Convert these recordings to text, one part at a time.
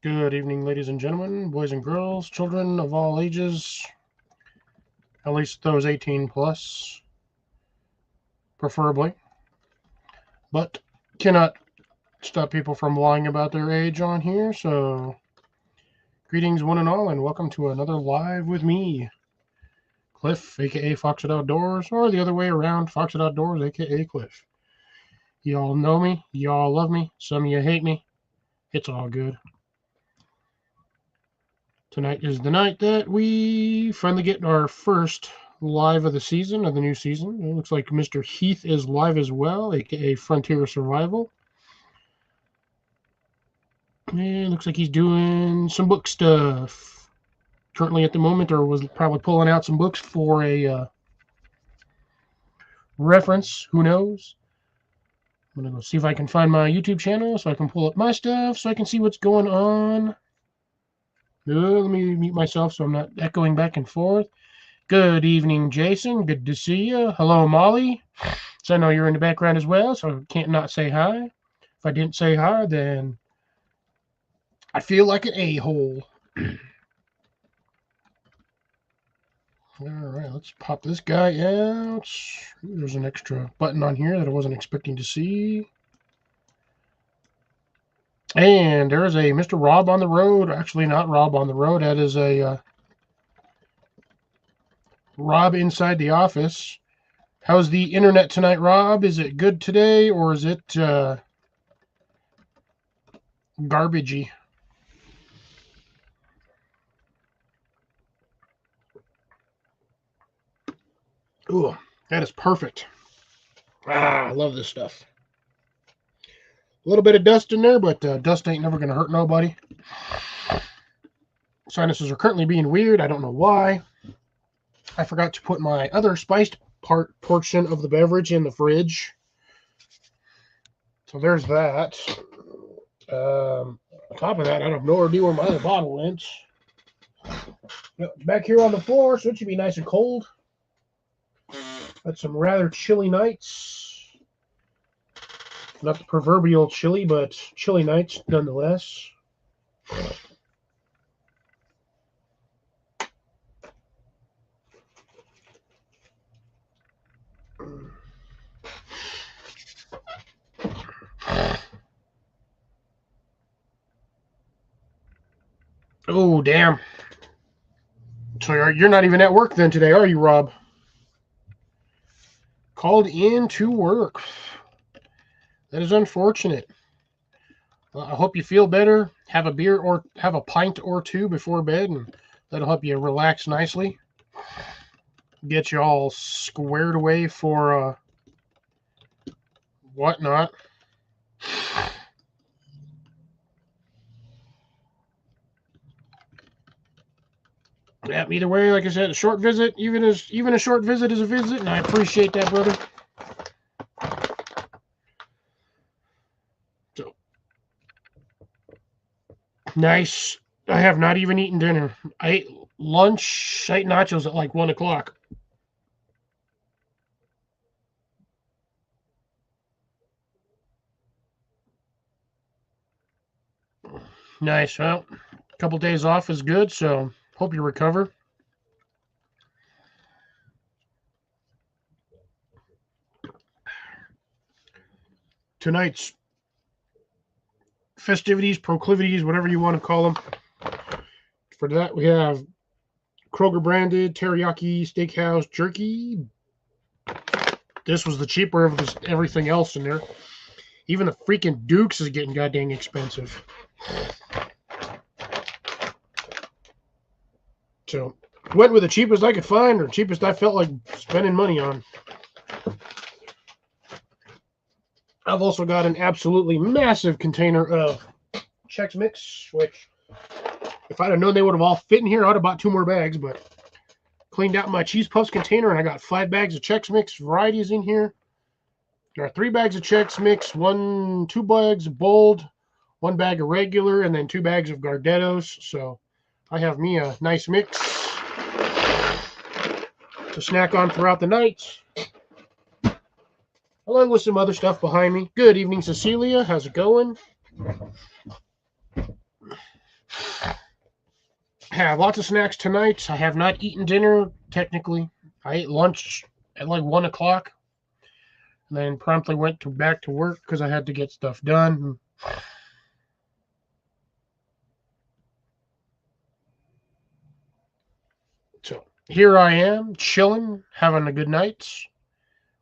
Good evening, ladies and gentlemen, boys and girls, children of all ages, at least those 18 plus, preferably, but cannot stop people from lying about their age on here. So, greetings, one and all, and welcome to another live with me, Cliff, aka Foxit Outdoors, or the other way around, Foxit Outdoors, aka Cliff. Y'all know me, y'all love me, some of you hate me. It's all good. Tonight is the night that we finally get our first live of the season, of the new season. It looks like Mr. Heath is live as well, aka Frontier Survival. And it looks like he's doing some book stuff currently at the moment, or was probably pulling out some books for a reference. Who knows? I'm going to go see if I can find my YouTube channel so I can pull up my stuff so I can see what's going on. Let me mute myself so I'm not echoing back and forth. Good evening, Jason. Good to see you. Hello, Molly. So I know you're in the background as well, so I can't not say hi. If I didn't say hi, then I feel like an a-hole. All right, let's pop this guy out. There's an extra button on here that I wasn't expecting to see. And there's a Mr. Rob on the road. Actually, not Rob on the road. That is a Rob inside the office. How's the internet tonight, Rob? Is it good today, or is it garbagey? Ooh, that is perfect. I love this stuff. A little bit of dust in there, but dust ain't never going to hurt nobody. Sinuses are currently being weird. I don't know why. I forgot to put my other spiced portion of the beverage in the fridge. So there's that. On top of that, I have no idea where my other bottle went. It's back here on the floor, so it should be nice and cold. Had some rather chilly nights. Not the proverbial chilly, but chilly nights nonetheless. Oh, damn. So you're not even at work then today, are you, Rob? Called in to work. That is unfortunate. I hope you feel better. Have a beer or have a pint or two before bed, and that'll help you relax nicely. Get you all squared away for whatnot. Yeah, either way, like I said, a short visit, even a short visit is a visit, and I appreciate that, brother. So nice. I have not even eaten dinner. I ate lunch. I ate nachos at like 1 o'clock. Nice. Well, a couple days off is good, so hope you recover. Tonight's festivities, proclivities, whatever you want to call them. For that, we have Kroger branded teriyaki steakhouse jerky. This was the cheaper of everything else in there. Even the freaking Dukes is getting goddamn expensive. So went with the cheapest I could find, or cheapest I felt like spending money on. I've also got an absolutely massive container of Chex Mix, which if I'd have known they would have all fit in here, I'd have bought 2 more bags, but cleaned out my Cheese Puffs container, and I got 5 bags of Chex Mix varieties in here. There are 3 bags of Chex Mix, 2 bags of Bold, 1 bag of regular, and then 2 bags of Gardettos. So I have me a nice mix to snack on throughout the night, along with some other stuff behind me. Good evening, Cecilia. How's it going? Have lots of snacks tonight. I have not eaten dinner, technically. I ate lunch at like 1 o'clock. And then promptly went back to work because I had to get stuff done. So here I am, chilling, having a good night.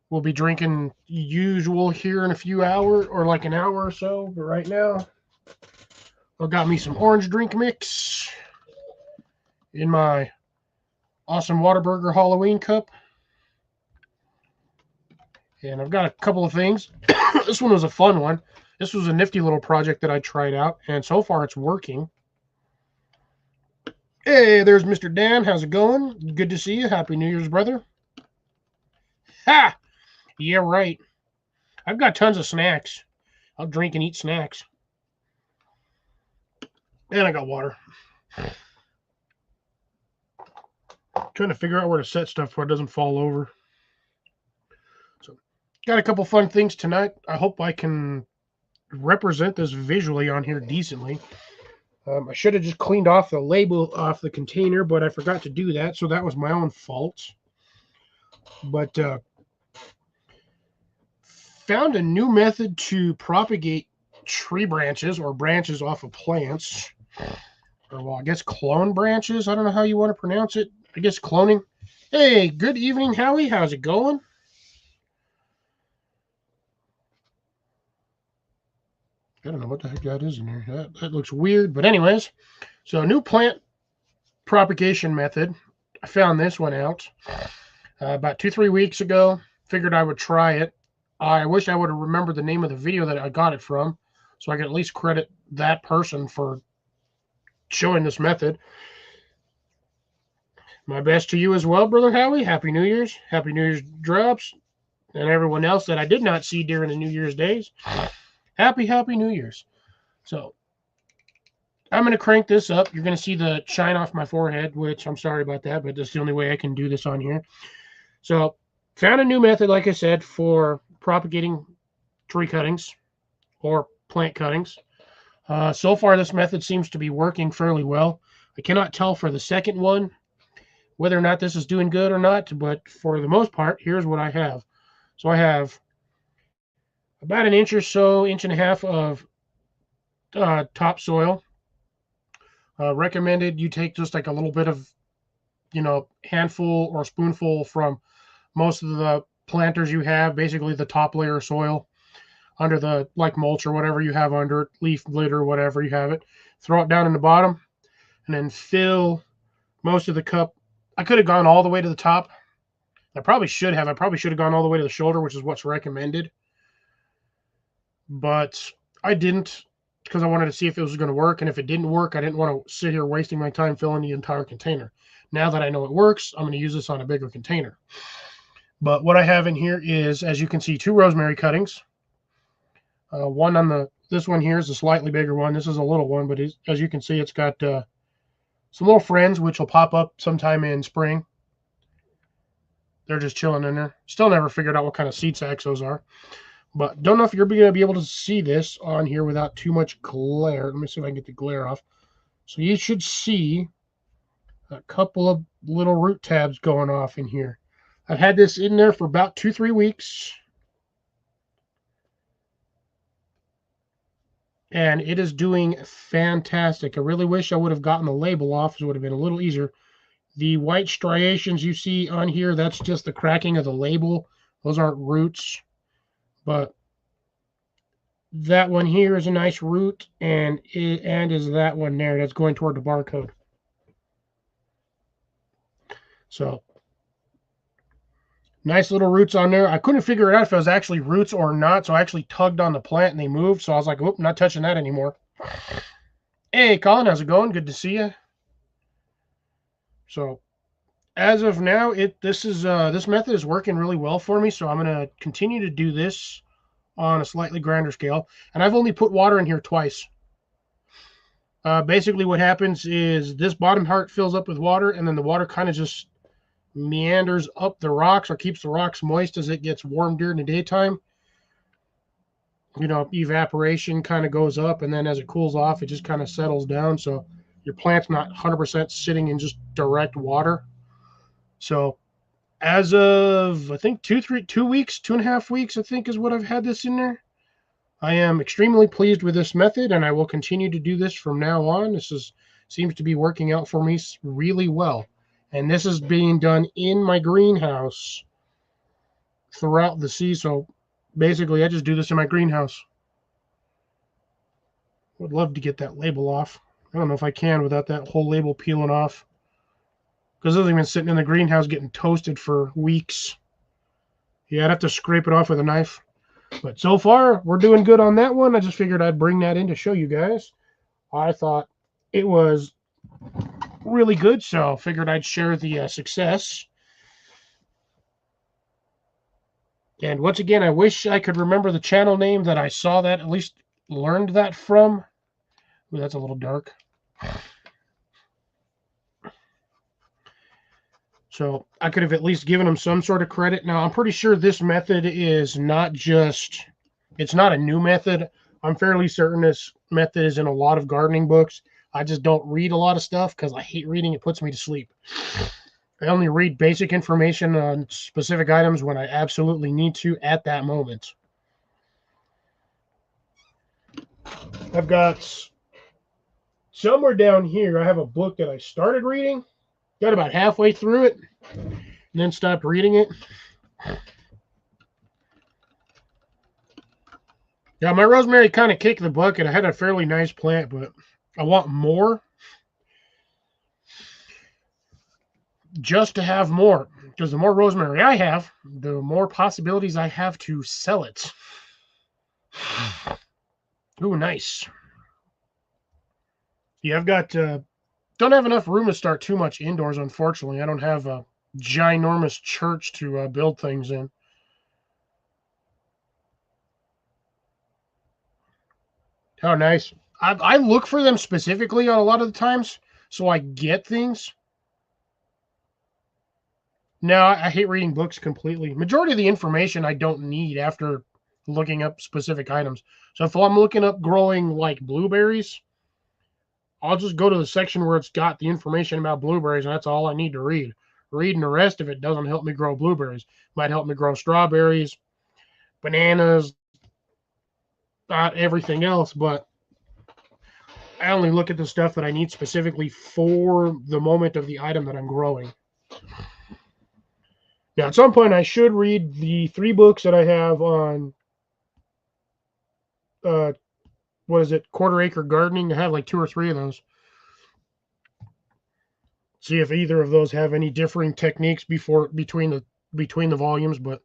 We'll be drinking usual here in a few hours, or like an hour or so. But right now, I got me some orange drink mix in my awesome Whataburger Halloween cup. And I've got a couple of things. This one was a fun one. This was a nifty little project that I tried out, and so far it's working. Hey, there's Mr. Dan. How's it going? Good to see you. Happy New Year's, brother. Ha! Yeah, right. I've got tons of snacks. I'll drink and eat snacks. And I got water. Trying to figure out where to set stuff so it doesn't fall over. So, got a couple fun things tonight. I hope I can represent this visually on here decently. I should have just cleaned off the label off the container, but I forgot to do that, so that was my own fault. But found a new method to propagate tree branches or branches off of plants. Or, well, I guess clone branches. I don't know how you want to pronounce it. I guess cloning. Hey, good evening, Howie. How's it going? I don't know what the heck that is in there. That looks weird. But anyways, so new plant propagation method. I found this one out about 2-3 weeks ago. Figured I would try it. I wish I would have remembered the name of the video that I got it from, so I could at least credit that person for showing this method. My best to you as well, Brother Howie. Happy New Year's. Happy New Year's drops. And everyone else that I did not see during the New Year's days. Happy New Year's. So, I'm going to crank this up. You're going to see the shine off my forehead, which I'm sorry about that, but that's the only way I can do this on here. So, found a new method, like I said, for propagating tree cuttings or plant cuttings. So far, this method seems to be working fairly well. I cannot tell for the second one whether or not this is doing good or not, but for the most part, here's what I have. So I have about an inch or so, inch and a half of topsoil. Recommended you take just like a little bit of, handful or spoonful from most of the planters you have, basically the top layer of soil under the like mulch or whatever you have under it, leaf litter, whatever you have it. Throw it down in the bottom and then fill most of the cup. I could have gone all the way to the top. I probably should have. I probably should have gone all the way to the shoulder, which is what's recommended. But I didn't because I wanted to see if it was going to work. And if it didn't work, I didn't want to sit here wasting my time filling the entire container. Now that I know it works, I'm going to use this on a bigger container. But what I have in here is, as you can see, 2 rosemary cuttings. One on this one here is a slightly bigger one. This is a little one, but as you can see, it's got some little friends, which will pop up sometime in spring. They're just chilling in there. Still never figured out what kind of seed sacks those are. But don't know if you're going to be able to see this on here without too much glare. Let me see if I can get the glare off. So you should see a couple of little root tabs going off in here. I've had this in there for about 2-3 weeks. And it is doing fantastic. I really wish I would have gotten the label off, so it would have been a little easier. The white striations you see on here, that's just the cracking of the label. Those aren't roots. But that one here is a nice root, and is that one there that's going toward the barcode. So, nice little roots on there. I couldn't figure out if it was actually roots or not, so I actually tugged on the plant and they moved. So I was like, "Oop, not touching that anymore." Hey, Colin, how's it going? Good to see you. So, as of now, this method is working really well for me. So I'm going to continue to do this on a slightly grander scale, and I've only put water in here twice. Basically, what happens is this bottom part fills up with water, and then the water kind of just meanders up the rocks or keeps the rocks moist as it gets warm during the daytime. Evaporation kind of goes up, and then as it cools off, it just kind of settles down. So your plant's not 100% sitting in just direct water. So as of, I think 2.5 weeks, I think is what I've had this in there. I am extremely pleased with this method, and I will continue to do this from now on. Seems to be working out for me really well. And this is being done in my greenhouse throughout the season. So basically, I just do this in my greenhouse. Would love to get that label off. I don't know if I can without that whole label peeling off. Because this has been sitting in the greenhouse getting toasted for weeks. Yeah, I'd have to scrape it off with a knife. But so far, we're doing good on that one. I just figured I'd bring that in to show you guys. I thought it was really good, so figured I'd share the success. And once again, I wish I could remember the channel name that I saw that, at least learned that from. Ooh, that's a little dark. So I could have at least given them some sort of credit. Now, I'm pretty sure this method is not just, it's not a new method. I'm fairly certain this method is in a lot of gardening books. I just don't read a lot of stuff because I hate reading. It puts me to sleep. I only read basic information on specific items when I absolutely need to at that moment. I've got somewhere down here, I have a book that I started reading. Got about halfway through it, and then stopped reading it. Yeah, my rosemary kind of kicked the bucket. I had a fairly nice plant, but I want more. Just to have more. Because the more rosemary I have, the more possibilities I have to sell it. Ooh, nice. Yeah, I've got... don't have enough room to start too much indoors, unfortunately. I don't have a ginormous church to build things in. How nice. I look for them specifically on a lot of the times, so I get things. No, I hate reading books completely. Majority of the information I don't need after looking up specific items. So if I'm looking up growing like blueberries, I'll just go to the section where it's got the information about blueberries, and that's all I need to read. Reading the rest of it doesn't help me grow blueberries. Might help me grow strawberries, bananas, not everything else, but I only look at the stuff that I need specifically for the moment of the item that I'm growing. Now, at some point, I should read the 3 books that I have on, what is it, quarter acre gardening. I have like 2 or 3 of those. See if either of those have any differing techniques between the volumes, but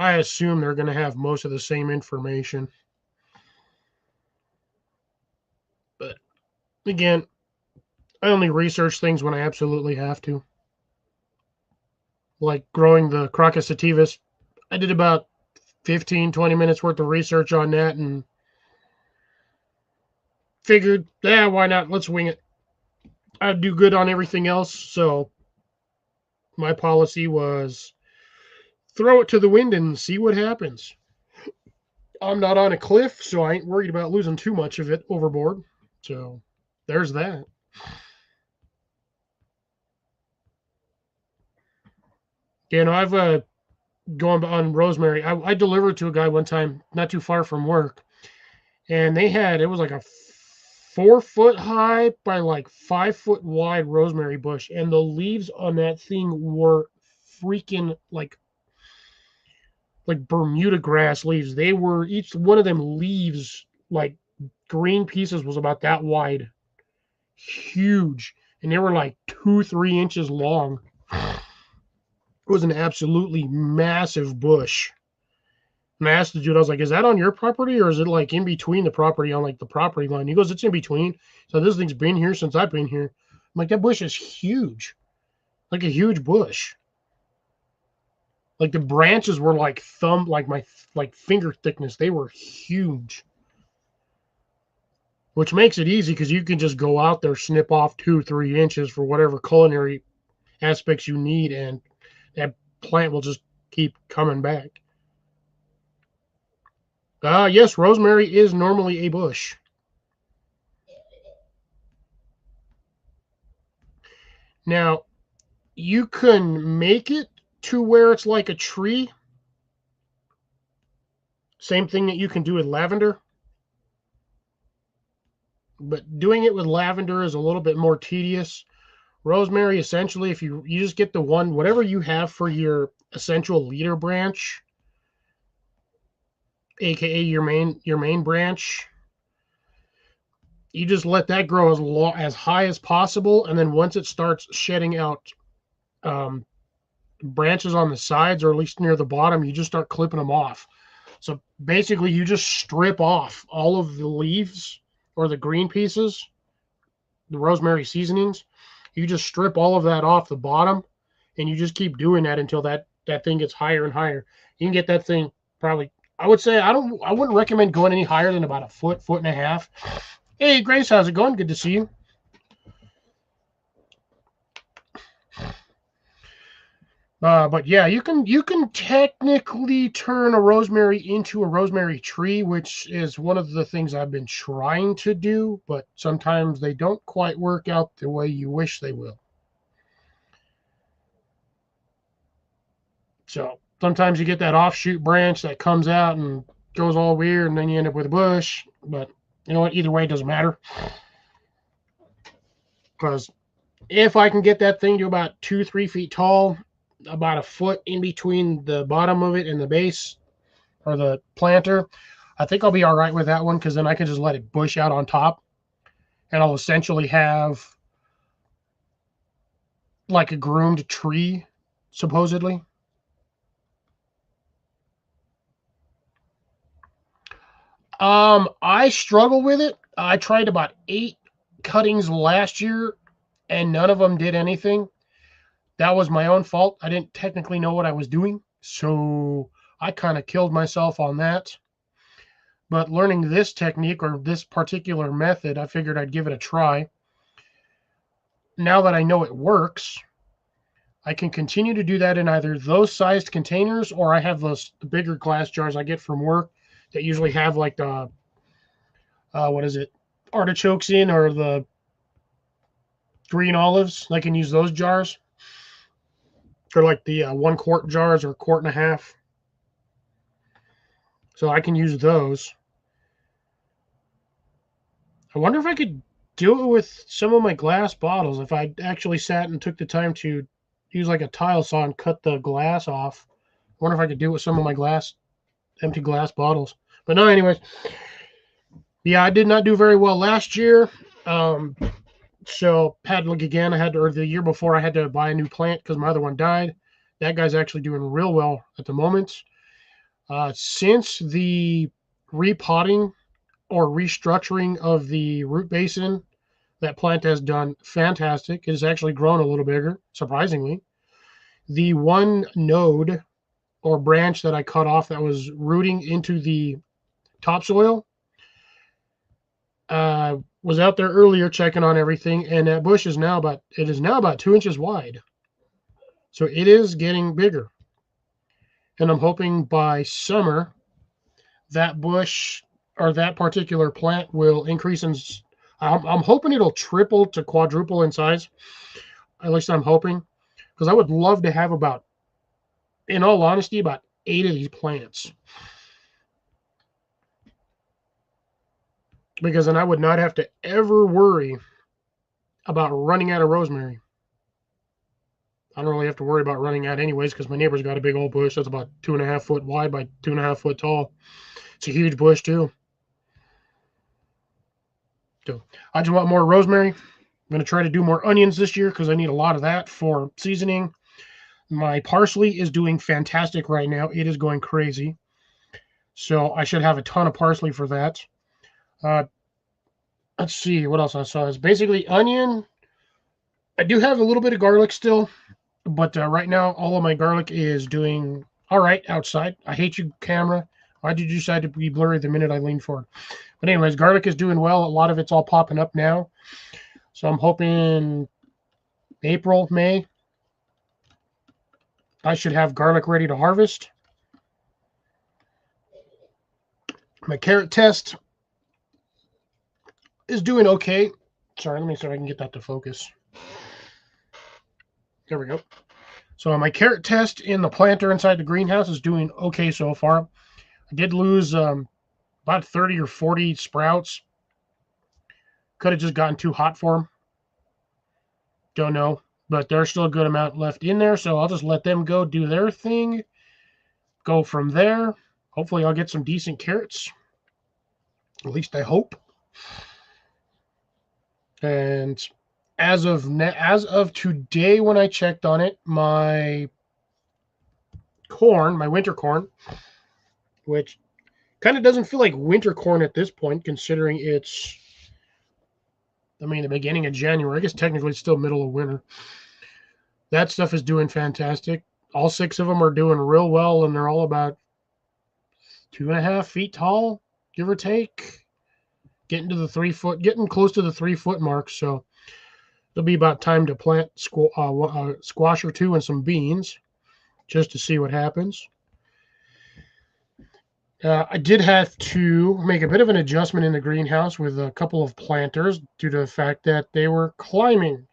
I assume they're going to have most of the same information. But again, I only research things when I absolutely have to. Like growing the Crocus sativus, I did about 15-20 minutes worth of research on that and figured, yeah, why not? Let's wing it. I'd do good on everything else, so my policy was throw it to the wind and see what happens. I'm not on a cliff, so I ain't worried about losing too much of it overboard. So there's that. You know, I've gone on rosemary. I delivered to a guy one time, not too far from work, and it was like a 4-foot high by like 5-foot wide rosemary bush, and the leaves on that thing were freaking like Bermuda grass leaves. They were, each one of them leaves, like green pieces, was about that wide, huge, and they were like 2-3 inches long. It was an absolutely massive bush. And I asked the dude, I was like, is that on your property, or is it like in between the property on like the property line? He goes, it's in between. So this thing's been here since I've been here. I'm like, that bush is huge. Like a huge bush. Like the branches were like my finger thickness. They were huge. Which makes it easy because you can just go out there, snip off 2-3 inches for whatever culinary aspects you need, and that plant will just keep coming back. Yes, rosemary is normally a bush. Now, you can make it to where it's like a tree. Same thing that you can do with lavender. But doing it with lavender is a little bit more tedious. Rosemary, essentially, if you just get the one, whatever you have for your essential leader branch, aka your main branch, you just let that grow as high as possible, and then once it starts shedding out um, branches on the sides, or at least near the bottom, you just start clipping them off. So basically, you just strip off all of the leaves or the green pieces, the rosemary seasonings. You just strip all of that off the bottom, and you just keep doing that until that thing gets higher and higher. You can get that thing probably. I would say I wouldn't recommend going any higher than about a foot, foot and a half. Hey, Grace, how's it going? Good to see you. But yeah, you can technically turn a rosemary into a rosemary tree, which is one of the things I've been trying to do, but sometimes they don't quite work out the way you wish they will. So sometimes you get that offshoot branch that comes out and goes all weird, and then you end up with a bush. But you know what? Either way, it doesn't matter. Because if I can get that thing to about 2-3 feet tall, about a foot in between the bottom of it and the base or the planter, I think I'll be all right with that one, because then I can just let it bush out on top, and I'll essentially have like a groomed tree, supposedly. I struggle with it. I tried about 8 cuttings last year, and none of them did anything. That was my own fault. I didn't technically know what I was doing, so I kind of killed myself on that. But learning this technique, or this particular method, I figured I'd give it a try. Now that I know it works, I can continue to do that in either those sized containers, or I have those bigger glass jars I get from work that usually have like the what is it, artichokes in, or the green olives. I can use those jars, or like the 1 quart jars, or quart and a half. So I can use those. I wonder if I could do it with some of my glass bottles, if I actually sat and took the time to use like a tile saw and cut the glass off. I wonder if I could do it with some of my empty glass bottles. But no, anyways, yeah, I did not do very well last year. So had to look again. Or the year before, I had to buy a new plant because my other one died. That guy's actually doing real well at the moment. Since the repotting or restructuring of the root basin, that plant has done fantastic. It has actually grown a little bigger, surprisingly. The one node or branch that I cut off that was rooting into the topsoil, was out there earlier checking on everything, and that bush is now about 2 inches wide. So it is getting bigger. And I'm hoping by summer that bush, or that particular plant, will increase in. I'm hoping it'll triple to quadruple in size. At least I'm hoping, because I would love to have in all honesty, about 8 of these plants. Because then I would not have to ever worry about running out of rosemary. I don't really have to worry about running out anyways, because my neighbor's got a big old bush that's about 2.5 foot wide by 2.5 foot tall. It's a huge bush too. So I just want more rosemary. I'm going to try to do more onions this year, because I need a lot of that for seasoning. My parsley is doing fantastic right now. It is going crazy. So I should have a ton of parsley for that. Let's see what else I saw. It's basically onion. I do have a little bit of garlic still, but right now all of my garlic is doing all right outside. I hate you, camera. Why did you decide to be blurry the minute I leaned forward? But anyways, garlic is doing well. A lot of it's all popping up now. So I'm hoping April, May, I should have garlic ready to harvest. My carrot test is doing okay. Sorry, let me see if I can get that to focus. There we go. So my carrot test in the planter inside the greenhouse is doing okay so far. I did lose about 30 or 40 sprouts. Could have just gotten too hot for them. Don't know. But there's still a good amount left in there, so I'll just let them go do their thing. Go from there. Hopefully I'll get some decent carrots. At least I hope. And as of today, when I checked on it, my corn, my winter corn, which kind of doesn't feel like winter corn at this point, considering it's, I mean, the beginning of January. I guess technically it's still middle of winter. That stuff is doing fantastic. All 6 of them are doing real well, and they're all about 2.5 feet tall, give or take. Getting to the 3 foot, getting close to the 3 foot mark. So it'll be about time to plant squash or 2 and some beans, just to see what happens. I did have to make a bit of an adjustment in the greenhouse with a couple of planters due to the fact that they were climbing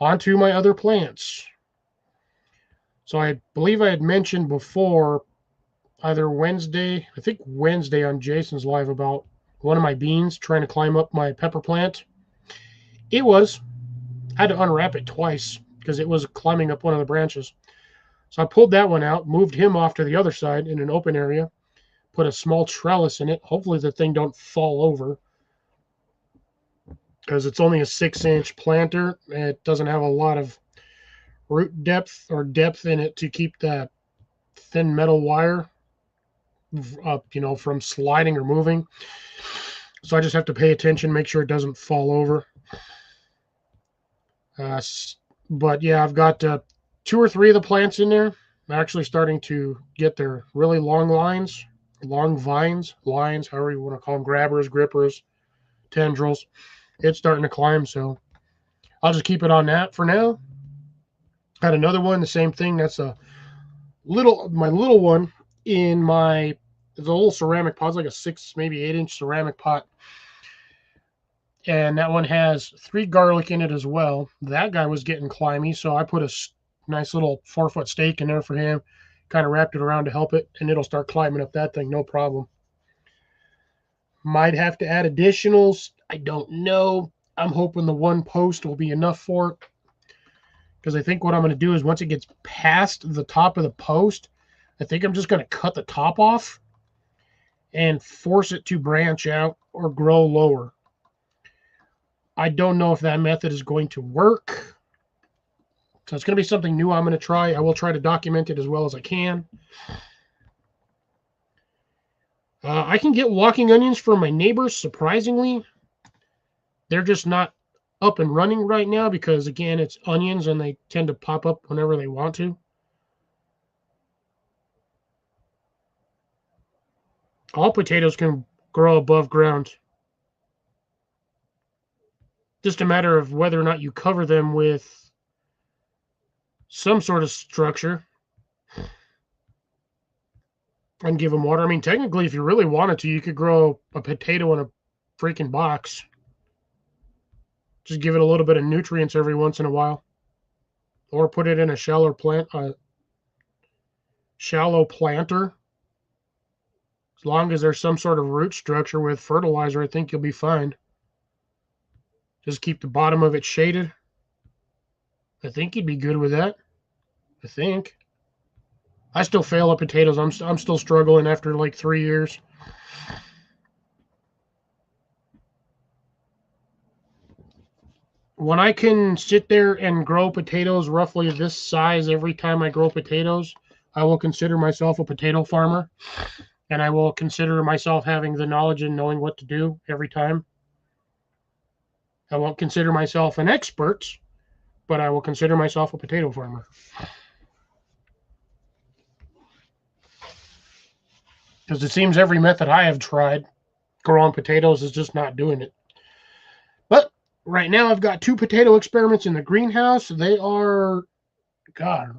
onto my other plants. So I believe I had mentioned before, either Wednesday, I think Wednesday on Jason's live, about one of my beans trying to climb up my pepper plant. I had to unwrap it twice because it was climbing up one of the branches. So I pulled that one out, moved him off to the other side in an open area, put a small trellis in it. Hopefully the thing don't fall over because it's only a 6-inch planter. It doesn't have a lot of root depth or depth in it to keep that thin metal wire up, from sliding or moving. So I just have to pay attention, make sure it doesn't fall over. But yeah, I've got 2 or 3 of the plants in there. I'm actually starting to get their really long lines, long vines, lines, however you want to call them, grabbers, grippers, tendrils. It's starting to climb, so I'll just keep it on that for now. Had another one, the same thing. That's my little one in my, it's a little ceramic pot. It's like a 6, maybe 8-inch ceramic pot. And that one has 3 garlic in it as well. That guy was getting climby, so I put a nice little 4-foot stake in there for him. Kind of wrapped it around to help it, and it'll start climbing up that thing, no problem. Might have to add additionals. I don't know. I'm hoping the 1 post will be enough for it. Because I think what I'm going to do is once it gets past the top of the post, I think I'm just going to cut the top off and force it to branch out or grow lower. I don't know if that method is going to work. So it's going to be something new I'm going to try. I will try to document it as well as I can. I can get walking onions from my neighbors, surprisingly. They're just not up and running right now because, again, it's onions and they tend to pop up whenever they want to. All potatoes can grow above ground. Just a matter of whether or not you cover them with some sort of structure and give them water. I mean, technically, if you really wanted to, you could grow a potato in a freaking box. Just give it a little bit of nutrients every once in a while. Or put it in a shallow planter. As long as there's some sort of root structure with fertilizer, I think you'll be fine. Just keep the bottom of it shaded. I think you'd be good with that. I think. I still fail at potatoes. I'm still struggling after like 3 years. When I can sit there and grow potatoes roughly this size every time I grow potatoes, I will consider myself a potato farmer. And I will consider myself having the knowledge and knowing what to do every time. I won't consider myself an expert, but I will consider myself a potato farmer. Because it seems every method I have tried growing potatoes is just not doing it. But right now I've got 2 potato experiments in the greenhouse. They are, God,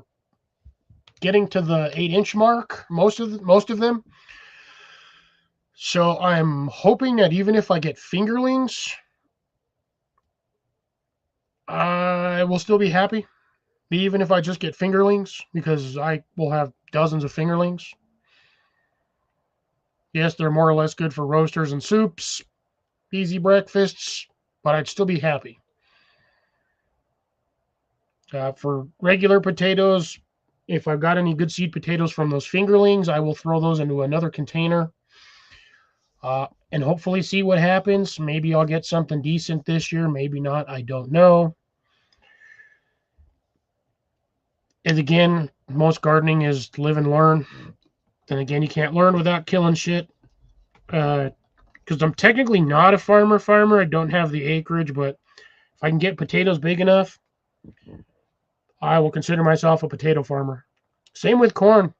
getting to the 8-inch mark, most of them. So I'm hoping that even if I get fingerlings, I will still be happy. even if I just get fingerlings, because I will have dozens of fingerlings. Yes, they're more or less good for roasters and soups, easy breakfasts, but I'd still be happy. For regular potatoes, if I've got any good seed potatoes from those fingerlings, I will throw those into another container and hopefully see what happens. Maybe I'll get something decent this year, maybe not, I don't know. And again, most gardening is live and learn. Then again, you can't learn without killing shit. Because I'm technically not a farmer. I don't have the acreage, but if I can get potatoes big enough, I will consider myself a potato farmer. Same with corn.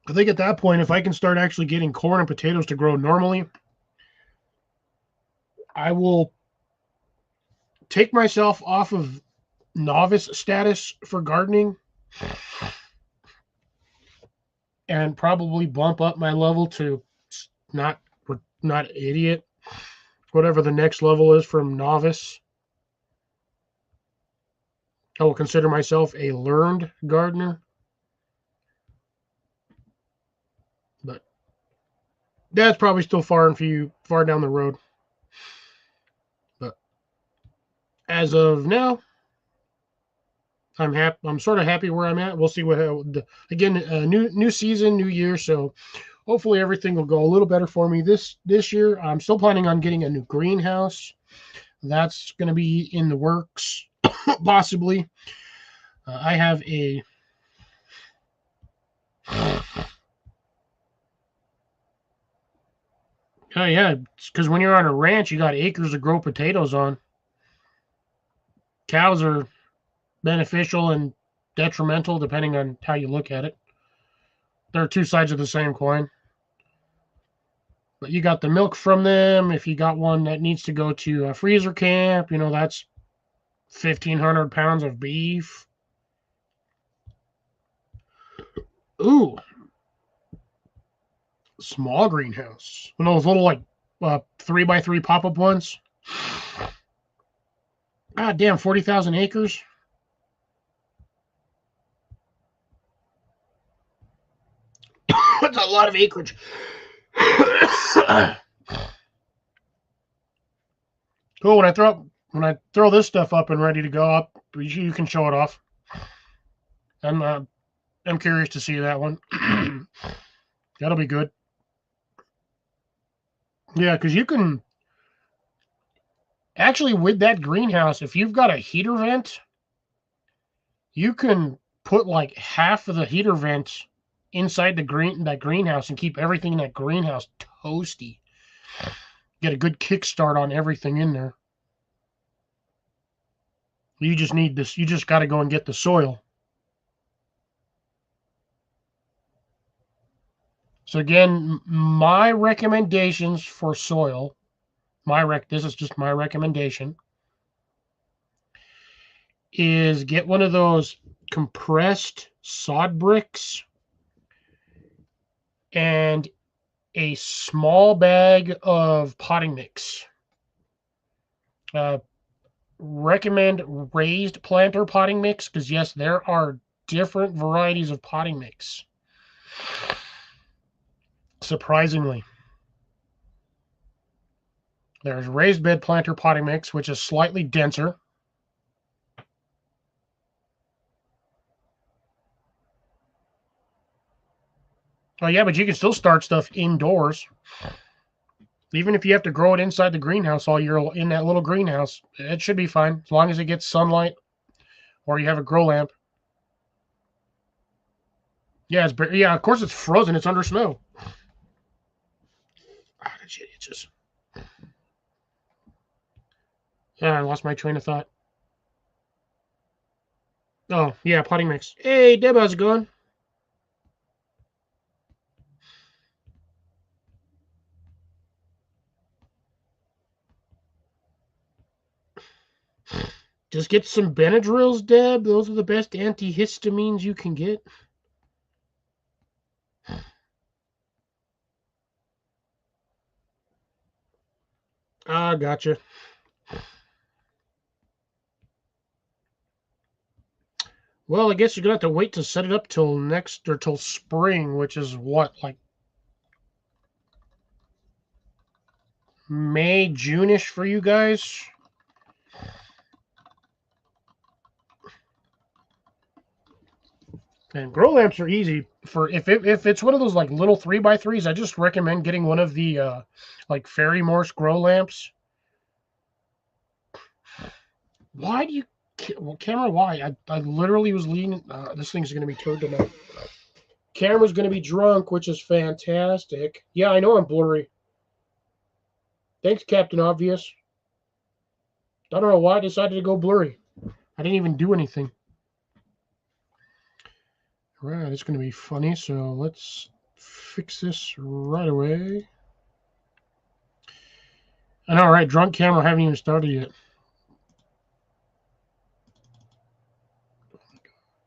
I think at that point, if I can start actually getting corn and potatoes to grow normally, I will take myself off of novice status for gardening and probably bump up my level to not idiot, whatever the next level is from novice. I will consider myself a learned gardener. But that's probably still far down the road. But as of now, I'm happy. I'm sort of happy where I'm at. We'll see what again. New season, new year. So hopefully everything will go a little better for me this year. I'm still planning on getting a new greenhouse. That's going to be in the works, possibly. I have a. Oh yeah, because when you're on a ranch, you got acres to grow potatoes on. Cows are beneficial and detrimental depending on how you look at it. There are two sides of the same coin. But you got the milk from them. If you got one that needs to go to a freezer camp, that's 1,500 pounds of beef. Ooh, small greenhouse. One of those little 3x3 pop-up ones. God damn, 40,000 acres. That's a lot of acreage. Cool. When I throw this stuff up and ready to go up, you can show it off. I'm curious to see that one. That'll be good. Yeah, because you can actually with that greenhouse, if you've got a heater vent, you can put like half of the heater vent inside that greenhouse and keep everything in that greenhouse toasty. Get a good kickstart on everything in there. You just need this. You just got to go and get the soil. So again, my recommendations for soil, this is just my recommendation, is get one of those compressed sod bricks and a small bag of potting mix. Recommend raised planter potting mix because yes, there are different varieties of potting mix. Surprisingly, there's raised bed planter potting mix, which is slightly denser. Oh yeah, but you can still start stuff indoors. Even if you have to grow it inside the greenhouse all year in that little greenhouse, it should be fine as long as it gets sunlight or you have a grow lamp. Yeah, of course it's frozen. It's under snow. Yeah, I lost my train of thought. Oh, yeah, potting mix. Hey, Deb, how's it going? Just get some Benadryls, Deb. Those are the best antihistamines you can get. Ah, gotcha. Well, I guess you're gonna have to wait to set it up till next or till spring, which is what, like May, June-ish for you guys. And grow lamps are easy for if it's one of those like little 3x3s. I just recommend getting one of the like Fairy Morse grow lamps. Why do you, well, camera? Why? I literally was leaning. This thing's gonna be turned tonight. Camera's gonna be drunk, which is fantastic. Yeah, I know I'm blurry. Thanks, Captain Obvious. I don't know why I decided to go blurry. I didn't even do anything. Right, it's going to be funny, so let's fix this right away. And all right, drunk camera, haven't even started yet.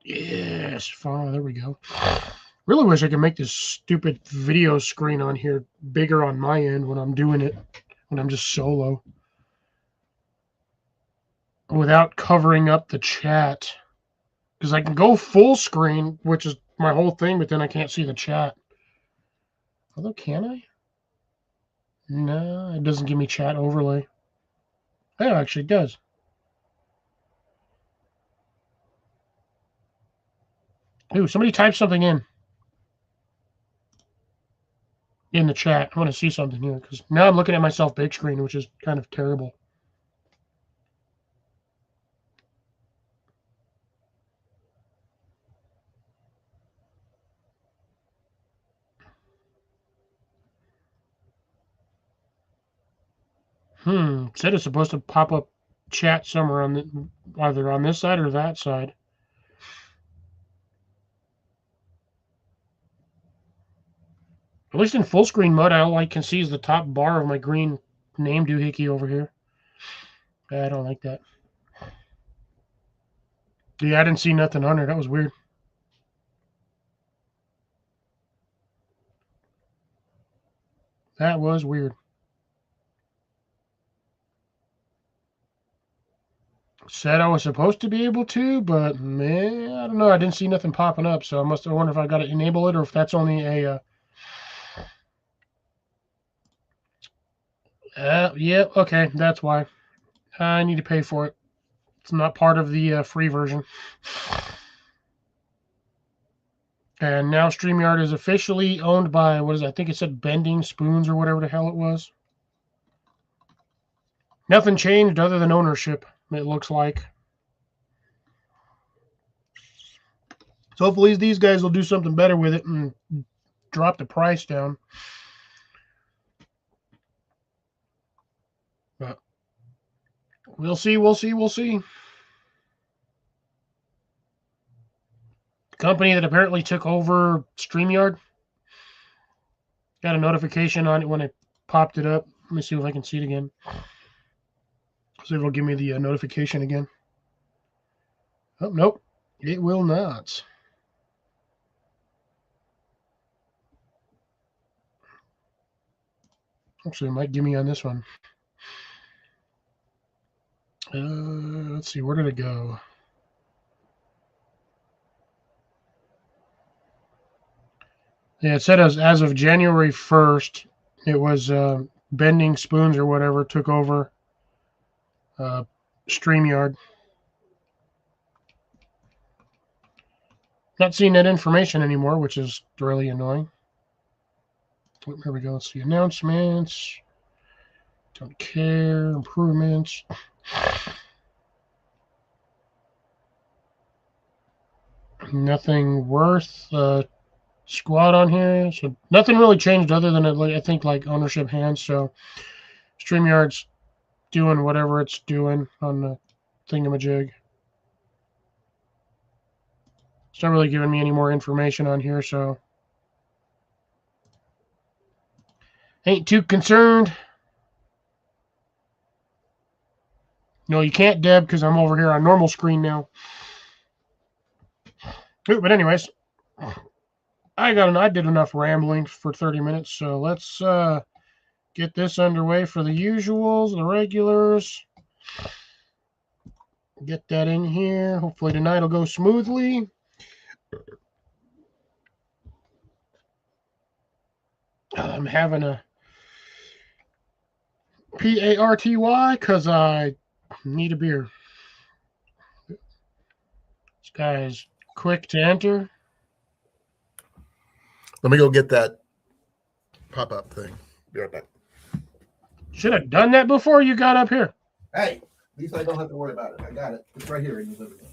Yes, fine, there we go. Really wish I could make this stupid video screen on here bigger on my end when I'm doing it, when I'm just solo. Without covering up the chat. Because I can go full screen, which is my whole thing, but then I can't see the chat. Although, can I? No, it doesn't give me chat overlay. Oh, actually, it does. Ooh, somebody type something in the chat. I want to see something here, because now I'm looking at myself big screen, which is kind of terrible. Said it's supposed to pop up chat somewhere on the, either on this side or that side. At least in full screen mode, all I can see is the top bar of my green name doohickey over here. I don't like that. Yeah, I didn't see nothing on there. That was weird. That was weird. Said I was supposed to be able to, but man, I don't know. I didn't see nothing popping up, so I wonder if I got to enable it or if that's only a. Yeah, okay, that's why. I need to pay for it. It's not part of the free version. And now StreamYard is officially owned by, what is it? I think it said Bending Spoons or whatever the hell it was. Nothing changed other than ownership, it looks like. So hopefully these guys will do something better with it and drop the price down. But we'll see, we'll see, we'll see. The company that apparently took over StreamYard got a notification on it when it popped it up. Let me see if I can see it again. See if it'll give me the notification again. Oh, nope. It will not. Actually, it might give me on this one. Let's see. Where did it go? Yeah, it said as of January 1st, it was Bending Spoons or whatever took over StreamYard. Not seeing that information anymore, which is really annoying. There we go. Let's see. Announcements. Don't care. Improvements. Nothing worth squad on here. So nothing really changed other than I think like ownership hands. So StreamYard's doing whatever it's doing on the thingamajig. It's not really giving me any more information on here, so ain't too concerned. No, you can't, Deb, because I'm over here on normal screen now. Ooh, but anyways, I did enough rambling for 30 minutes, so let's get this underway for the usuals, the regulars. Get that in here. Hopefully tonight will go smoothly. I'm having a PARTY because I need a beer. This guy is quick to enter. Let me go get that pop-up thing. Be right back. Should have done that before you got up here. Hey, at least I don't have to worry about it. I got it. It's right here in the living room.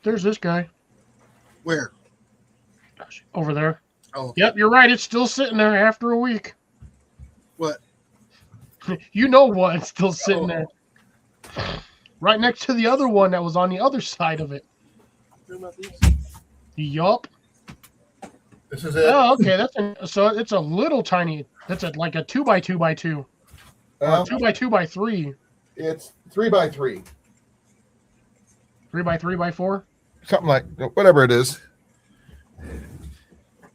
There's this guy. Where? Over there. Oh, Yep, you're right. It's still sitting there after a week. what? You know what? It's still sitting there. Right next to the other one that was on the other side of it. Yup. This is it. Oh, okay. So it's a little tiny. That's like a 2x2x2. Or 2x2x3. It's 3x3. 3x3x4. Something like whatever it is.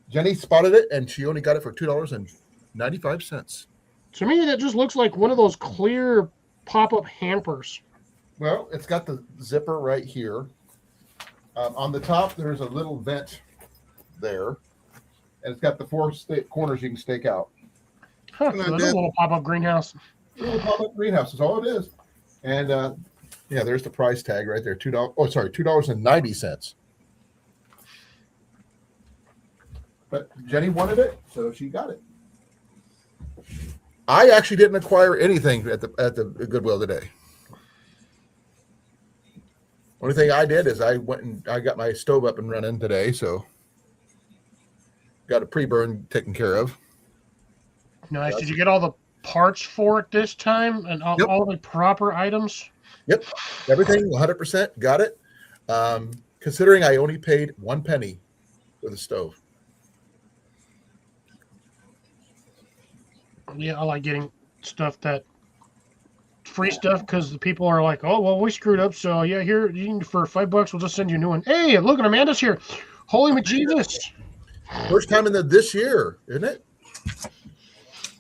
Jenny spotted it, and she only got it for $2.95. To me, that just looks like one of those clear pop-up hampers. Well, it's got the zipper right here. On the top, there's a little vent there, and it's got the four corners you can stake out. Huh, so there's a little pop-up greenhouse. A little pop-up greenhouse is all it is. And yeah, there's the price tag right there. $2.90. But Jenny wanted it, so she got it. I actually didn't acquire anything at the Goodwill today. Only thing I did is I went and I got my stove up and running today, so got a pre-burn taken care of. Nice. Did you get all the parts for it this time and all the proper items? Yep, everything 100% got it. Considering I only paid 1 penny for the stove. Yeah, I like getting free stuff because the people are like, oh, well, we screwed up. So, yeah, here, for $5, we'll just send you a new one. Hey, look at Amanda's here. Holy McJesus. First time in this year, isn't it?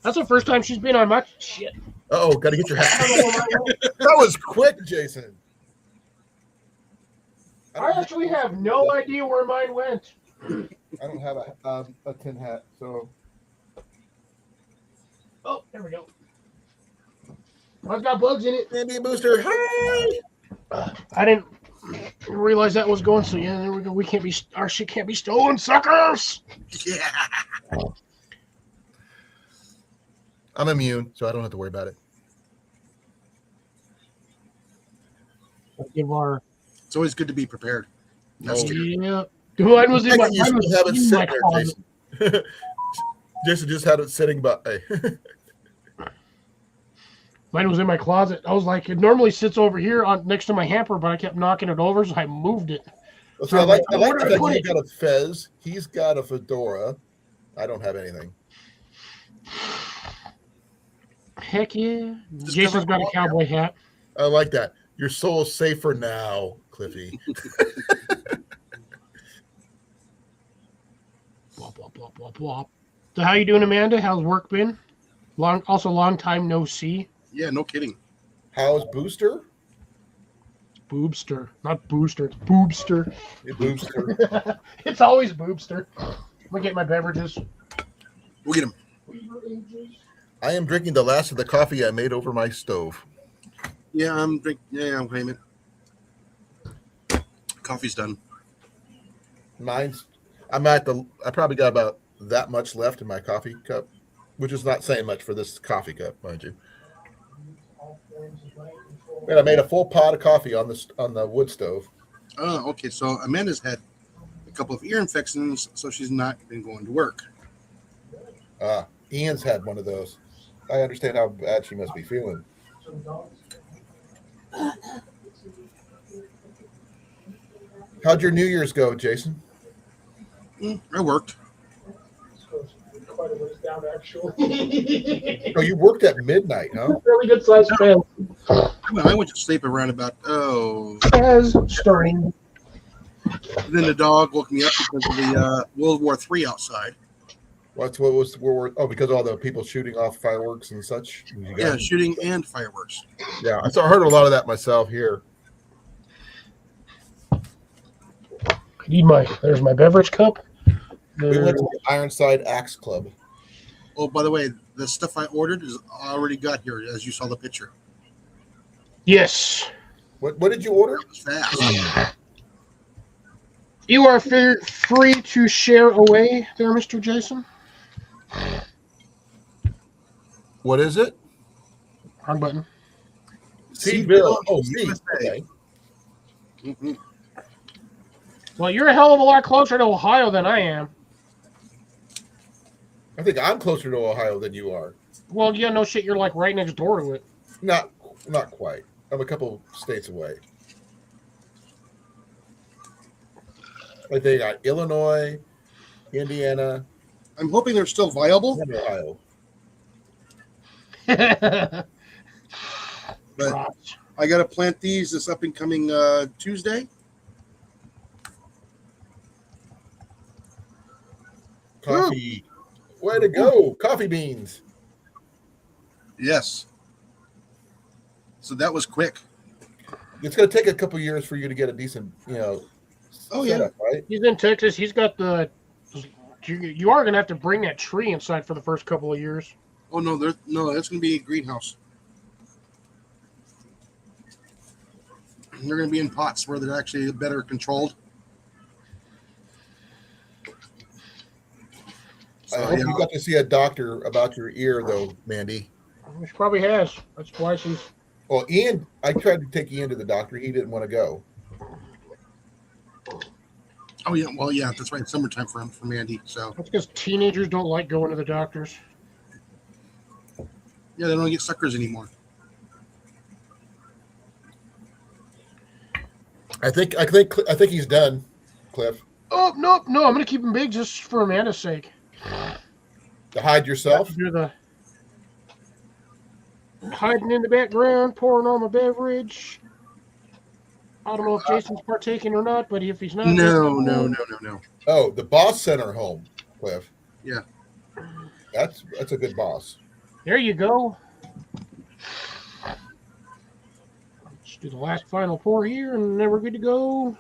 That's the first time she's been on my shit. Uh-oh, got to get your hat. That was quick, Jason. I actually have no idea where mine went. I don't have a tin hat, so. Oh, there we go. I've got bugs in it. Maybe a booster. Hey! I didn't realize that was going. So yeah, there we go. Our shit can't be stolen, suckers. Yeah. I'm immune, so I don't have to worry about it. Let's give our. It's always good to be prepared. That's true. Yeah. Mine was in my. You should have it sitting there, Jason. Jason just had it sitting by. Mine was in my closet. I was like, it normally sits over here next to my hamper, but I kept knocking it over, so I moved it. So I like the fact that you got a fez. He's got a fedora. I don't have anything. Heck yeah. Jason's got a cowboy hat. I like that. Your soul's safer now, Cliffy. Blah, blah, blah, blah, blah. So how you doing, Amanda? How's work been? Long time no see. Yeah, no kidding. How's Booster? Boobster. Not Booster. It's Boobster. Boobster. It's always Boobster. I'm going to get my beverages. We'll get him. I am drinking the last of the coffee I made over my stove. Yeah, I'm drinking. Yeah, I'm claiming. Coffee's done. I probably got about that much left in my coffee cup, which is not saying much for this coffee cup, mind you. And I made a full pot of coffee on the wood stove. Oh, okay. So Amanda's had a couple of ear infections, so she's not been going to work. Ian's had one of those. I understand how bad she must be feeling. How'd your New Year's go, Jason? I worked. Quite a ways down, actually. Oh, you worked at midnight, huh? Really good sized fan. I went to sleep around about As starting. Then the dog woke me up because of the World War III outside. What was World War? Oh, because all the people shooting off fireworks and such. Yeah, shooting and fireworks. Yeah, I heard a lot of that myself here. There's my beverage cup. We went to the Ironside Axe Club. Oh, by the way, the stuff I ordered is already got here, as you saw the picture. Yes. What did you order? It was fast. You are free to share away there, Mr. Jason. What is it? Wrong button. Seedville. Oh, seed. Okay. Mm-hmm. Well, you're a hell of a lot closer to Ohio than I am. I think I'm closer to Ohio than you are. Well, yeah, no shit. You're like right next door to it. Not quite. I'm a couple states away. I think I got Illinois, Indiana, I'm hoping they're still viable, and Ohio. but I got to plant these this up and coming Tuesday. Coffee. Way to go. Coffee beans. Yes. So that was quick. It's going to take a couple years for you to get a decent, setup, right? He's in Texas. He's got the. You are going to have to bring that tree inside for the first couple of years. Oh no, that's going to be a greenhouse. They're going to be in pots where they're actually better controlled. I hope you got to see a doctor about your ear, though, Mandy. She probably has. That's why she's. Well, Ian, I tried to take Ian to the doctor. He didn't want to go. Oh yeah, well yeah, that's right. Summertime for Mandy. So That's because teenagers don't like going to the doctors. yeah, they don't get suckers anymore. I think he's done, Cliff. Oh no! I'm going to keep him big just for Amanda's sake. To hide yourself. You're the hiding in the background, pouring on the beverage. I don't know if Jason's partaking or not, but if he's not, No. Oh, the boss sent her home, Cliff. Yeah. That's a good boss. There you go. Let's do the last final pour here, and then we're good to go.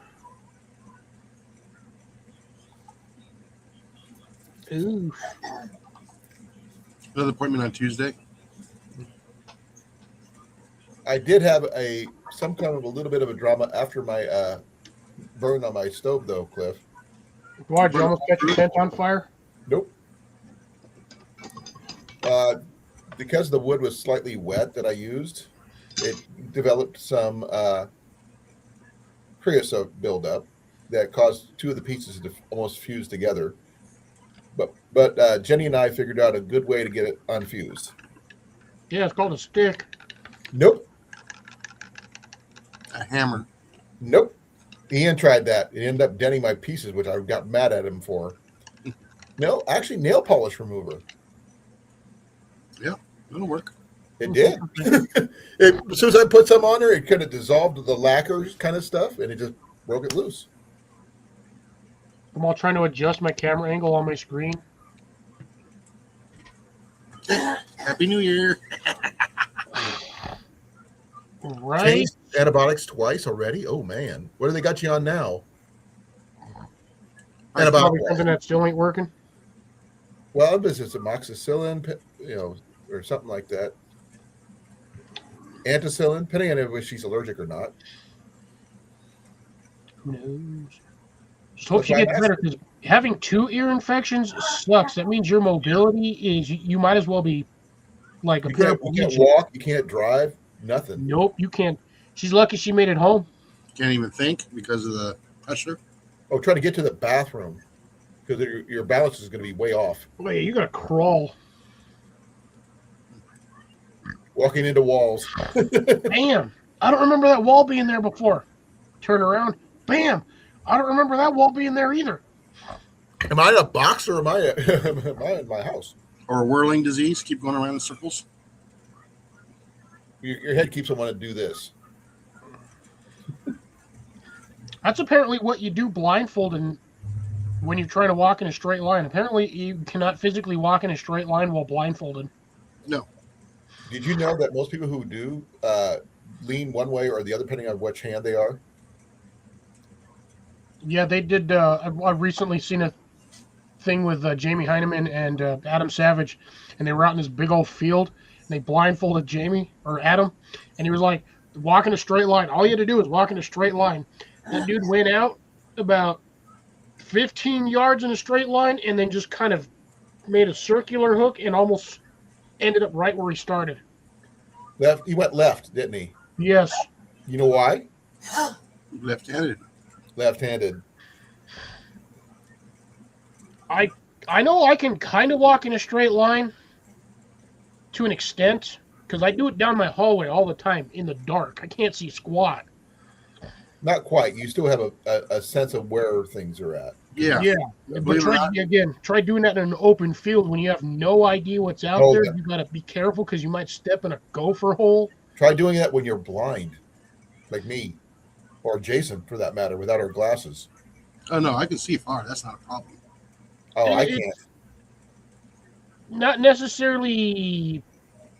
Ooh. Another appointment on Tuesday. I did have some kind of a little bit of a drama after my burn on my stove, though, Cliff. Why, did you almost catch your tent on fire? Nope. Because the wood was slightly wet that I used, it developed some creosote buildup that caused two of the pieces to almost fuse together. But Jenny and I figured out a good way to get it unfused. Yeah, it's called a stick. Nope. A hammer. Nope. Ian tried that. It ended up denting my pieces, which I got mad at him for. No, actually, nail polish remover. Yeah, it'll work. It did. As soon as I put some on there, it kind of dissolved the lacquer kind of stuff, and it just broke it loose. I'm all trying to adjust my camera angle on my screen. Happy New Year. Right? Changed antibiotics twice already? Oh, man. What do they got you on now? That's probably Antibiotics. something that still ain't working. Well, this is amoxicillin, or something like that. Anticillin, depending on if she's allergic or not. No. Just hope she gets better, because having 2 ear infections sucks. That means your mobility is, you might as well be like a You can't walk, you can't drive, nothing. Nope, you can't. She's lucky she made it home. Can't even think because of the pressure. Oh, trying to get to the bathroom because your balance is going to be way off. Wait, you gotta crawl. Walking into walls. Bam! I don't remember that wall being there before. Turn around. Bam! I don't remember that wall being there either. Am I in a box or am I in my house? Or a whirling disease, keep going around in circles. Your head keeps on wanting to do this. That's apparently what you do blindfolded and when you're trying to walk in a straight line. Apparently, you cannot physically walk in a straight line while blindfolded. No. Did you know that most people who do lean one way or the other, depending on which hand they are? Yeah, they did. I've recently seen a thing with Jamie Heineman and Adam Savage, and they were out in this big old field, and they blindfolded Jamie or Adam, and he was like, walk in a straight line. All you had to do was walk in a straight line. That dude went out about 15 yards in a straight line, and then just kind of made a circular hook and almost ended up right where he started. Left. He went left, didn't he? Yes. You know why? Left-handed. Left-handed. I know I can kind of walk in a straight line to an extent because I do it down my hallway all the time in the dark. I can't see squat. Not quite. You still have a sense of where things are at. Yeah. Yeah. But try doing that in an open field when you have no idea what's out there. Yeah. You got to be careful because you might step in a gopher hole. Try doing that when you're blind, like me, or Jason, for that matter, without our glasses. Oh no, I can see far. That's not a problem. Oh, I can't. Not necessarily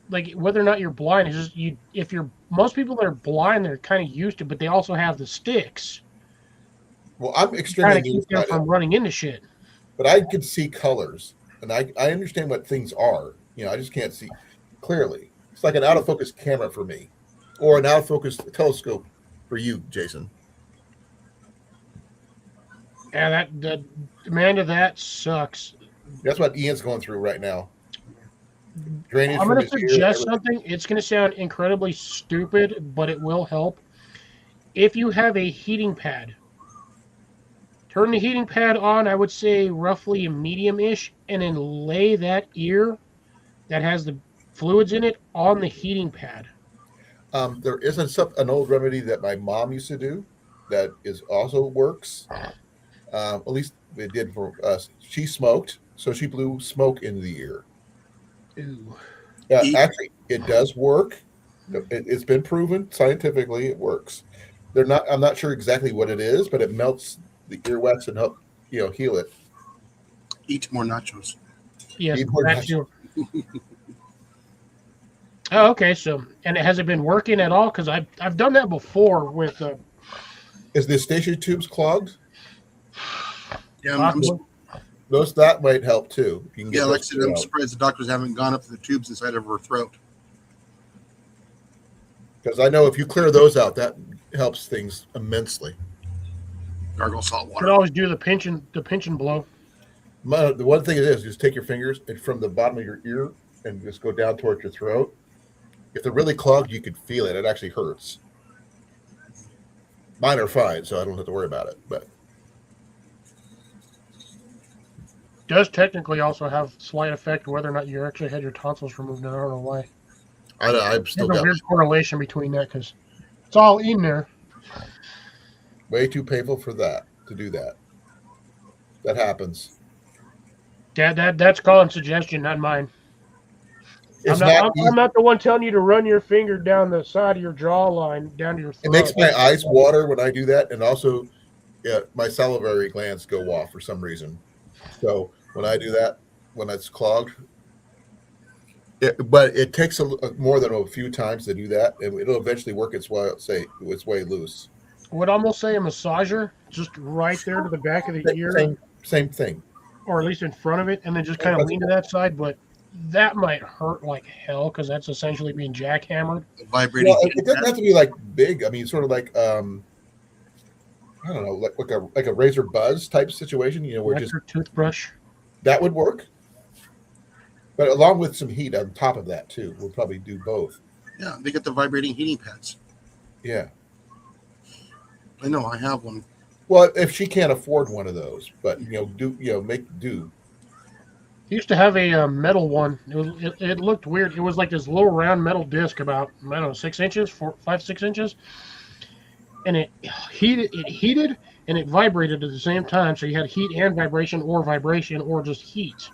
like whether or not you're blind. It's just you. If you're most people that are blind, they're kind of used to, but they also have the sticks. Well, I'm Trying extremely to keep them from running into shit. but I can see colors, and I understand what things are. I just can't see clearly. It's like an out of focus camera for me, or an out of focus telescope for you, Jason. Yeah, the demand of that sucks. That's what Ian's going through right now. Drainage I'm from going to his ear, suggest everything. something. It's going to sound incredibly stupid, but it will help. If you have a heating pad, turn the heating pad on, I would say roughly medium-ish, and then lay that ear that has the fluids in it on the heating pad. There is an old remedy that my mom used to do that is also works. At least it did for us. She smoked, so she blew smoke into the ear. Ooh. Actually, it does work. It's been proven scientifically. It works. I'm not sure exactly what it is, but it melts the earwax and help heal it. Eat more nachos. Yes, Eat more that's you. Oh, okay. So, and has it been working at all? Because I've done that before with. Is the station tubes clogged? Yeah, That might help too. You can get like I said, I'm surprised the doctors haven't gone up to the tubes inside of her throat. Because I know if you clear those out, that helps things immensely. Gargle salt water. Could always do the pinch and blow. The one thing it is, just take your fingers and from the bottom of your ear and just go down towards your throat. If they're really clogged, you can feel it. It actually hurts. Mine are fine, so I don't have to worry about it. But Does technically also have slight effect whether or not you actually had your tonsils removed. I don't know why. I've still There's a got weird correlation between that because it's all in there. way too painful for that to do that. That happens. That's Colin's suggestion, not mine. It's I'm not the one telling you to run your finger down the side of your jawline down to your throat. It makes my eyes water when I do that, and also, my salivary glands go off for some reason. So when I do that, when it's clogged, but it takes more than a few times to do that, and it'll eventually work its way loose. I would almost say a massager, just right there to the back of the ear, Same thing, or at least in front of it, and then just kind of lean to that side. But that might hurt like hell because that's essentially being jackhammered. Vibrating. Well, it doesn't have to be like big. I mean, sort of like I don't know, like a razor buzz type situation. Where just toothbrush. That would work. But along with some heat on top of that too, we'll probably do both. Yeah, they get the vibrating heating pads. Yeah. I know, I have one. Well, if she can't afford one of those, but make do. He used to have a metal one. It looked weird. It was like this little round metal disc about 6 inches, 5-6 inches, and it heated and it vibrated at the same time. So you had heat and vibration or just heat.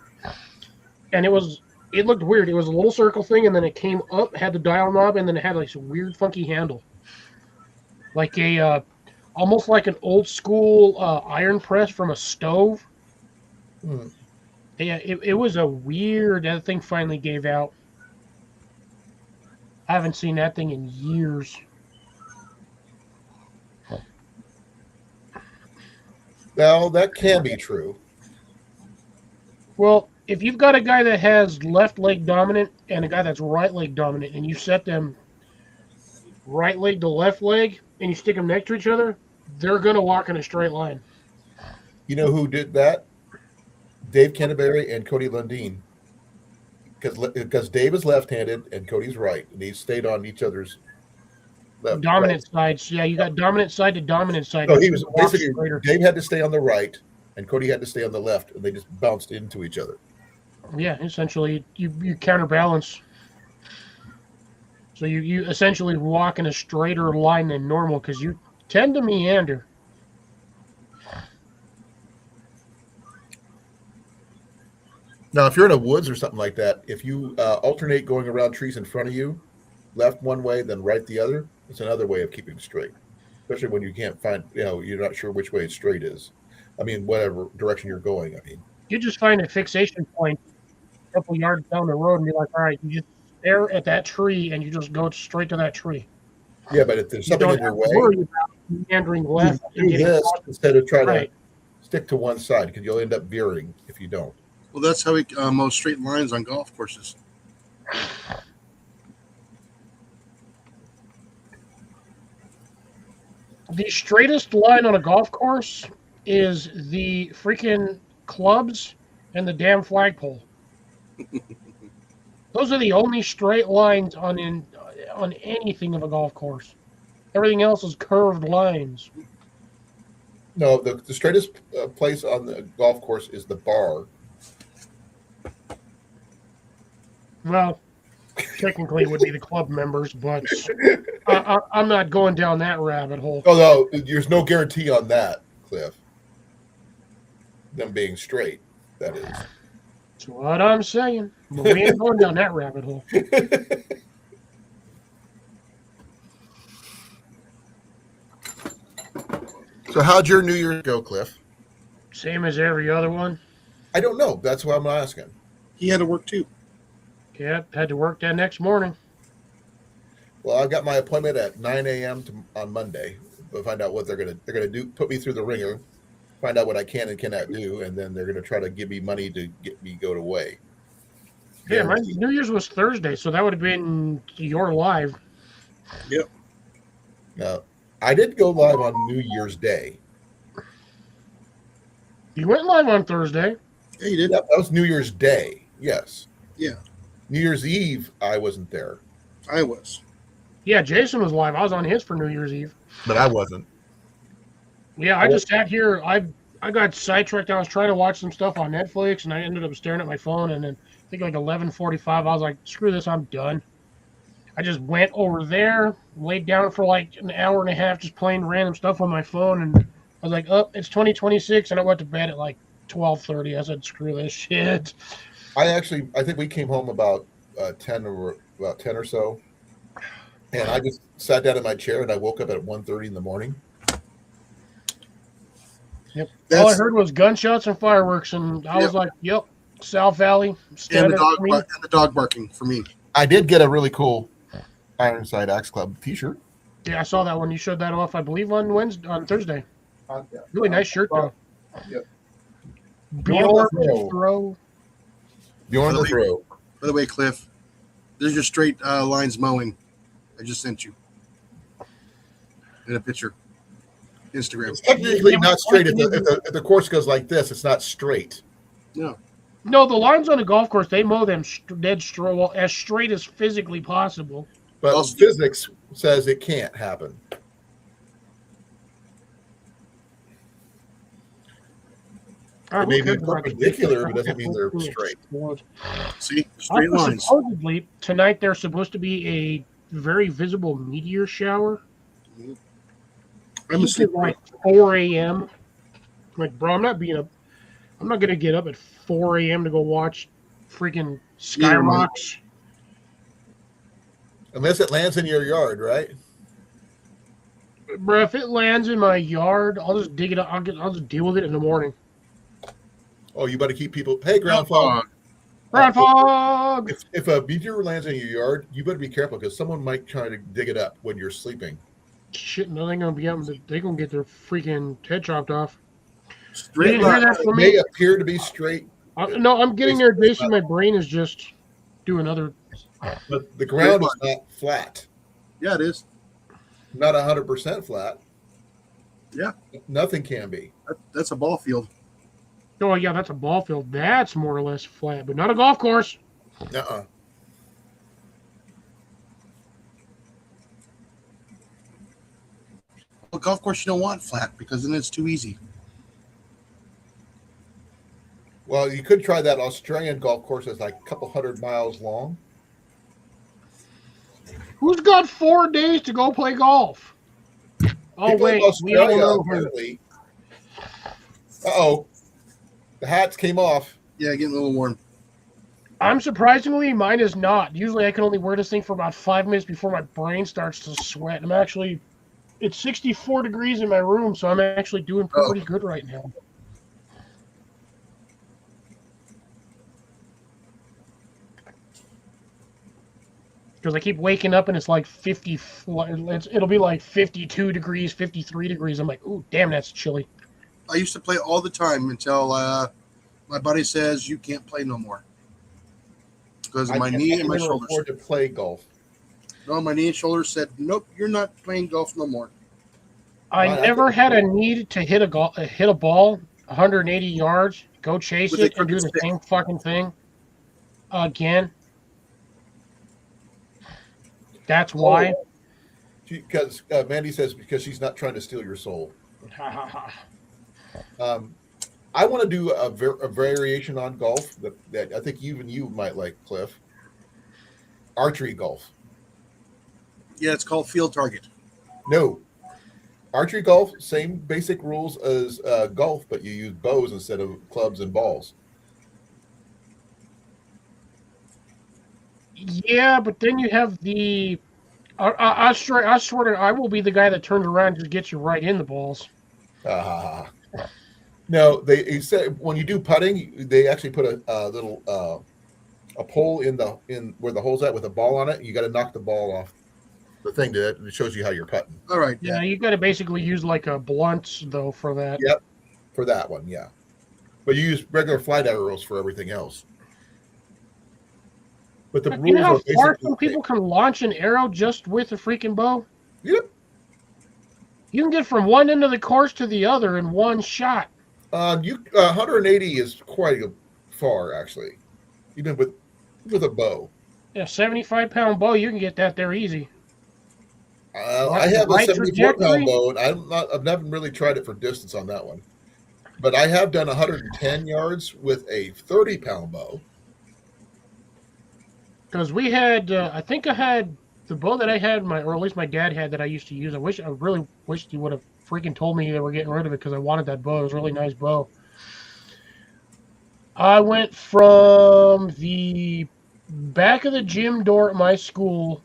And it looked weird. It was a little circle thing, and then it came up, had the dial knob, and then it had like some weird funky handle, like almost like an old school iron press from a stove. Hmm. Yeah, it was a weird. That thing finally gave out. I haven't seen that thing in years. Now that can be true. Well, if you've got a guy that has left leg dominant and a guy that's right leg dominant, and you set them right leg to left leg, and you stick them next to each other, they're gonna walk in a straight line. You know who did that? Dave Canterbury and Cody Lundeen. Because Dave is left-handed and Cody's right, and they stayed on each other's left right. Dominant sides, yeah, you got dominant side to dominant side. So It's he was gonna walk basically straighter. Dave had to stay on the right, and Cody had to stay on the left, and they just bounced into each other. Yeah, essentially, you counterbalance. So you essentially walk in a straighter line than normal because you tend to meander. Now, if you're in a woods or something like that, if you alternate going around trees in front of you, left one way, then right the other, it's another way of keeping straight. Especially when you can't find, you're not sure which way straight is. I mean, whatever direction you're going. I mean, You just find a fixation point a couple yards down the road and be like, all right, you just stare at that tree and you just go straight to that tree. yeah, but if there's You something don't in your have to way, worry about meandering left do and getting this caught. instead of trying Right. to stick to one side because you'll end up veering if you don't. Well, that's how we mow straight lines on golf courses. The straightest line on a golf course is the freaking clubs and the damn flagpole. Those are the only straight lines on anything of a golf course. Everything else is curved lines. No, the straightest place on the golf course is the bar. Well, technically it would be the club members, but I'm not going down that rabbit hole. Oh no, there's no guarantee on that, Cliff. Them being straight, that is. That's what I'm saying. But we ain't going down that rabbit hole. So how'd your New Year go, Cliff? Same as every other one. I don't know. That's what I'm asking. He had to work too. Yep, had to work that next morning. Well, I got my appointment at 9 a.m. On Monday. We'll find out what they're gonna do. Put me through the ringer, find out what I can and cannot do, and then they're gonna try to give me money to get me go away. Yeah, my New Year's was Thursday, so that would have been your live. Yep. Now, I did go live on New Year's Day. You went live on Thursday. Yeah, you did. That was New Year's Day. Yes. Yeah. New Year's Eve, I wasn't there. I was. Yeah, Jason was live. I was on his for New Year's Eve. But I wasn't. Yeah, I just sat here. I got sidetracked. I was trying to watch some stuff on Netflix, and I ended up staring at my phone. And then I think like 11:45, I was like, "Screw this, I'm done." I just went over there, laid down for like an hour and a half, just playing random stuff on my phone, and I was like, "Oh, it's 2026," and I went to bed at like 12:30. I said, "Screw this shit." I think we came home about 10 or so, and I just sat down in my chair and I woke up at 1:30 in the morning. Yep. All I heard was gunshots and fireworks, and I was like, "Yep, South Valley." And standard for me. the dog barking for me. I did get a really cool Ironside Axe Club T-shirt. Yeah, I saw that one. You showed that off, I believe, on Thursday. Really nice shirt though. Yep. Bjorn throw. Bjorn the Throw. By the way, Cliff, there's your straight lines mowing. I just sent you in a picture. Instagram. It's technically not straight. If the course goes like this, it's not straight. No. No, the lines on the golf course, they mow them dead straight, well, as straight as physically possible. But Also- physics says it can't happen. It may be perpendicular, but it doesn't mean they're straight. See, straight lines. Supposedly, tonight there's supposed to be a very visible meteor shower. I'm It's at like 4 a.m. Like, bro, I'm not going to get up at 4 a.m. to go watch freaking skyrocks. Unless it lands in your yard, right? Bro, if it lands in my yard, I'll just dig it up. I'll just deal with it in the morning. Oh, you better keep people. Hey, ground fog. Ground fog. If a meteor lands in your yard, you better be careful because someone might try to dig it up when you're sleeping. Shit, no, they're gonna be out. They're gonna get their freaking head chopped off. Straight You didn't hear line. that from It me? may appear to be straight, No, I'm getting there, Jason. My brain is just doing other. but the ground is not flat. Yeah, it is. Not 100% flat. Yeah. Nothing can be. That's a ball field. Oh yeah, that's a ball field. That's more or less flat, but not a golf course. Uh-uh. A golf course you don't want flat because then it's too easy. Well, you could try that Australian golf course that's like a couple 100 miles long. Who's got 4 days to go play golf? Oh People in wait, we all Australia, know who. apparently. Uh-oh. The hats came off. Yeah, getting a little warm. I'm surprisingly, mine is not. Usually I can only wear this thing for about 5 minutes before my brain starts to sweat. It's 64 degrees in my room, so I'm actually doing pretty good right now. Because I keep waking up and it's like 50, it'll be like 52 degrees, 53 degrees. I'm like, ooh, damn, that's chilly. I used to play all the time until my buddy says you can't play no more because of my knee and my I can't shoulders. afford to play golf. No, my knee and shoulders said, nope, you're not playing golf no more. I never had a need to hit a ball 180 yards, go chase it, and do the same fucking thing again. That's why. Because Mandy says because she's not trying to steal your soul. I want to do a variation on golf that I think you might like, Cliff. Archery golf. Yeah, it's called field target. No. Archery golf, same basic rules as golf, but you use bows instead of clubs and balls. Yeah, but then you have the. I swear I will be the guy that turns around and just gets you right in the balls. No, they said when you do putting, they actually put a little a pole in where the hole's at with a ball on it. You got to knock the ball off the thing that shows you how you're putting. All right. Yeah, you got to basically use like a blunt though for that. Yep, for that one, yeah. But you use regular flight arrows for everything else. But the rules You know how are basically far some people can launch an arrow just with a freaking bow? Yep. You can get from one end of the course to the other in one shot. 180 is quite far, actually, even with a bow. Yeah, 75-pound bow, you can get that there easy. I have a 74-pound bow, and I've never really tried it for distance on that one. But I have done 110 yards with a 30-pound bow. Because we had, I think I had the bow that I had, or at least my dad had that I used to use. I really wished he would have freaking told me they were getting rid of it because I wanted that bow. It was a really nice bow. I went from the back of the gym door at my school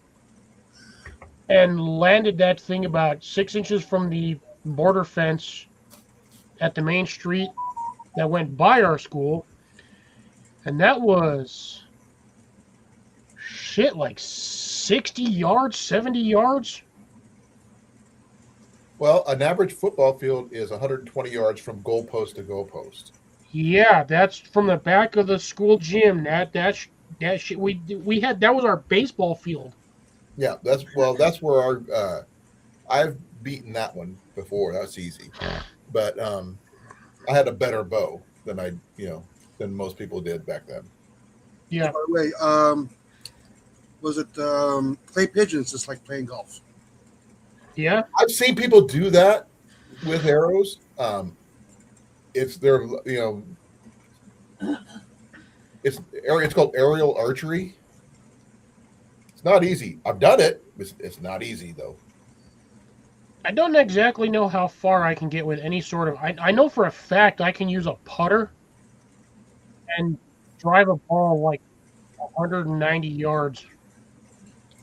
and landed that thing about 6 inches from the border fence at the main street that went by our school. And that was... like 60 yards, 70 yards. Well, an average football field is 120 yards from goalpost to goalpost. Yeah, that's from the back of the school gym. That shit we had. That was our baseball field. Yeah, that's where our I've beaten that one before. That's easy, but I had a better bow than most people did back then. Yeah. By the way, was it clay pigeons just like playing golf? Yeah. I've seen people do that with arrows. It's called aerial archery. It's not easy. I've done it. It's not easy though. I don't exactly know how far I can get with any sort of. I know for a fact I can use a putter and drive a ball like 190 yards.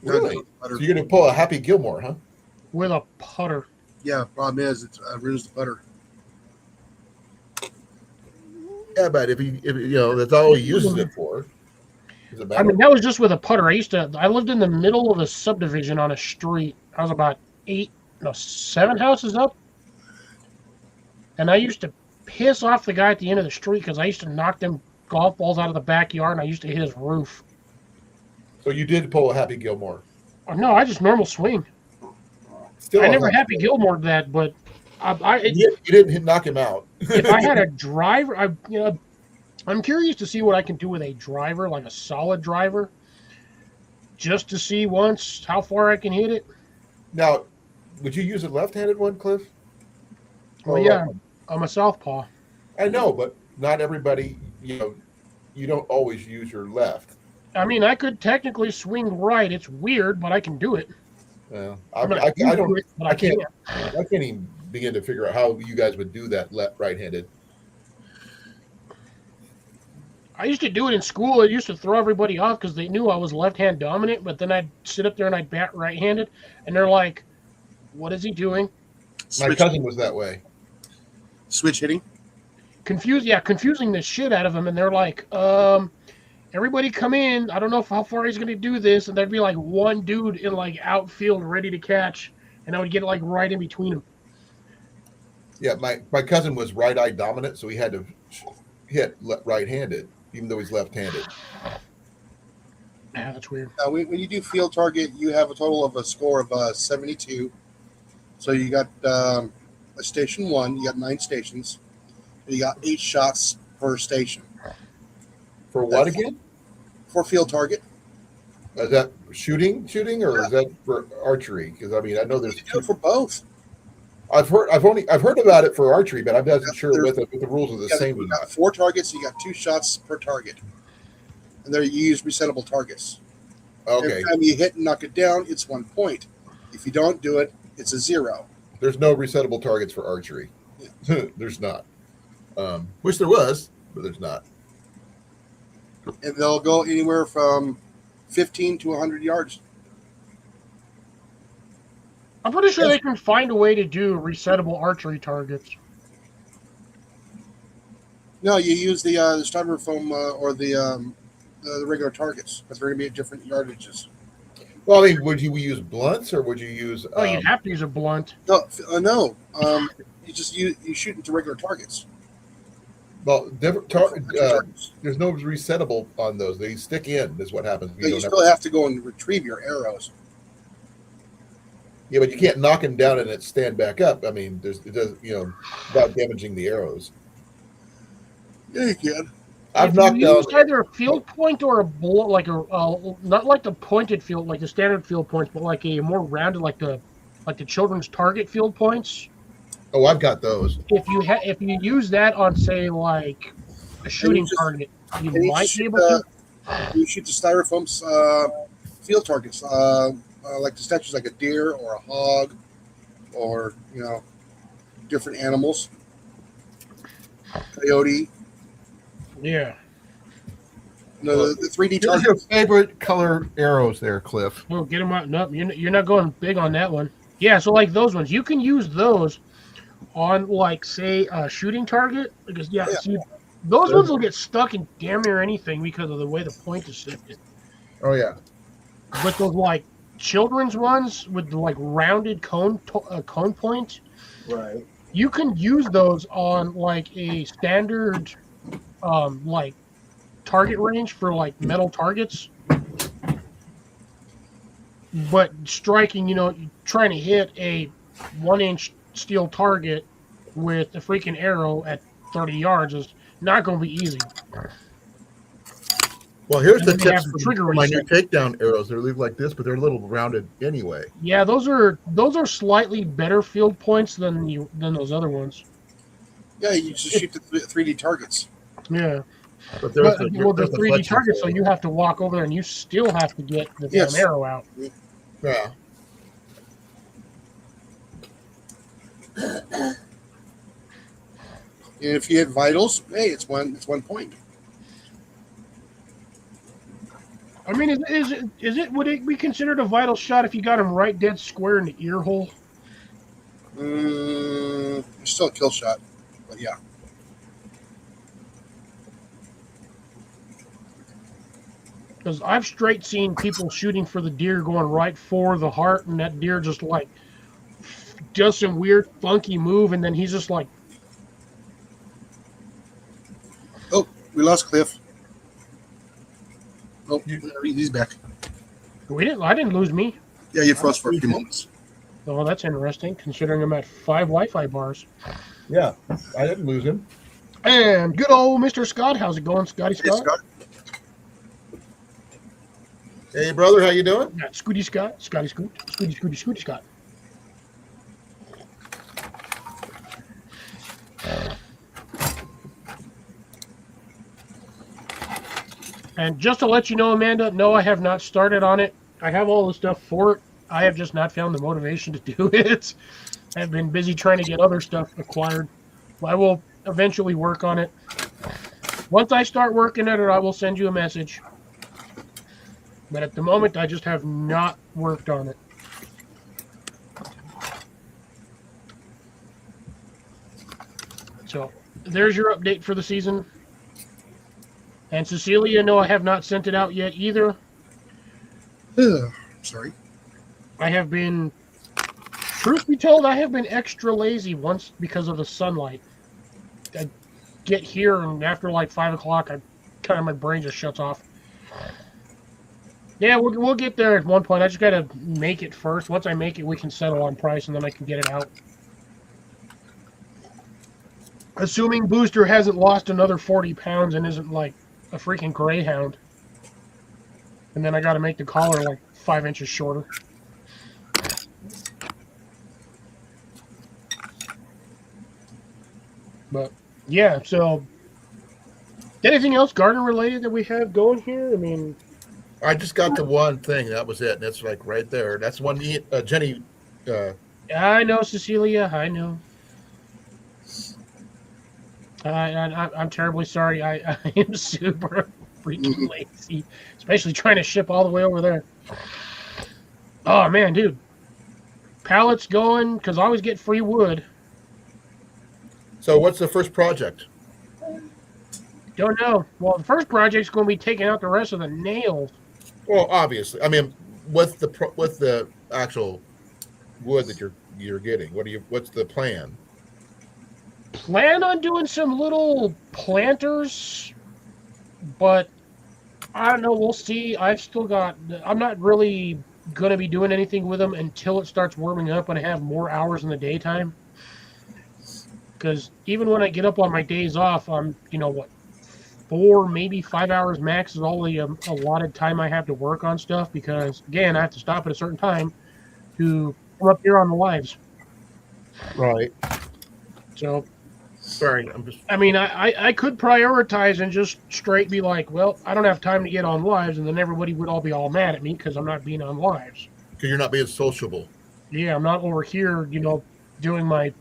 Really? So you're going to pull a Happy Gilmore, huh? With a putter. Yeah, problem is it ruins the putter. Yeah, but if that's all he uses it for. Does it I matter? mean, that was just with a putter. I lived in the middle of a subdivision on a street. I was about 7 houses up. And I used to piss off the guy at the end of the street because I used to knock them golf balls out of the backyard and I used to hit his roof. So you did pull a Happy Gilmore. Oh, no, I just normal swing. Still, I a never Happy Gilmore that, but you didn't knock him out. if I had a driver, I'm curious to see what I can do with a driver, like a solid driver, just to see once how far I can hit it. Now, would you use a left-handed one, Cliff? Well, yeah, I'm a southpaw. I know, but not everybody. You don't always use your left. I mean, I could technically swing right. It's weird, but I can do it. Well, I can't can't. I can't even begin to figure out how you guys would do that right-handed. I used to do it in school. It used to throw everybody off because they knew I was left-hand dominant, but then I'd sit up there and I'd bat right-handed, and they're like, what is he doing? My cousin was that way. Switch hitting? Confusing the shit out of them, and they're like, everybody come in. I don't know how far he's going to do this, and there'd be like one dude in like outfield ready to catch, and I would get like right in between them. Yeah, my cousin was right-eye dominant, so he had to hit right-handed, even though he's left-handed. Yeah, that's weird. When you do field target, you have a total of a score of 72. So you got a station 1, you got 9 stations. You got 8 shots per station. For what again? For field target. Is that shooting, or is that for archery? Because I mean, I know there's You do it for both. I've heard about it for archery, but I'm not sure whether the rules are the same or You got not. 4 targets, you got 2 shots per target. And there you use resettable targets. Okay. Every time you hit and knock it down, it's 1 point. If you don't do it, it's a 0. There's no resettable targets for archery. Yeah. There's not. Wish there was, but there's not. And they'll go anywhere from 15 to 100 yards. I'm pretty sure they can find a way to do resettable archery targets. No, you use the styrofoam or the regular targets, but they're going to be at different yardages. Well, I mean, would you use blunts or would you use? Oh, you'd have to use a blunt. No. You shoot into regular targets. Well, there's no resettable on those. They stick in. Is what happens. You still have to go and retrieve your arrows. Yeah, but you can't knock them down and it stand back up. I mean, without damaging the arrows. Yeah, you can. I've knocked down either a field point or not like the pointed field, like the standard field points, but like a more rounded, like the children's target field points. Oh, I've got those. If you use that on, say, like a shooting target, you might be able to. You shoot the styrofoam field targets, like the statues, like a deer or a hog, or different animals, coyote. Yeah. No, the 3D targets. What's your favorite color arrows there, Cliff? Well, get them out. No, you're not going big on that one. Yeah, so like those ones, you can use those on, like, say, a shooting target. Because see, those ones will get stuck in damn near anything because of the way the point is shifted. Oh yeah. But those like children's ones with the like rounded cone point, Right. you can use those on like a standard like target range for like metal targets. But striking, trying to hit a 1-inch steel target with a freaking arrow at 30 yards is not going to be easy. Well, here's And the then they tips have the for trigger my new reset. takedown arrows. They look like this, but they're a little rounded anyway. Yeah, those are slightly better field points than those other ones. Yeah, you just shoot the 3D targets. Yeah. But They're there's 3D targets, so you have to walk over there and you still have to get the damn arrow out. Yeah. And if you hit vitals, hey, it's 1 point. I mean, would it be considered a vital shot if you got him right dead square in the ear hole? It's still a kill shot, but yeah. Because I've straight seen people shooting for the deer going right for the heart, and that deer just like does some weird funky move, and then he's just like, Oh, we lost Cliff. Oh, he's back. I didn't lose me. Yeah, you froze for a few moments. Oh, that's interesting, considering I'm at 5 Wi-Fi bars. Yeah, I didn't lose him. And good old Mr. Scott. How's it going, Scotty Hey, Scott? Scott. Hey, brother, how you doing? Yeah, Scooty Scott. Scotty Scoot. Scooty Scott. And just to let you know, Amanda, no, I have not started on it. I have all the stuff for it. I have just not found the motivation to do it. I've been busy trying to get other stuff acquired. I will eventually work on it. Once I start working at it, I will send you a message. But at the moment, I just have not worked on it. So, there's your update for the season. And Cecilia, no, I have not sent it out yet either. Sorry. I have been, truth be told, I have been extra lazy once because of the sunlight. I get here, and after like 5 o'clock, my brain just shuts off. Yeah, we'll get there at one point. I just got to make it first. Once I make it, we can settle on price, and then I can get it out. Assuming Booster hasn't lost another 40 pounds and isn't like a freaking greyhound. And then I got to make the collar like 5 inches shorter. But, yeah, so anything else garden related that we have going here? I mean, I just got the one thing. That was it. And it's like right there. That's one Jenny. I know, Cecilia. I know. I'm terribly sorry. I am super freaking lazy, especially trying to ship all the way over there. Oh, man, dude. Pallets going, because I always get free wood. So what's the first project? Don't know. Well, the first project's going to be taking out the rest of the nails. Well, obviously. I mean, with the actual wood that you're getting, what's the plan? Plan on doing some little planters, but I don't know. We'll see. I'm not really going to be doing anything with them until it starts warming up and I have more hours in the daytime. Because even when I get up on my days off, I'm, 4, maybe 5 hours max is all the allotted time I have to work on stuff. Because, again, I have to stop at a certain time to come up here on the lives. Right. So, sorry, I could prioritize and just straight be like, well, I don't have time to get on lives, and then everybody would all be all mad at me because I'm not being on lives. Because you're not being sociable. Yeah, I'm not over here, doing my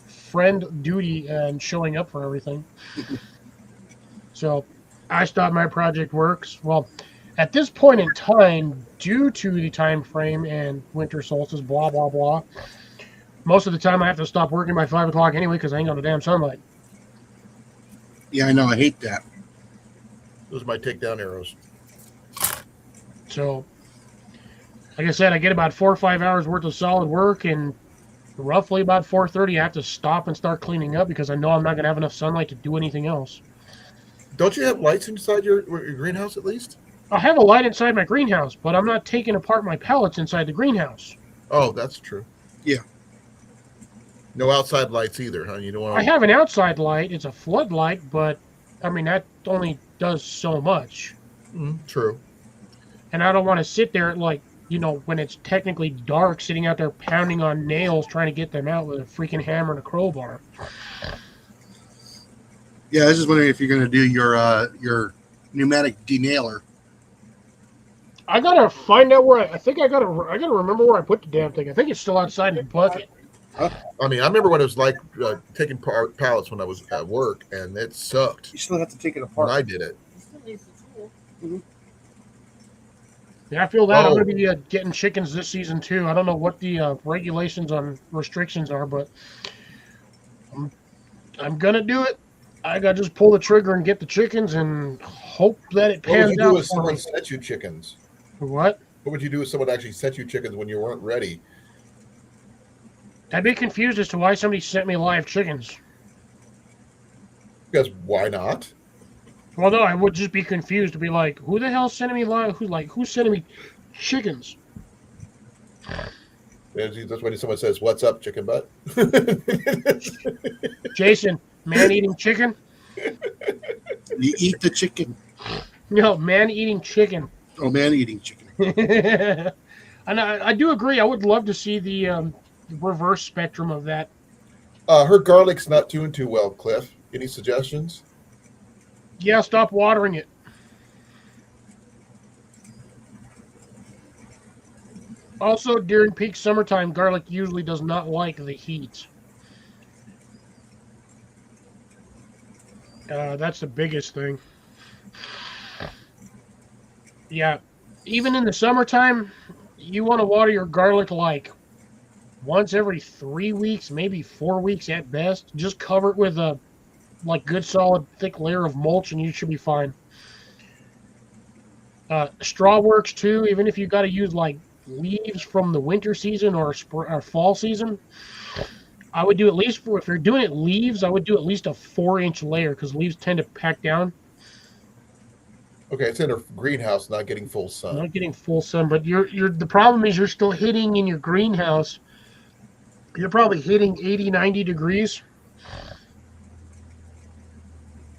friend duty and showing up for everything. So, I stopped my project works. Well, at this point in time, due to the time frame and winter solstice, blah, blah, blah, most of the time I have to stop working by 5 o'clock anyway because I ain't got no damn sunlight. Yeah, I know. I hate that. Those are my takedown arrows. So, like I said, I get about 4 or 5 hours worth of solid work, and roughly about 4:30 I have to stop and start cleaning up because I know I'm not going to have enough sunlight to do anything else. Don't you have lights inside your greenhouse at least? I have a light inside my greenhouse, but I'm not taking apart my pellets inside the greenhouse. Oh, that's true. Yeah. No outside lights either, huh? You don't want. I have an outside light. It's a floodlight, but that only does so much. True. And I don't want to sit there at when it's technically dark, sitting out there pounding on nails trying to get them out with a freaking hammer and a crowbar. Yeah, I was just wondering if you're going to do your pneumatic denailer. I gotta find out where I gotta remember where I put the damn thing. I think it's still outside in the bucket. I remember when it was like taking apart pallets when I was at work, and it sucked. You still have to take it apart. When I did it. Mm-hmm. Yeah, I feel that. I'm going to be getting chickens this season, too. I don't know what the regulations on restrictions are, but I'm going to do it. I got to just pull the trigger and get the chickens and hope that it What would pans you do out if for someone me. sent you chickens? What? What would you do if someone actually sent you chickens when you weren't ready? I'd be confused as to why somebody sent me live chickens. Because why not? Well, no, I would just be confused to be like, who the hell's sending me live? Who's sending me chickens? That's when someone says, "What's up, chicken butt?" Jason, man eating chicken? You eat the chicken. No, man eating chicken. Oh, man eating chicken. And I do agree. I would love to see the reverse spectrum of that. Her garlic's not doing too well, Cliff. Any suggestions? Yeah, stop watering it. Also, during peak summertime, garlic usually does not like the heat. That's the biggest thing. Yeah, even in the summertime, you want to water your garlic like once every 3 weeks, maybe 4 weeks at best. Just cover it with a good solid thick layer of mulch, and you should be fine. Straw works too, even if you got to use like leaves from the winter season or fall season. I would do at least if you're doing it leaves, I would do at least a 4-inch layer because leaves tend to pack down. Okay, it's in a greenhouse, not getting full sun. Not getting full sun, but the problem is you're still hitting in your greenhouse. You're probably hitting 80, 90 degrees.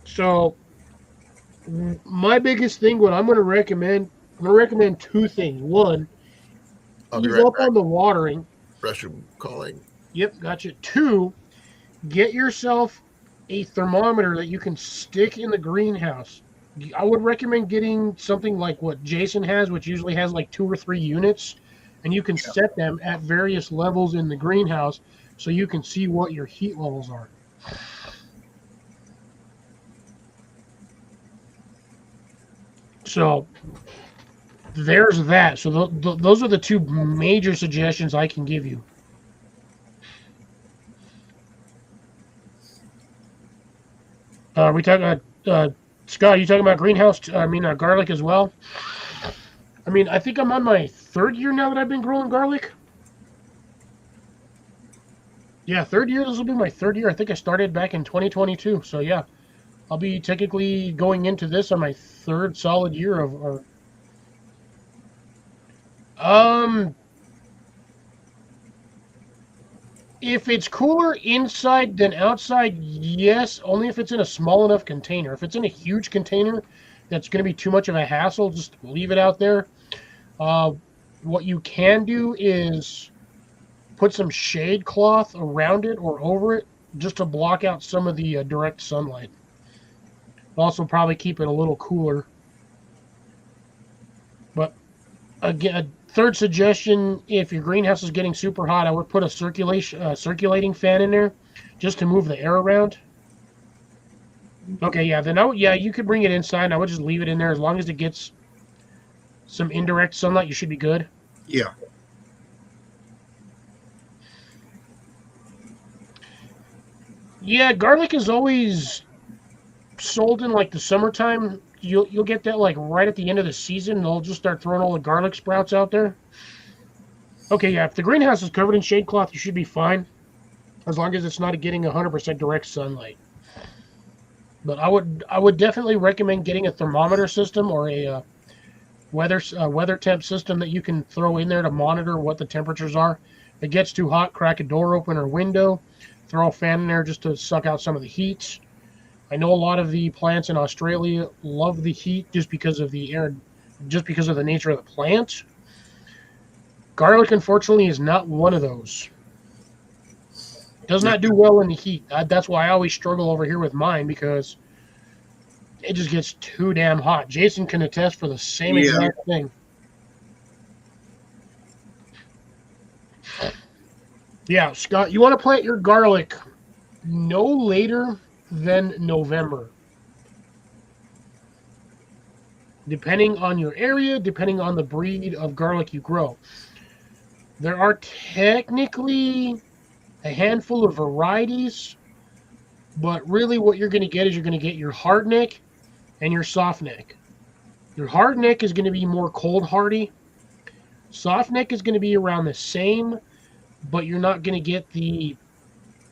So my biggest thing, what I'm going to recommend, two things. One, I'll be ease right up back. on the watering. Restroom calling. Yep, gotcha. Two, get yourself a thermometer that you can stick in the greenhouse. I would recommend getting something like what Jason has, which usually has like 2 or 3 units, and you can set them at various levels in the greenhouse so you can see what your heat levels are. So there's that. So those are the 2 major suggestions I can give you. We talking about Scott? You talking about greenhouse? Garlic as well. I think I'm on my 3rd year now that I've been growing garlic. Yeah, 3rd year. This will be my 3rd year. I think I started back in 2022. So yeah, I'll be technically going into this on my 3rd solid year of. If it's cooler inside than outside, yes, only if it's in a small enough container. If it's in a huge container, that's going to be too much of a hassle. Just leave it out there. What you can do is put some shade cloth around it or over it just to block out some of the direct sunlight. Also, probably keep it a little cooler. But again, a 3rd suggestion: if your greenhouse is getting super hot, I would put a circulating fan in there just to move the air around. Okay, yeah, then you could bring it inside, and I would just leave it in there as long as it gets some indirect sunlight. You should be good. Yeah. Yeah, garlic is always sold in like the summertime. You'll get that like right at the end of the season. They'll just start throwing all the garlic sprouts out there. Okay, yeah, if the greenhouse is covered in shade cloth, you should be fine, as long as it's not getting 100% direct sunlight. But I would definitely recommend getting a thermometer system or a weather temp system that you can throw in there to monitor what the temperatures are. If it gets too hot, crack a door open or window, throw a fan in there just to suck out some of the heat. I know a lot of the plants in Australia love the heat just because of the air, just because of the nature of the plant. Garlic, unfortunately, is not one of those. Does not do well in the heat. That's why I always struggle over here with mine, because it just gets too damn hot. Jason can attest for the same exact thing. Yeah, Scott, you want to plant your garlic no later than November. Depending on your area, depending on the breed of garlic you grow. There are technically a handful of varieties But really what you're going to get is you're going to get your hard neck and your soft neck. Your hard neck is going to be more cold hardy. Soft neck is going to be around the same, but you're not going to get the,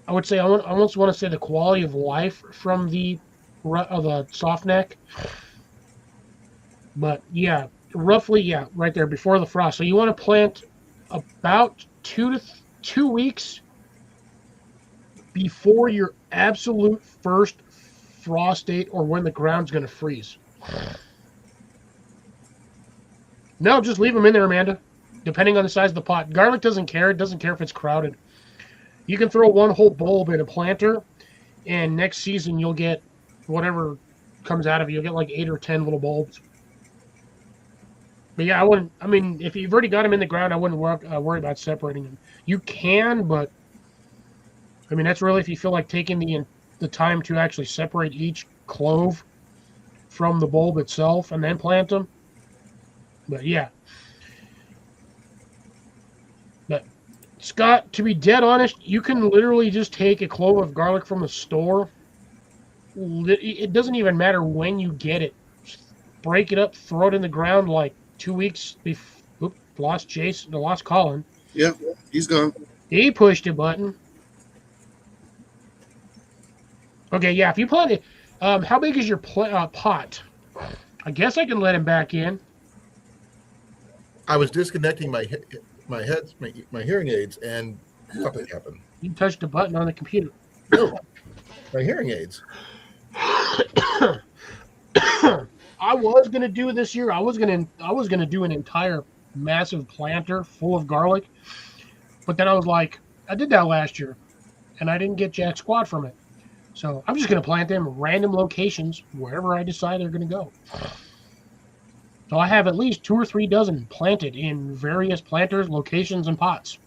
I would say, I almost want to say the quality of life from the soft neck. But yeah, roughly, yeah, right there before the frost. So you want to plant about 2 weeks before your absolute first frost date or when the ground's going to freeze. No, just leave them in there, Amanda, depending on the size of the pot. Garlic doesn't care. It doesn't care if it's crowded. You can throw one whole bulb in a planter, and next season you'll get whatever comes out of it. You'll get like 8 or 10 little bulbs. But yeah, I wouldn't. I mean, if you've already got them in the ground, I wouldn't worry about separating them. You can, but I mean, that's really if you feel like taking the time to actually separate each clove from the bulb itself and then plant them. But yeah. But Scott, to be dead honest, you can literally just take a clove of garlic from the store. It doesn't even matter when you get it. Just break it up, throw it in the ground like 2 weeks before. Lost Colin. Yep, he's gone. He pushed a button. Okay, yeah, if you plant it, how big is your pot? I guess I can let him back in. I was disconnecting my hearing aids, and something happened. You touched a button on the computer. No, my hearing aids. I was gonna do this year. I was gonna do an entire massive planter full of garlic, but then I was like, I did that last year, and I didn't get jack squat from it. So I'm just gonna plant them in random locations wherever I decide they're gonna go. So I have at least 2 or 3 dozen planted in various planters, locations, and pots.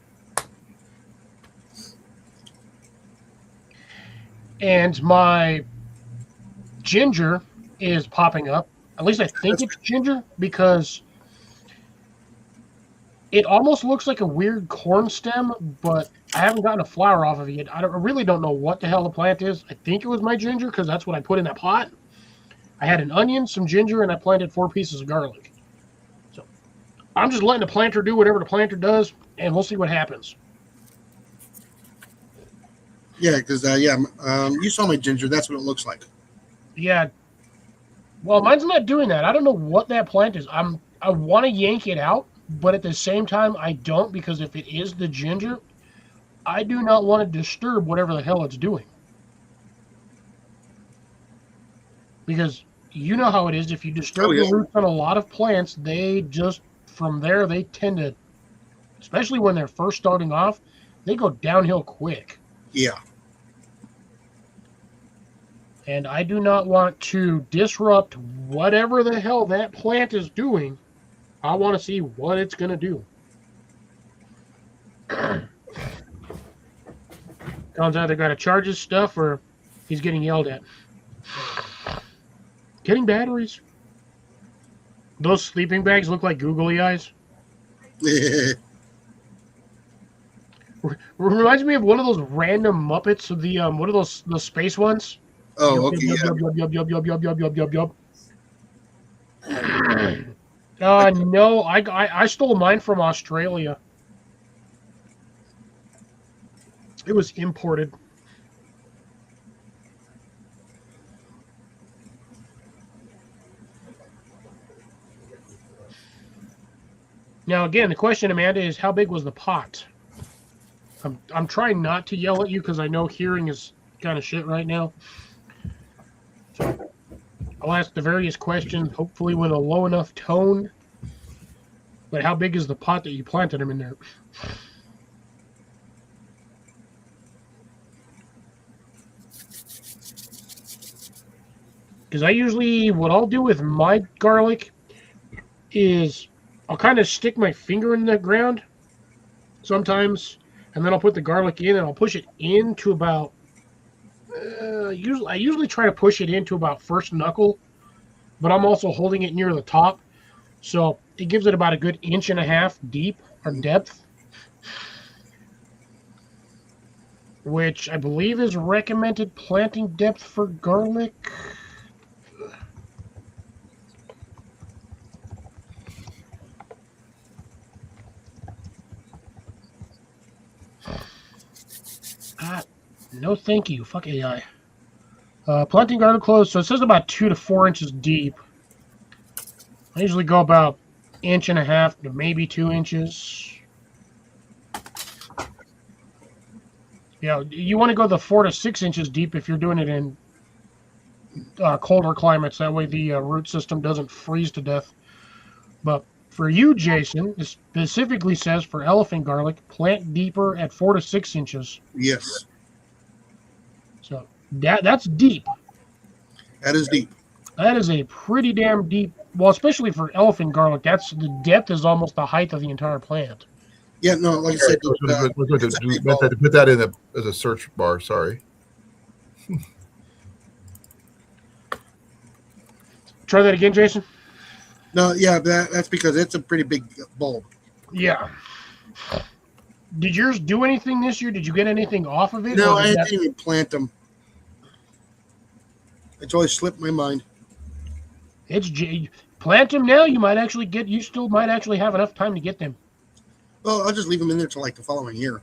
And my ginger is popping up. At least I think it's ginger because it almost looks like a weird corn stem, but I haven't gotten a flower off of it yet. I really don't know what the hell the plant is. I think it was my ginger because that's what I put in that pot. I had an onion, some ginger, and I planted 4 pieces of garlic. So I'm just letting the planter do whatever the planter does, and we'll see what happens. Yeah, because you saw my ginger. That's what it looks like. Yeah. Well, mine's not doing that. I don't know what that plant is. I want to yank it out, but at the same time, I don't, because if it is the ginger, I do not want to disturb whatever the hell it's doing. Because you know how it is. If you disturb the roots on a lot of plants, they just, from there, they tend to, especially when they're first starting off, they go downhill quick. Yeah. And I do not want to disrupt whatever the hell that plant is doing. I want to see what it's going to do. Colin's either got to charge his stuff or he's getting yelled at. Getting batteries. Those sleeping bags look like googly eyes. Reminds me of one of those random Muppets of the what are those space ones? Oh, okay. No, I stole mine from Australia. It was imported. Now, again, the question, Amanda, is how big was the pot? I'm trying not to yell at you because I know hearing is kind of shit right now. So I'll ask the various questions, hopefully with a low enough tone. But how big is the pot that you planted them in there? Because I usually, what I'll do with my garlic is I'll kind of stick my finger in the ground sometimes, and then I'll put the garlic in and I'll push it into about, I usually try to push it into about first knuckle, but I'm also holding it near the top. So it gives it about a good 1.5 inches deep or depth. which I believe is recommended planting depth for garlic. No thank you. Fuck AI. Planting garlic close, so it says about 2 to 4 inches deep. I usually go about 1.5 to maybe 2 inches. Yeah, you want to go the 4 to 6 inches deep if you're doing it in colder climates. That way the root system doesn't freeze to death. But for you, Jason, it specifically says for elephant garlic, plant deeper at 4 to 6 inches. Yes, So that's deep. that is deep. That is a pretty damn deep. Well, especially for elephant garlic, that's the depth is almost the height of the entire plant. Yeah, no, like I said, We're going to put that in as a search bar. Sorry. Try that again, Jason. no, yeah, that's because it's a pretty big bulb. Yeah. Did yours do anything this year? Did you get anything off of it? No, I didn't even plant them. It's always slipped my mind. Plant them now. You might actually get. You still might actually have enough time to get them. Well, I'll just leave them in there till like the following year.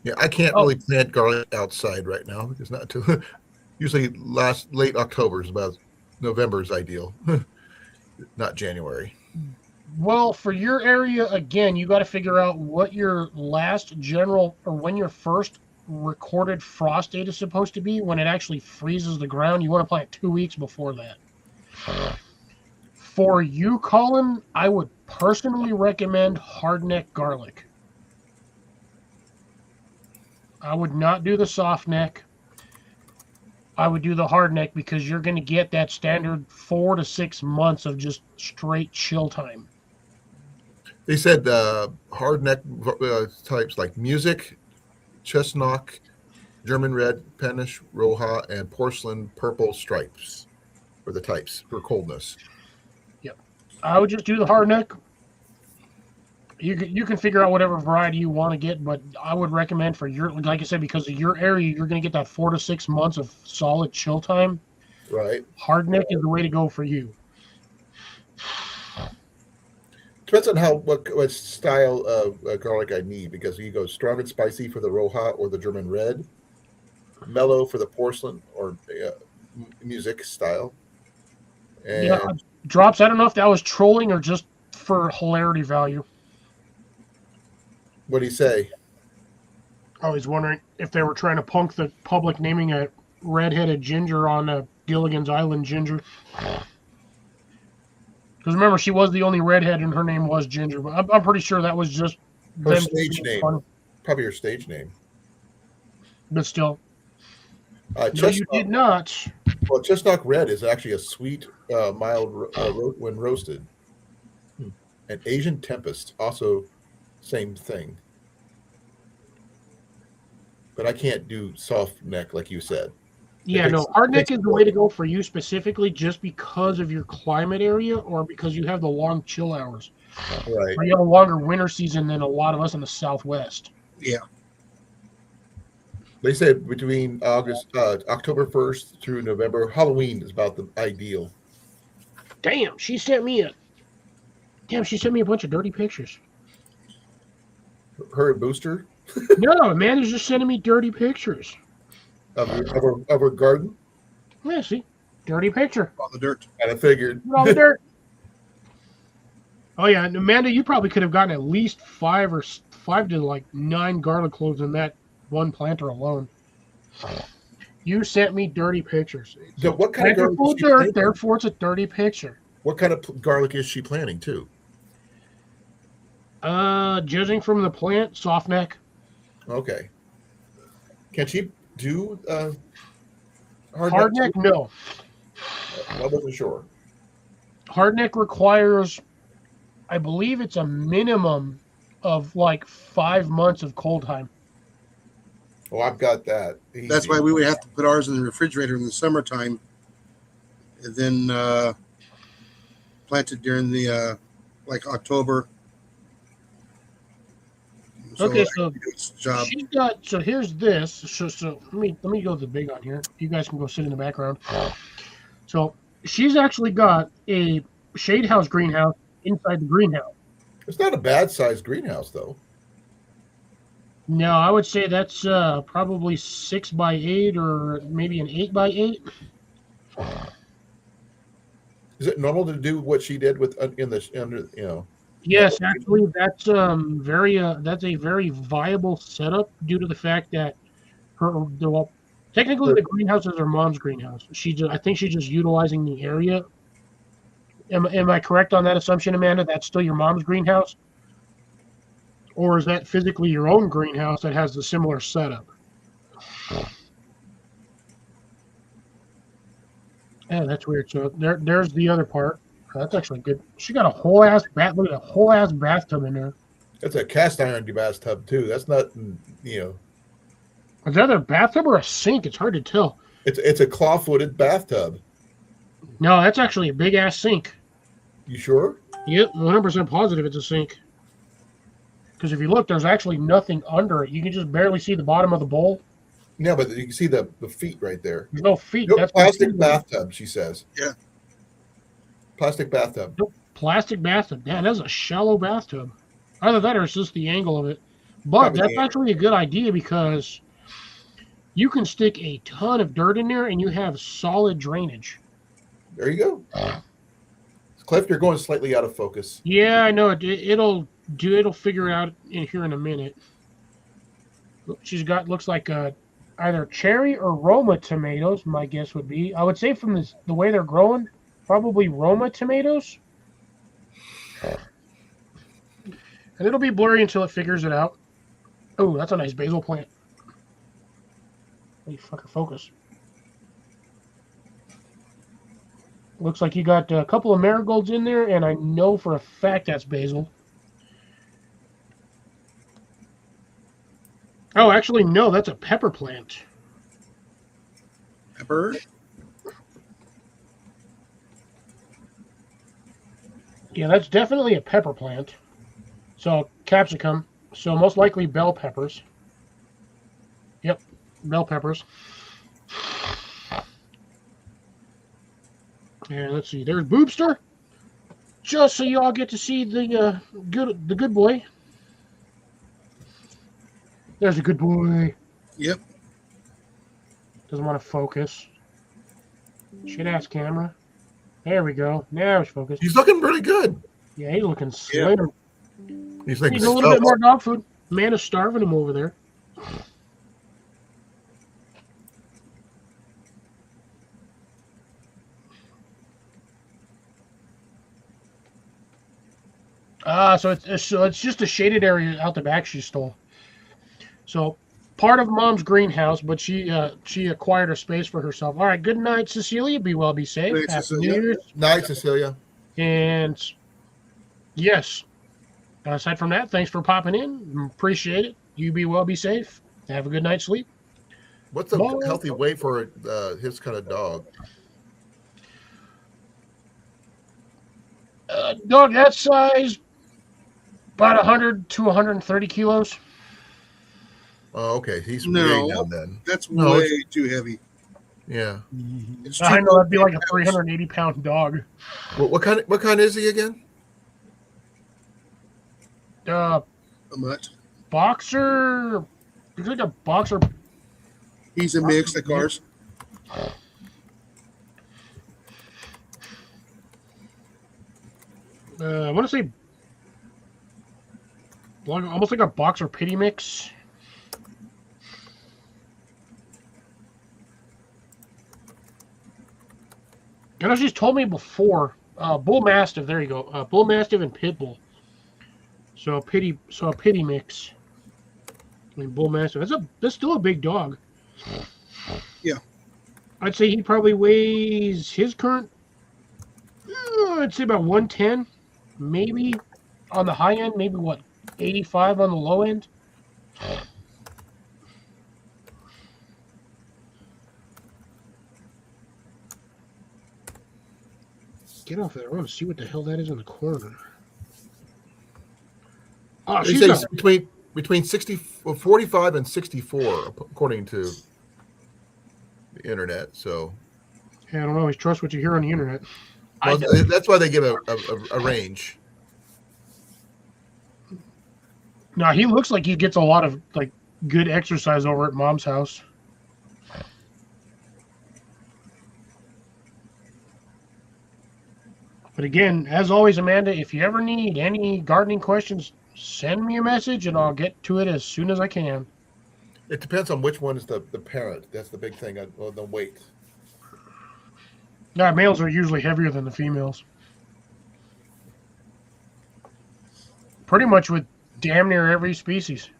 Yeah, I can't really plant garlic outside right now because not too. Usually, late October is about November is ideal, not January. Well, for your area again, you got to figure out what your last general or when your first recorded frost date is supposed to be. When it actually freezes the ground, you want to plant 2 weeks before that. For you, Colin, I would personally recommend hardneck garlic. I would not do the soft neck. I would do the hard neck because you're going to get that standard 4 to 6 months of just straight chill time. They said hard neck types like music, chestnut, German red, Penish, Roja, and porcelain purple stripes for the types for coldness. Yep. I would just do the hard neck. You can figure out whatever variety you want to get, but I would recommend for your, like I said, because of your area, you're going to get that 4 to 6 months of solid chill time. Right. Hard neck is the way to go for you. Depends on what style of garlic I need, because you go strong and spicy for the Roja or the German red, mellow for the porcelain or music style. And yeah, drops. I don't know if that was trolling or just for hilarity value. What do you say? I was wondering if they were trying to punk the public naming a redheaded ginger on Gilligan's Island Ginger. Because remember, she was the only redhead and her name was Ginger. But I'm pretty sure that was just her stage name. Funny. Probably her stage name. But still. No, you did not. Well, chestnut red is actually a sweet, mild when roasted. And Asian Tempest, also same thing. But I can't do soft neck like you said. Yeah, no, hard neck is the way to go for you specifically just because of your climate area or because you have the long chill hours. Right. Or you have a longer winter season than a lot of us in the Southwest. Yeah. They said between October 1st through November, Halloween is about the ideal. Damn, she sent me a bunch of dirty pictures. Her Booster? No, Amanda's just sending me dirty pictures. Of her garden? Yeah, see? Dirty picture. All the dirt. And I figured. All the dirt. Oh, yeah, and Amanda, you probably could have gotten at least 5 to like 9 garlic cloves in that one planter alone. You sent me dirty pictures. So what kind of garlic full of dirt, therefore it's a dirty picture. What kind of garlic is she planting too? Judging from the plant, soft neck. Okay. Can she do hard neck? No. I wasn't sure. Hard neck requires, I believe it's a minimum of like 5 months of cold time. Oh, I've got that. Easy. That's why we would have to put ours in the refrigerator in the summertime, and then plant it during the like October, So Okay, it so do its job. she's got. So here's this. So let me go to the big on here. You guys can go sit in the background. So she's actually got a shade house greenhouse inside the greenhouse. It's not a bad sized greenhouse though. No, I would say that's probably 6 by 8 or maybe an 8 by 8. Is it normal to do what she did with in the under Yes, actually, that's a very viable setup due to the fact that well, technically the greenhouse is her mom's greenhouse. I think she's just utilizing the area. Am I correct on that assumption, Amanda? That's still your mom's greenhouse, or is that physically your own greenhouse that has the similar setup? Yeah, that's weird. So there's the other part. That's actually good. She got a whole ass look at a whole ass bathtub in there. That's a cast iron bathtub too. That's not Is that a bathtub or a sink? It's hard to tell. It's a claw footed bathtub. No, that's actually a big ass sink. You sure? Yep, 100% positive it's a sink. Because if you look, there's actually nothing under it. You can just barely see the bottom of the bowl. Yeah, but you can see the feet right there. There's no feet. Nope, That's plastic bathtub, she says. Yeah. Plastic bathtub. Nope, plastic bathtub. Yeah, that's a shallow bathtub. Either that or it's just the angle of it. But Probably that's actually a good idea because you can stick a ton of dirt in there and you have solid drainage. There you go. Cliff, you're going slightly out of focus. Yeah, I know. It'll figure it out in here in a minute. She's got, looks like either cherry or Roma tomatoes, my guess would be. I would say from the way they're growing, probably Roma tomatoes. And it'll be blurry until it figures it out. Oh, that's a nice basil plant. Hey, fucker, focus. Looks like you got a couple of marigolds in there, and I know for a fact that's basil. Oh, actually, no, that's a pepper plant. Pepper. Yeah, that's definitely a pepper plant. So, capsicum. So, most likely bell peppers. Yep, bell peppers. And let's see, there's Boobster. Just so y'all get to see the good boy. There's a good boy. Yep. Doesn't want to focus. Shit ass camera. There we go. Now it's focused. He's looking pretty good. Yeah, he's looking slim. He's like Needs a little bit more dog food. Man is starving him over there. So it's just a shaded area out the back she stole. So part of Mom's greenhouse, but she acquired a space for herself. All right, good night, Cecilia. Be well, be safe. Good night, Happy Cecilia. New Year's. Night, Cecilia. And yes, aside from that, thanks for popping in. Appreciate it. You be well, be safe. Have a good night's sleep. What's a Bye. healthy weight for his kind of dog? Dog that size, about 100 to 130 kilos. Oh, okay. He's No. way down then. That's No, way too heavy. Yeah. It's I too know that'd be like a pounds. 380-pound dog. What kind is he again? A mutt. Boxer. He's like a boxer. He's a mix like ours. I want to say almost like a boxer pity mix. I know she's told me before. Bull Mastiff. There you go. Bull Mastiff and Pit Bull. So a pity mix. I mean, Bull Mastiff. That's still a big dog. Yeah. I'd say he probably weighs his current. I'd say about 110, maybe on the high end. Maybe what, 85 on the low end. Get off there. I want to see what the hell that is in the corner. Oh, He says between between 45 and 64, according to the internet. So, Yeah, I don't always trust what you hear on the internet. well, that's why they give a range. Now he looks like he gets a lot of like good exercise over at Mom's house. But again, as always, Amanda, if you ever need any gardening questions, send me a message and I'll get to it as soon as I can. It depends on which one is the parent. That's the big thing. The weight. Now, males are usually heavier than the females. Pretty much with damn near every species.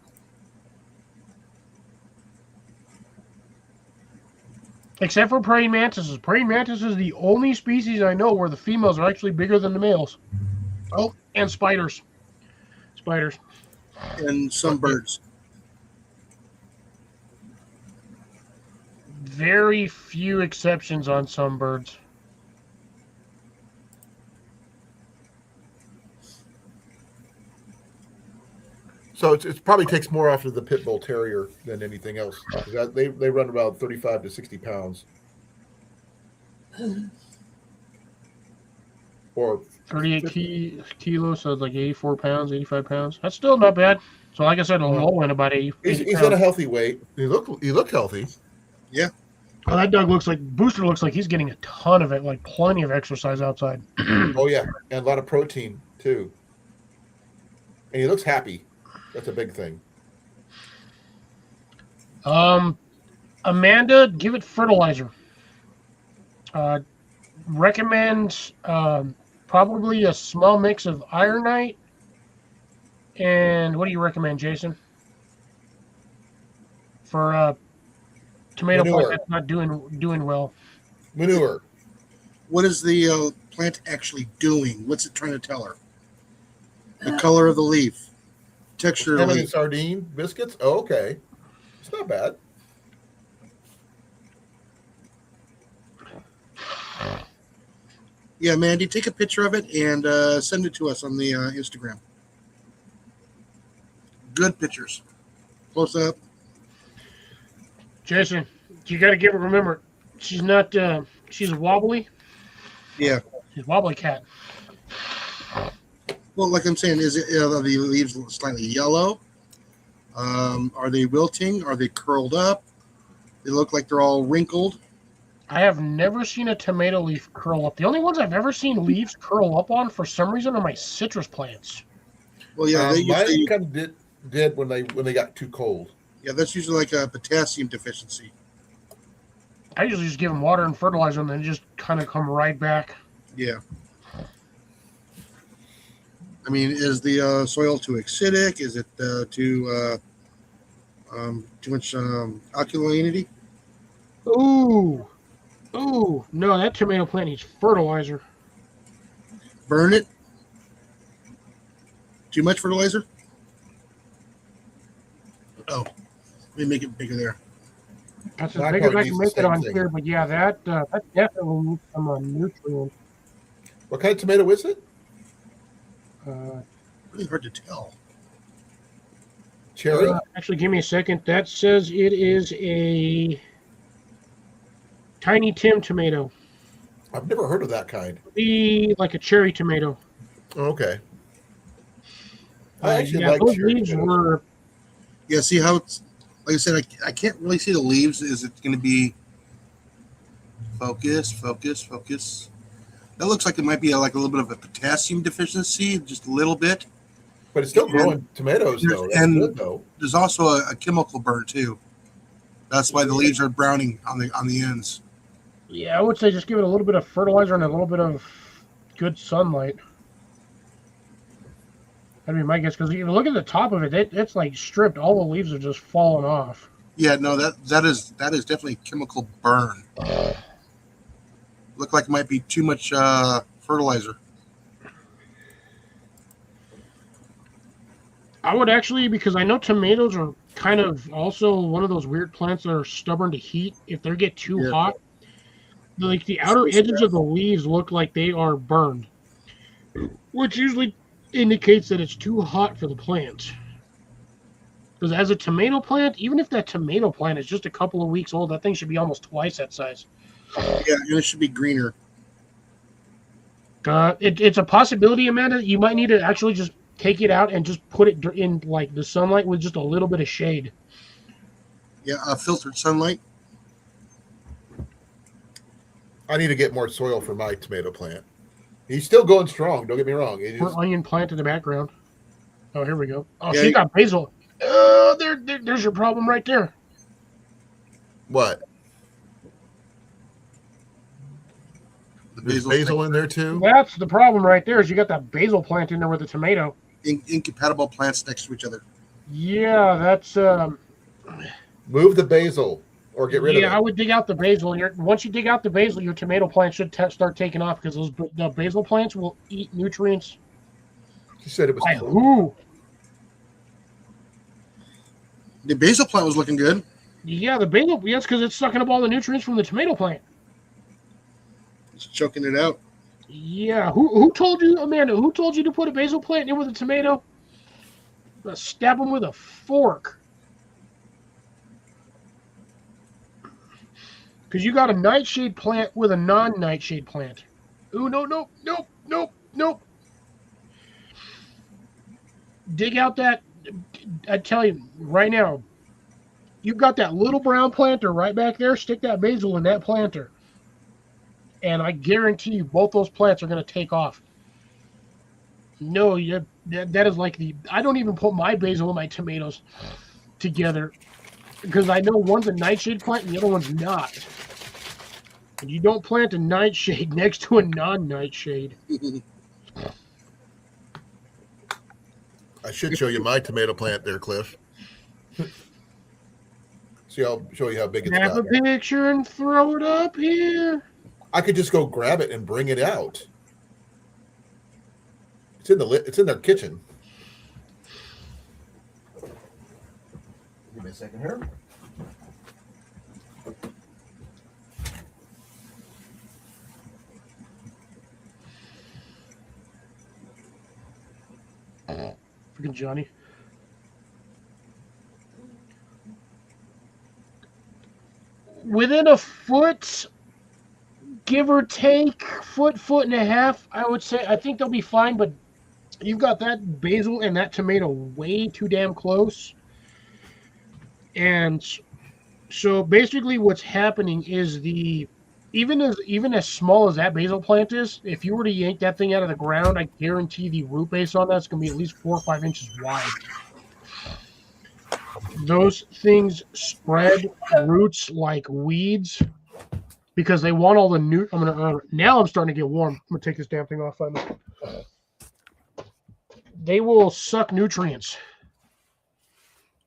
Except for praying mantises. Praying mantis is the only species I know where the females are actually bigger than the males. Oh, and spiders. Spiders. And some birds. Very few exceptions on some birds. So it probably takes more after the pit bull terrier than anything else. They run about 35 to 60 pounds. Or 38 kilos, so it's like 84 pounds, 85 pounds. That's still not bad. So like I said, a low end about 80 he's pounds. at a healthy weight. He looked healthy. Yeah. Well, that dog Booster looks like he's getting a ton of it, like plenty of exercise outside. Oh yeah, and a lot of protein too. And he looks happy. That's a big thing. Amanda, give it fertilizer. Recommend probably a small mix of ironite. And what do you recommend, Jason? For tomato plant that's not doing well. Manure. What is the plant actually doing? What's it trying to tell her? The color of the leaf. Texture of the Cinnamon leaf. sardine biscuits? Oh, okay. It's not bad. Yeah, Mandy, take a picture of it and send it to us on the Instagram. Good pictures. Close up. Jason, you got to give her, remember, she's not, she's wobbly. Yeah. She's a wobbly cat. Well, like I'm saying, are the leaves slightly yellow? Are they wilting? Are they curled up? They look like they're all wrinkled. I have never seen a tomato leaf curl up. The only ones I've ever seen leaves curl up on, for some reason, are my citrus plants. Well, yeah, they mine usually, kind of did when they got too cold. yeah, that's usually like a potassium deficiency. I usually just give them water and fertilizer and then just kind of come right back. Yeah. I mean, is the soil too acidic? Is it too much alkalinity? Ooh, no, that tomato plant needs fertilizer. Burn it? Too much fertilizer? Oh, let me make it bigger there. That's as That big as probably I can needs make the it on same thing. here, but yeah, that definitely needs some nutrients. What kind of tomato is it? Really hard to tell. Cherry? Actually, give me a second. That says it is a Tiny Tim tomato. I've never heard of that kind. Be like a cherry tomato. Okay. I actually yeah, like those cherry leaves tomatoes. were. Yeah, see how it's, like I said, I can't really see the leaves. Is it going to be focus? That looks like it might be like a little bit of a potassium deficiency, just a little bit. But it's still growing tomatoes, though. That's and- good, though. There's also a chemical burn too. That's why the leaves are browning on the ends. Yeah, I would say just give it a little bit of fertilizer and a little bit of good sunlight. That'd be my guess, because if you look at the top of it, it's like stripped. All the leaves are just falling off. Yeah, no, that is definitely chemical burn. Look like it might be too much fertilizer. I would actually, because I know tomatoes are kind of also one of those weird plants that are stubborn to heat. If they get too Yeah. hot, like the outer edges of the leaves look like they are burned, which usually indicates that it's too hot for the plant. Because as a tomato plant, even if that tomato plant is just a couple of weeks old, that thing should be almost twice that size. Yeah, and it should be greener. It's a possibility, Amanda. You might need to actually just take it out and just put it in like the sunlight with just a little bit of shade. Yeah, filtered sunlight. I need to get more soil for my tomato plant. He's still going strong. Don't get me wrong. Put onion plant in the background. Oh, here we go. Oh, Yeah, she's got basil. Oh, there's your problem right there. What? There's basil in there too? That's the problem right there. Is you got that basil plant in there with the tomato. Incompatible plants next to each other. Yeah, that's Move the basil or get rid of it. Yeah, I would dig out the basil. Once you dig out the basil, your tomato plant should start taking off because the basil plants will eat nutrients. She said it was. By who? The basil plant was looking good. Yeah, the basil. Yes, because it's sucking up all the nutrients from the tomato plant. It's choking it out. Yeah, who told you, Amanda? Who told you to put a basil plant in with a tomato? Stab them with a fork. Because you got a nightshade plant with a non-nightshade plant. Ooh, nope. Dig out that. I tell you right now, you've got that little brown planter right back there. Stick that basil in that planter. And I guarantee you both those plants are going to take off. No, that is like I don't even put my basil and my tomatoes together because I know one's a nightshade plant and the other one's not. And you don't plant a nightshade next to a non-nightshade. I should show you my tomato plant there, Cliff. See, I'll show you how big it's got. Snap a picture and throw it up here. I could just go grab it and bring it out. It's in their kitchen. Give me a second here. Freaking Johnny. Within a foot, give or take, foot and a half, I would say. I think they'll be fine, but you've got that basil and that tomato way too damn close. And so basically what's happening is even as small as that basil plant is, if you were to yank that thing out of the ground, I guarantee the root base on that's going to be at least 4 or 5 inches wide. Those things spread roots like weeds because they want all the now I'm starting to get warm. I'm gonna take this damn thing off. They will suck nutrients.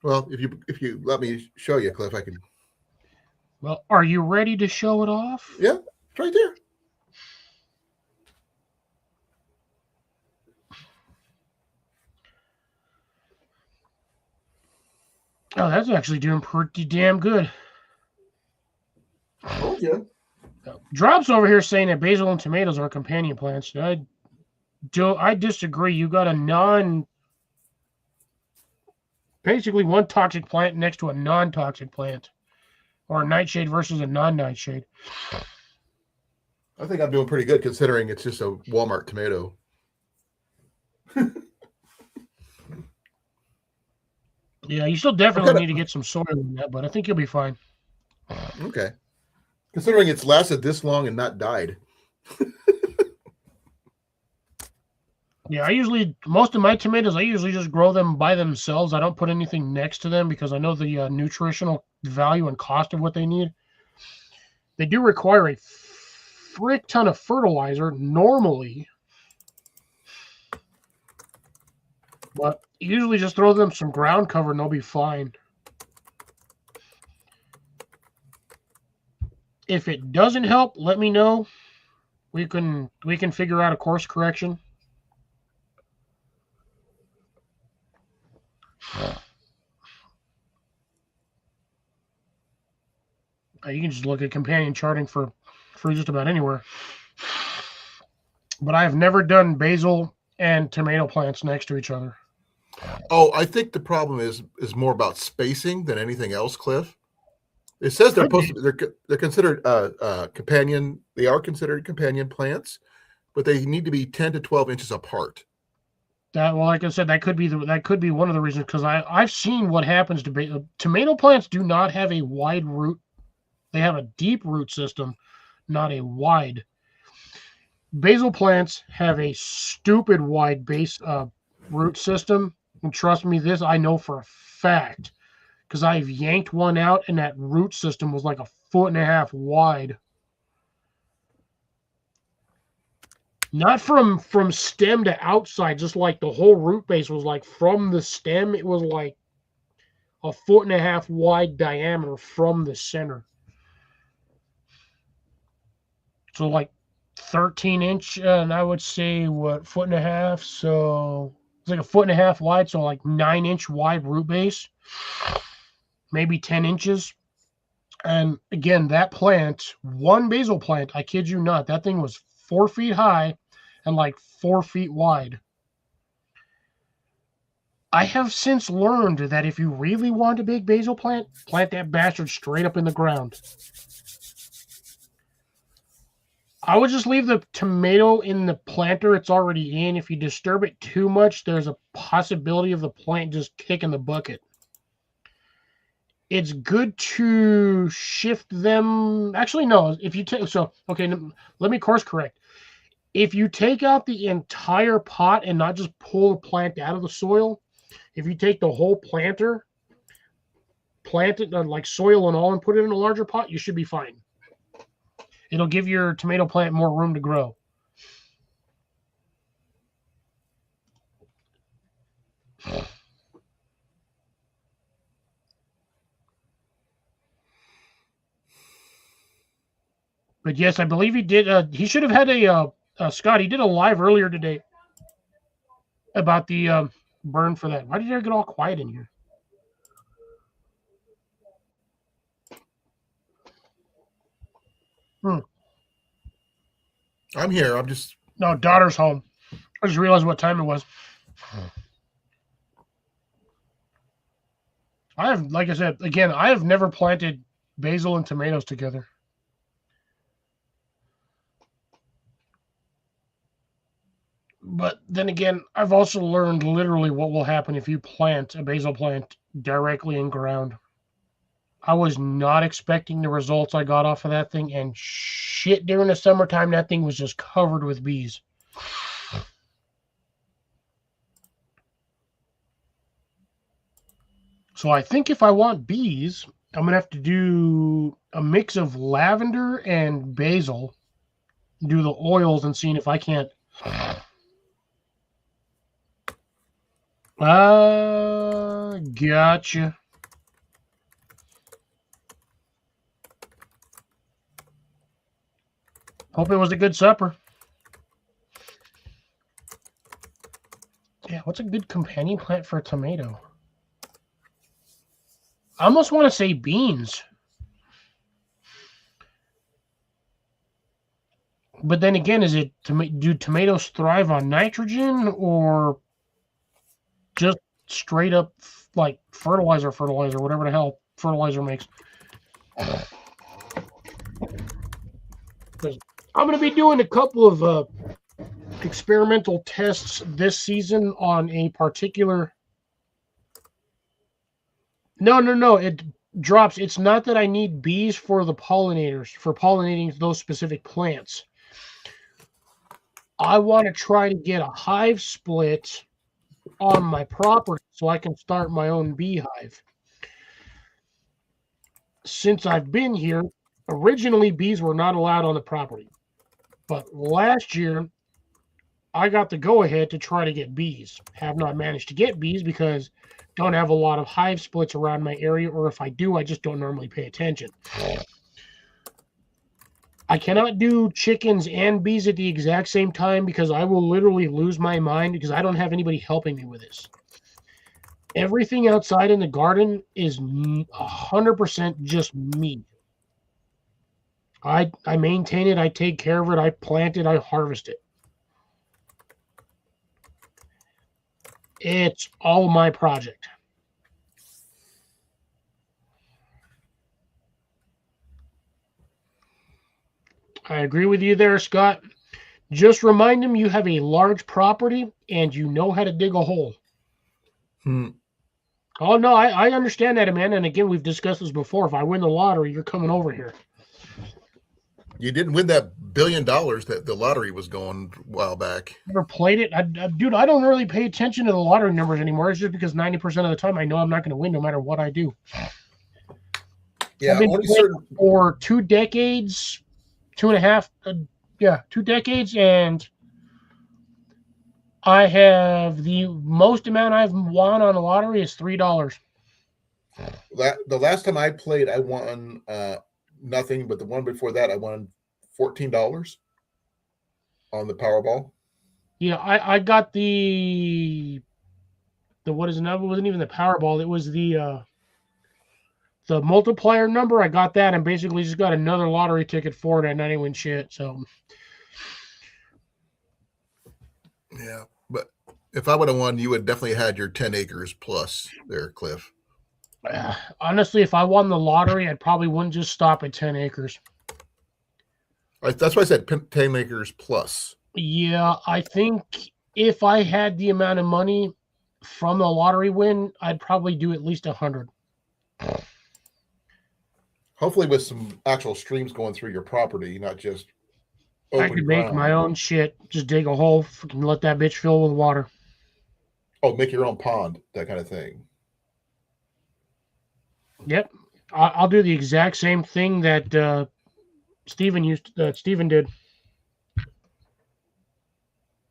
Well, if you let me show you, Cliff, I can. Well, are you ready to show it off? Yeah, it's right there. Oh, that's actually doing pretty damn good. Oh, yeah. Drops over here saying that basil and tomatoes are companion plants. I disagree. You got basically one toxic plant next to a non-toxic plant, or a nightshade versus a non-nightshade. I think I'm doing pretty good considering it's just a Walmart tomato. Yeah, you still definitely need to get some soil in that, but I think you'll be fine. Okay. Considering it's lasted this long and not died. Yeah, most of my tomatoes, I usually just grow them by themselves. I don't put anything next to them because I know the nutritional value and cost of what they need. They do require a frick ton of fertilizer normally, but usually just throw them some ground cover and they'll be fine. If it doesn't help, let me know. We can figure out a course correction. You can just look at companion charting for just about anywhere. But I have never done basil and tomato plants next to each other. Oh, I think the problem is more about spacing than anything else, Cliff. It says they're supposed to, they're considered companion. They are considered companion plants, but they need to be 10 to 12 inches apart. That, well, like I said, that could be one of the reasons, because I've seen what happens to tomato plants. Do not have a wide root; they have a deep root system, not a wide. Basil plants have a stupid wide base root system, and trust me, this I know for a fact, because I've yanked one out, and that root system was like 1.5 feet wide. Not from stem to outside, just like the whole root base was like from the stem. It was like 1.5 feet wide diameter from the center. So like 13-inch, and I would say what, 1.5 feet. So it's like 1.5 feet wide. So like 9-inch wide root base, maybe 10 inches. And again, that plant, one basil plant, I kid you not, that thing was 4 feet high and like 4 feet wide. I have since learned that if you really want a big basil plant, plant that bastard straight up in the ground. I would just leave the tomato in the planter it's already in. If you disturb it too much, there's a possibility of the plant just kicking the bucket. It's good to shift them. Actually, no. If you take, so okay, let me course correct. If you take out the entire pot and not just pull the plant out of the soil, if you take the whole planter, plant it like soil and all, and put it in a larger pot, you should be fine. It'll give your tomato plant more room to grow. But yes, I believe he did. He should have had Scott. He did a live earlier today about the burn for that. Why did I get all quiet in here? I'm here. I'm just. No, daughter's home. I just realized what time it was. Like I said, again, I have never planted basil and tomatoes together. But then again, I've also learned literally what will happen if you plant a basil plant directly in ground. I was not expecting the results I got off of that thing, and shit, during the summertime, that thing was just covered with bees. So I think if I want bees, I'm going to have to do a mix of lavender and basil, do the oils, and seeing if I can't. Gotcha. Hope it was a good supper. Yeah, what's a good companion plant for a tomato? I almost want to say beans. But then again, do tomatoes thrive on nitrogen or just straight up like fertilizer, whatever the hell fertilizer makes? I'm going to be doing a couple of experimental tests this season on a particular. No. It drops. It's not that I need bees for the pollinators, for pollinating those specific plants. I want to try to get a hive split on my property so I can start my own beehive. Since I've been here, originally bees were not allowed on the property. But last year, I got the go-ahead to try to get bees. Have not managed to get bees because don't have a lot of hive splits around my area, or if I do, I just don't normally pay attention. I cannot do chickens and bees at the exact same time because I will literally lose my mind because I don't have anybody helping me with this. Everything outside in the garden is 100% just me. I maintain it, I take care of it, I plant it, I harvest it. It's all my project. I agree with you there, Scott. Just remind him you have a large property and you know how to dig a hole. Oh, no, I understand that, man. And again, we've discussed this before. If I win the lottery, you're coming over here. You didn't win that $1 billion that the lottery was going a while back. Never played it. Dude, I don't really pay attention to the lottery numbers anymore. It's just because 90% of the time I know I'm not going to win no matter what I do. Yeah, I've been only playing certain for 2 decades, 2.5, 2 decades, and I have the most amount I've won on the lottery is $3. the last time I played, I won nothing, but the one before that, I won $14 on the Powerball. Yeah, I got the what is it now? It wasn't even the Powerball. It was the multiplier number. I got that and basically just got another lottery ticket for it, and I didn't win shit. So yeah, but if I would have won, you would definitely had your 10 acres plus there, Cliff. honestly, if I won the lottery, I probably wouldn't just stop at 10 acres. That's why I said 10 acres plus. Yeah, I think if I had the amount of money from the lottery win, I'd probably do at least 100. Hopefully with some actual streams going through your property, not just open I could make ground. my own shit. Just dig a hole, fucking let that bitch fill with water. Oh, make your own pond, that kind of thing. Yep, I'll do the exact same thing that Steven did.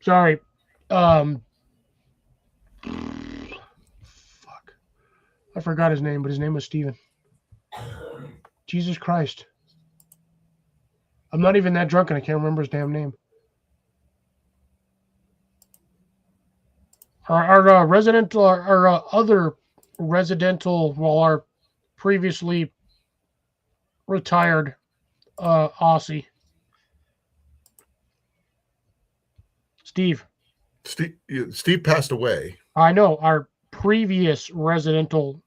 Sorry, fuck, I forgot his name, but his name was Steven. Jesus Christ, I'm not even that drunk and I can't remember his damn name. Our other residential, well, our previously retired Aussie. Steve. Steve passed away. I know, our previous residential.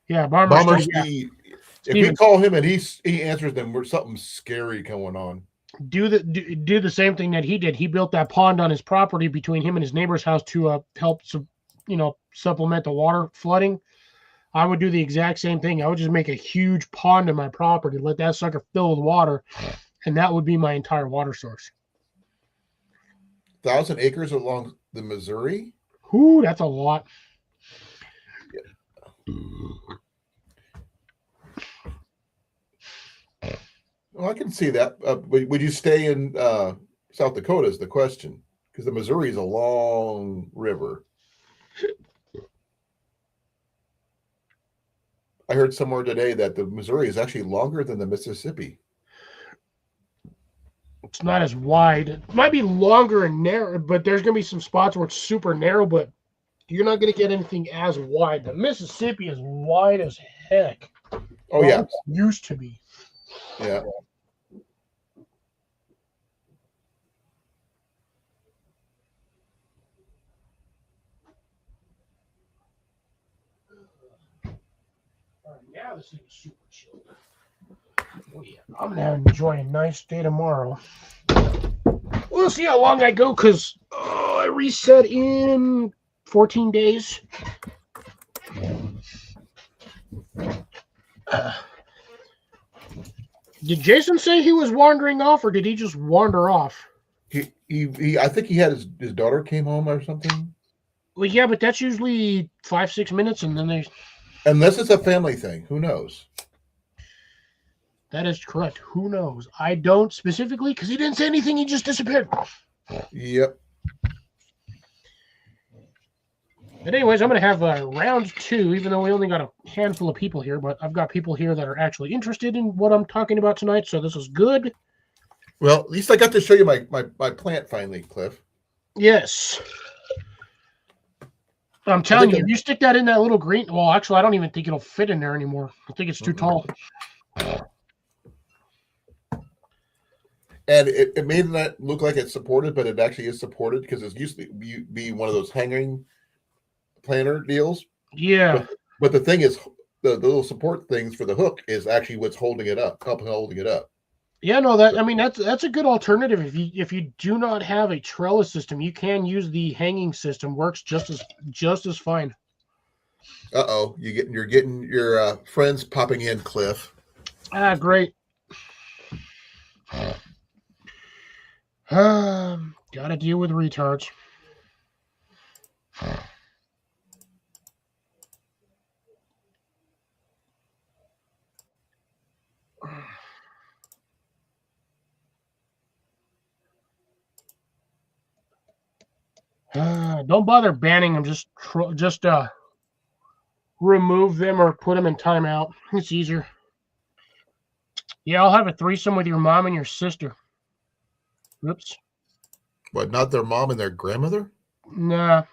Yeah, Bomber Steve. Steve. Yeah. If we call him and he answers them, there's something scary going on. Do the same thing that he did. He built that pond on his property between him and his neighbor's house to help supplement the water flooding. I would do the exact same thing. I would just make a huge pond in my property, let that sucker fill with water, and that would be my entire water source. 1,000 acres along the Missouri? Ooh, that's a lot. Yeah. Well, I can see that. Would you stay in South Dakota is the question, because the Missouri is a long river. I heard somewhere today that the Missouri is actually longer than the Mississippi. It's not as wide. It might be longer and narrow, but there's going to be some spots where it's super narrow, but you're not going to get anything as wide. The Mississippi is wide as heck. Oh, yeah. It used to be. Yeah. Now this thing is super chilled. Oh, yeah. I'm going to enjoy a nice day tomorrow. We'll see how long I go, because I reset in 14 days. Did Jason say he was wandering off, or did he just wander off? He I think he had his daughter came home or something. Well, yeah, but that's usually 5-6 minutes, and then they... Unless it's a family thing. Who knows? That is correct. Who knows? I don't specifically, because he didn't say anything. He just disappeared. Yep. But anyways, I'm going to have round 2, even though we only got a handful of people here. But I've got people here that are actually interested in what I'm talking about tonight, so this is good. Well, at least I got to show you my plant finally, Cliff. Yes. I'm telling you, if you stick that in that little green... Well, actually, I don't even think it'll fit in there anymore. I think it's too tall. And it may not look like it's supported, but it actually is supported because it used to be one of those hanging planner deals. Yeah. But the thing is, the little support things for the hook is actually what's holding it up, helping holding it up. Yeah, no, that's a good alternative. If you do not have a trellis system, you can use the hanging system. Works just as fine. You're getting your friends popping in, Cliff. Ah, great. Gotta deal with retards. Don't bother banning them. Just remove them or put them in timeout. It's easier. Yeah, I'll have a threesome with your mom and your sister. Oops. What? Not their mom and their grandmother? Nah.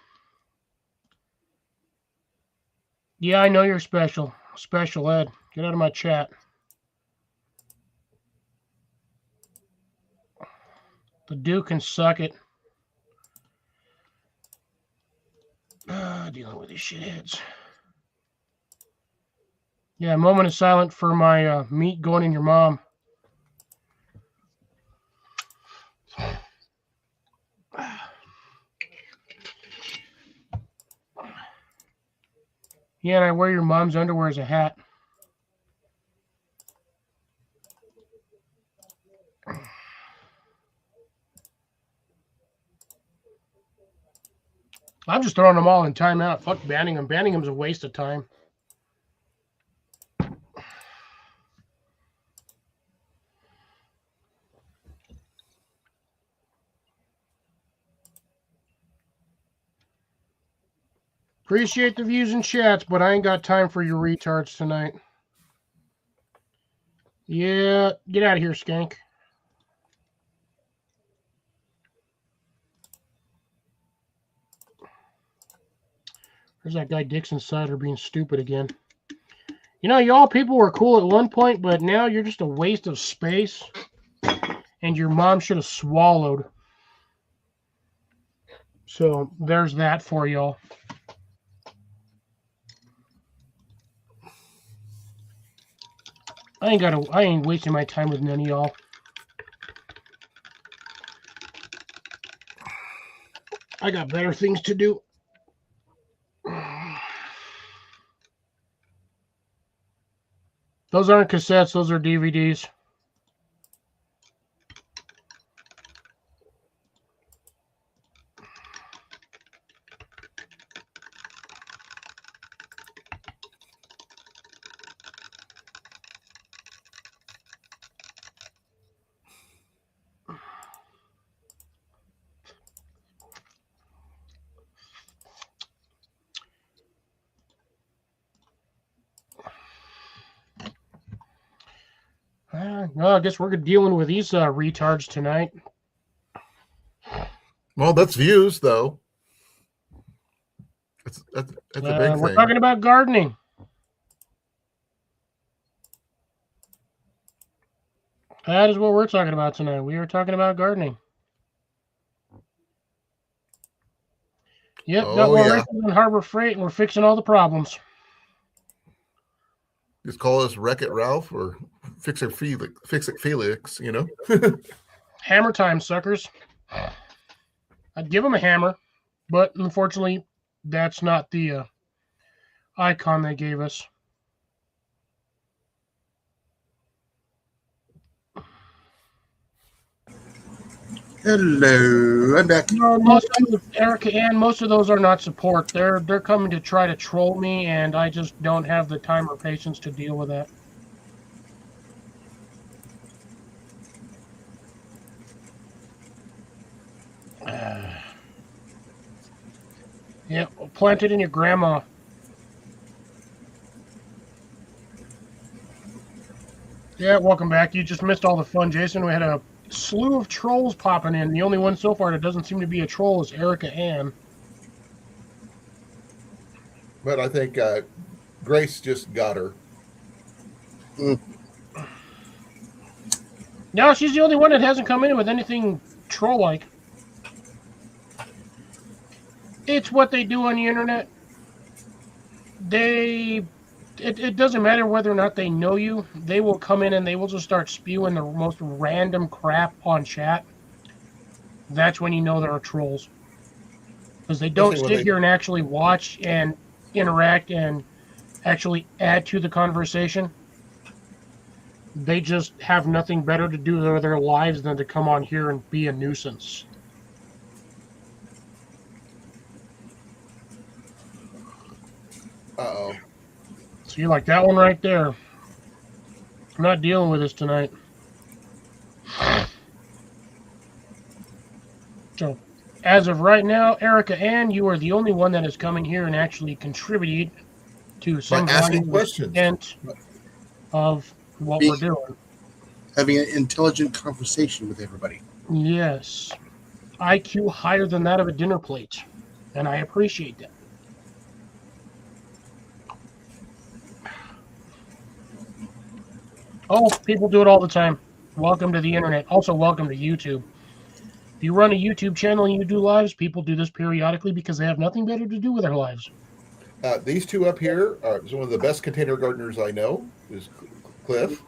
Yeah, I know you're special. Special ed. Get out of my chat. The Duke can suck it. Dealing with these shitheads. Yeah, a moment of silence for my meat going in your mom. Yeah, and I wear your mom's underwear as a hat. I'm just throwing them all in timeout. Fuck banning them. Banning them's a waste of time. Appreciate the views and chats, but I ain't got time for your retards tonight. Yeah, get out of here, skank. There's that guy Dixon Sider being stupid again. You know, y'all people were cool at one point, but now you're just a waste of space. And your mom should have swallowed. So there's that for y'all. I ain't wasting my time with none of y'all. I got better things to do. Those aren't cassettes, those are DVDs. Well, I guess we're dealing with these retards tonight. Well, that's views, though. That's a big thing. We're talking about gardening. That is what we're talking about tonight. We are talking about gardening. Yep, got one races on Harbor Freight, and we're fixing all the problems. Just call us Wreck-It Ralph or Fix It Felix, you know? Hammer time, suckers. I'd give them a hammer, but unfortunately, that's not the icon they gave us. Hello, I'm back. No, Erica Ann, most of those are not support. They're coming to try to troll me, and I just don't have the time or patience to deal with that. Yeah, plant it in your grandma. Yeah, welcome back. You just missed all the fun, Jason. We had a slew of trolls popping in. The only one so far that doesn't seem to be a troll is Erica Ann. But I think Grace just got her. No, she's the only one that hasn't come in with anything troll-like. It's what they do on the internet. It doesn't matter whether or not they know you. They will come in and they will just start spewing the most random crap on chat. That's when you know there are trolls. Because they don't sit here and actually watch and interact and actually add to the conversation. They just have nothing better to do with their lives than to come on here and be a nuisance. Uh-oh. So you like that one right there. I'm not dealing with this tonight. So, as of right now, Erica Ann, you are the only one that has come in here and actually contributed to some asking questions of what we're doing. Having an intelligent conversation with everybody. Yes. IQ higher than that of a dinner plate. And I appreciate that. Oh, people do it all the time. Welcome to the internet. Also, welcome to YouTube. If you run a YouTube channel and you do lives, people do this periodically because they have nothing better to do with their lives. These two up here are some of the best container gardeners I know. Is Cliff.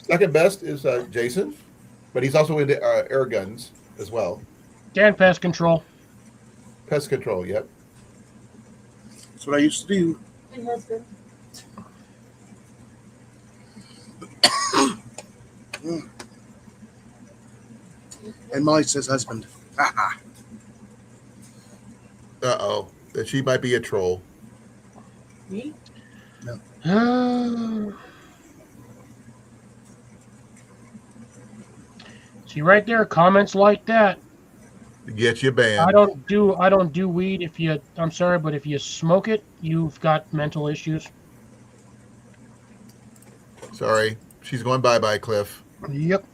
Second best is Jason, but he's also into air guns as well. And pest control. Pest control, yep. That's what I used to do. My husband. And Molly says husband. Uh-oh. That she might be a troll. Me? No. See right there, comments like that. Get you banned. I don't do weed if you, I'm sorry, but if you smoke it, you've got mental issues. Sorry. She's going bye-bye, Cliff. Yep.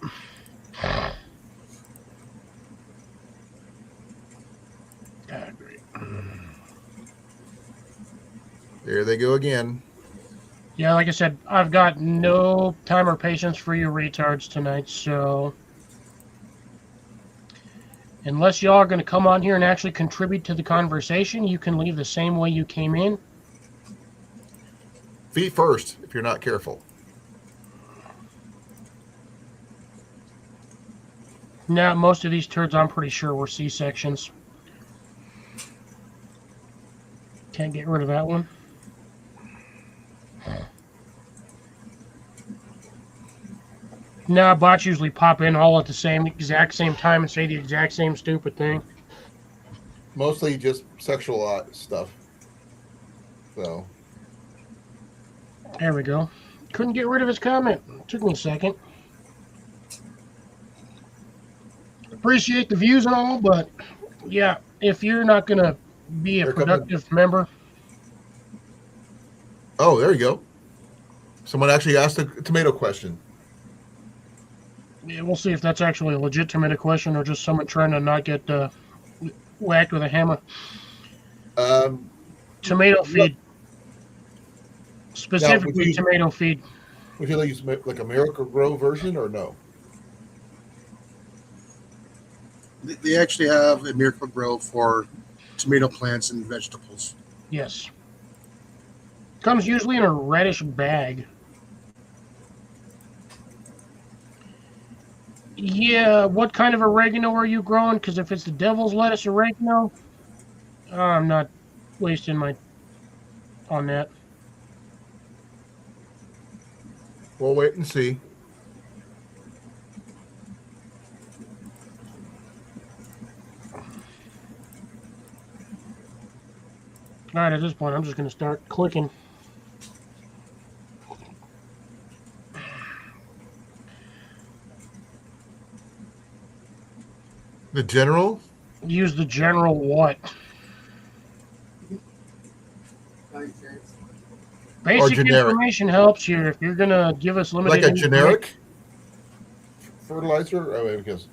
There they go again. Yeah, like I said, I've got no time or patience for you retards tonight, so unless y'all are going to come on here and actually contribute to the conversation, you can leave the same way you came in. Feet first, if you're not careful. Now, most of these turds, I'm pretty sure, were C-sections. Can't get rid of that one. Nah, bots usually pop in all at the exact same time and say the exact same stupid thing. Mostly just sexual stuff. So. There we go. Couldn't get rid of his comment. Took me a second. Appreciate the views and all, but yeah, if you're not going to be a productive member. Oh, there you go. Someone actually asked a tomato question. Yeah, we'll see if that's actually a legitimate question or just someone trying to not get whacked with a hammer. Tomato feed. Specifically tomato feed. Would you use like a Miracle-Gro version or no? They actually have a Miracle-Gro for tomato plants and vegetables. Yes. Comes usually in a reddish bag. Yeah, what kind of oregano are you growing? Because if it's the devil's lettuce oregano, I'm not wasting my on that. We'll wait and see. All right, at this point, I'm just going to start clicking. The general? Use the general what? Basic information helps here. If you're going to give us limited... Like a generic fertilizer? Oh, because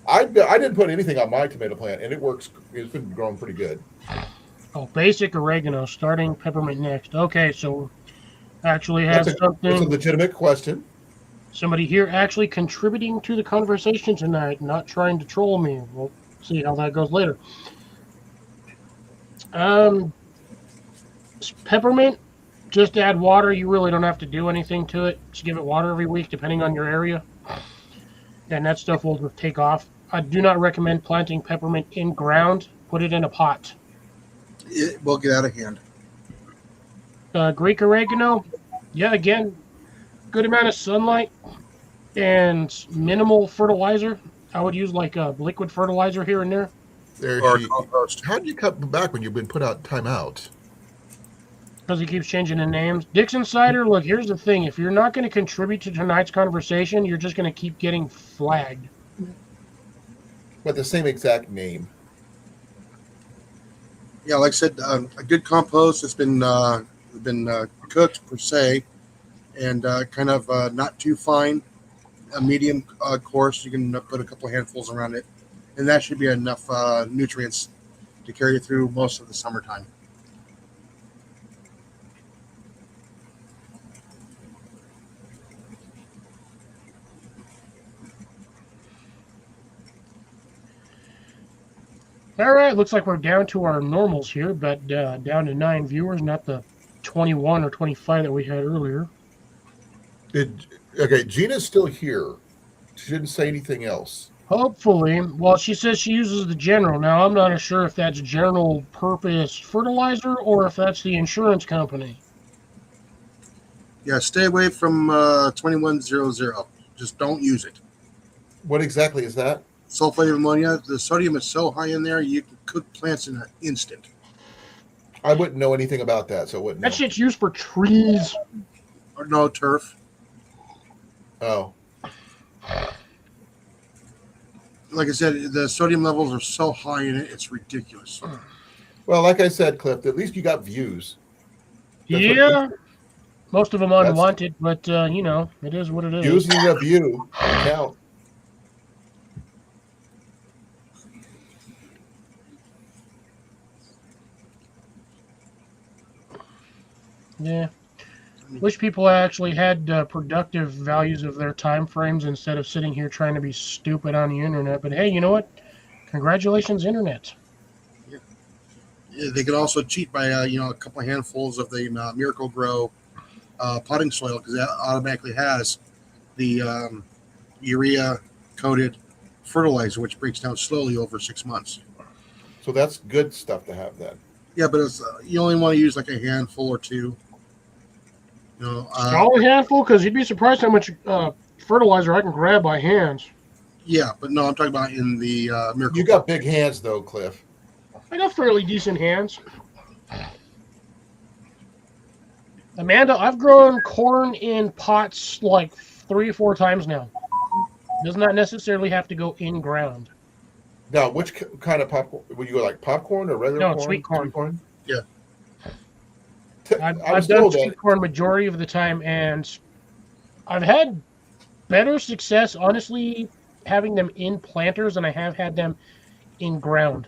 I didn't put anything on my tomato plant, and it works. It's been growing pretty good. Oh, basic oregano, starting peppermint next. Okay, so actually has something... It's a legitimate question. Somebody here actually contributing to the conversation tonight, not trying to troll me. We'll see how that goes later. Peppermint, just add water. You really don't have to do anything to it. Just give it water every week, depending on your area. And that stuff will just take off. I do not recommend planting peppermint in ground. Put it in a pot. It will get out of hand. Greek oregano, yeah, again, good amount of sunlight and minimal fertilizer. I would use like a liquid fertilizer here and there. Or compost. How did you cut back when you've been put out timeout? Because he keeps changing the names. Dixon Cider, look, here's the thing. If you're not going to contribute to tonight's conversation, you're just going to keep getting flagged. With the same exact name. Yeah, like I said, a good compost has been cooked per se, and kind of not too fine. A medium coarse, you can put a couple of handfuls around it, and that should be enough nutrients to carry you through most of the summertime. All right, looks like we're down to our normals here, but down to 9 viewers, not the 21 or 25 that we had earlier. Okay, Gina's still here. She didn't say anything else. Hopefully. Well, she says she uses the general. Now, I'm not sure if that's general purpose fertilizer or if that's the insurance company. Yeah, stay away from 2100. Just don't use it. What exactly is that? Sulfate of ammonia. The sodium is so high in there, you can cook plants in an instant. I wouldn't know anything about that, so I wouldn't know. That shit's used for trees. Or no turf. Oh. Like I said, the sodium levels are so high in it, it's ridiculous. Well, like I said, Cliff, at least you got views. Yeah. Most of them unwanted, but, you know, it is what it is. Using a view count. Yeah. Wish people actually had productive values of their time frames instead of sitting here trying to be stupid on the internet. But hey, you know what? Congratulations, internet. Yeah. They could also cheat by a couple of handfuls of the Miracle Grow potting soil, because that automatically has the urea coated fertilizer, which breaks down slowly over 6 months. So that's good stuff to have then. Yeah, but it's, you only want to use like a handful or two. All a handful, because you'd be surprised how much fertilizer I can grab by hands. Yeah, but no, I'm talking about in the Miracle. You got big hands though, Cliff. I got fairly decent hands. Amanda, I've grown corn in pots like 3 or 4 times now. Does not necessarily have to go in ground. Now, which kind of popcorn? Would you go like popcorn or regular corn? No, sweet corn. Yeah. I've done sweet corn majority of the time, and I've had better success, honestly, having them in planters than I have had them in ground.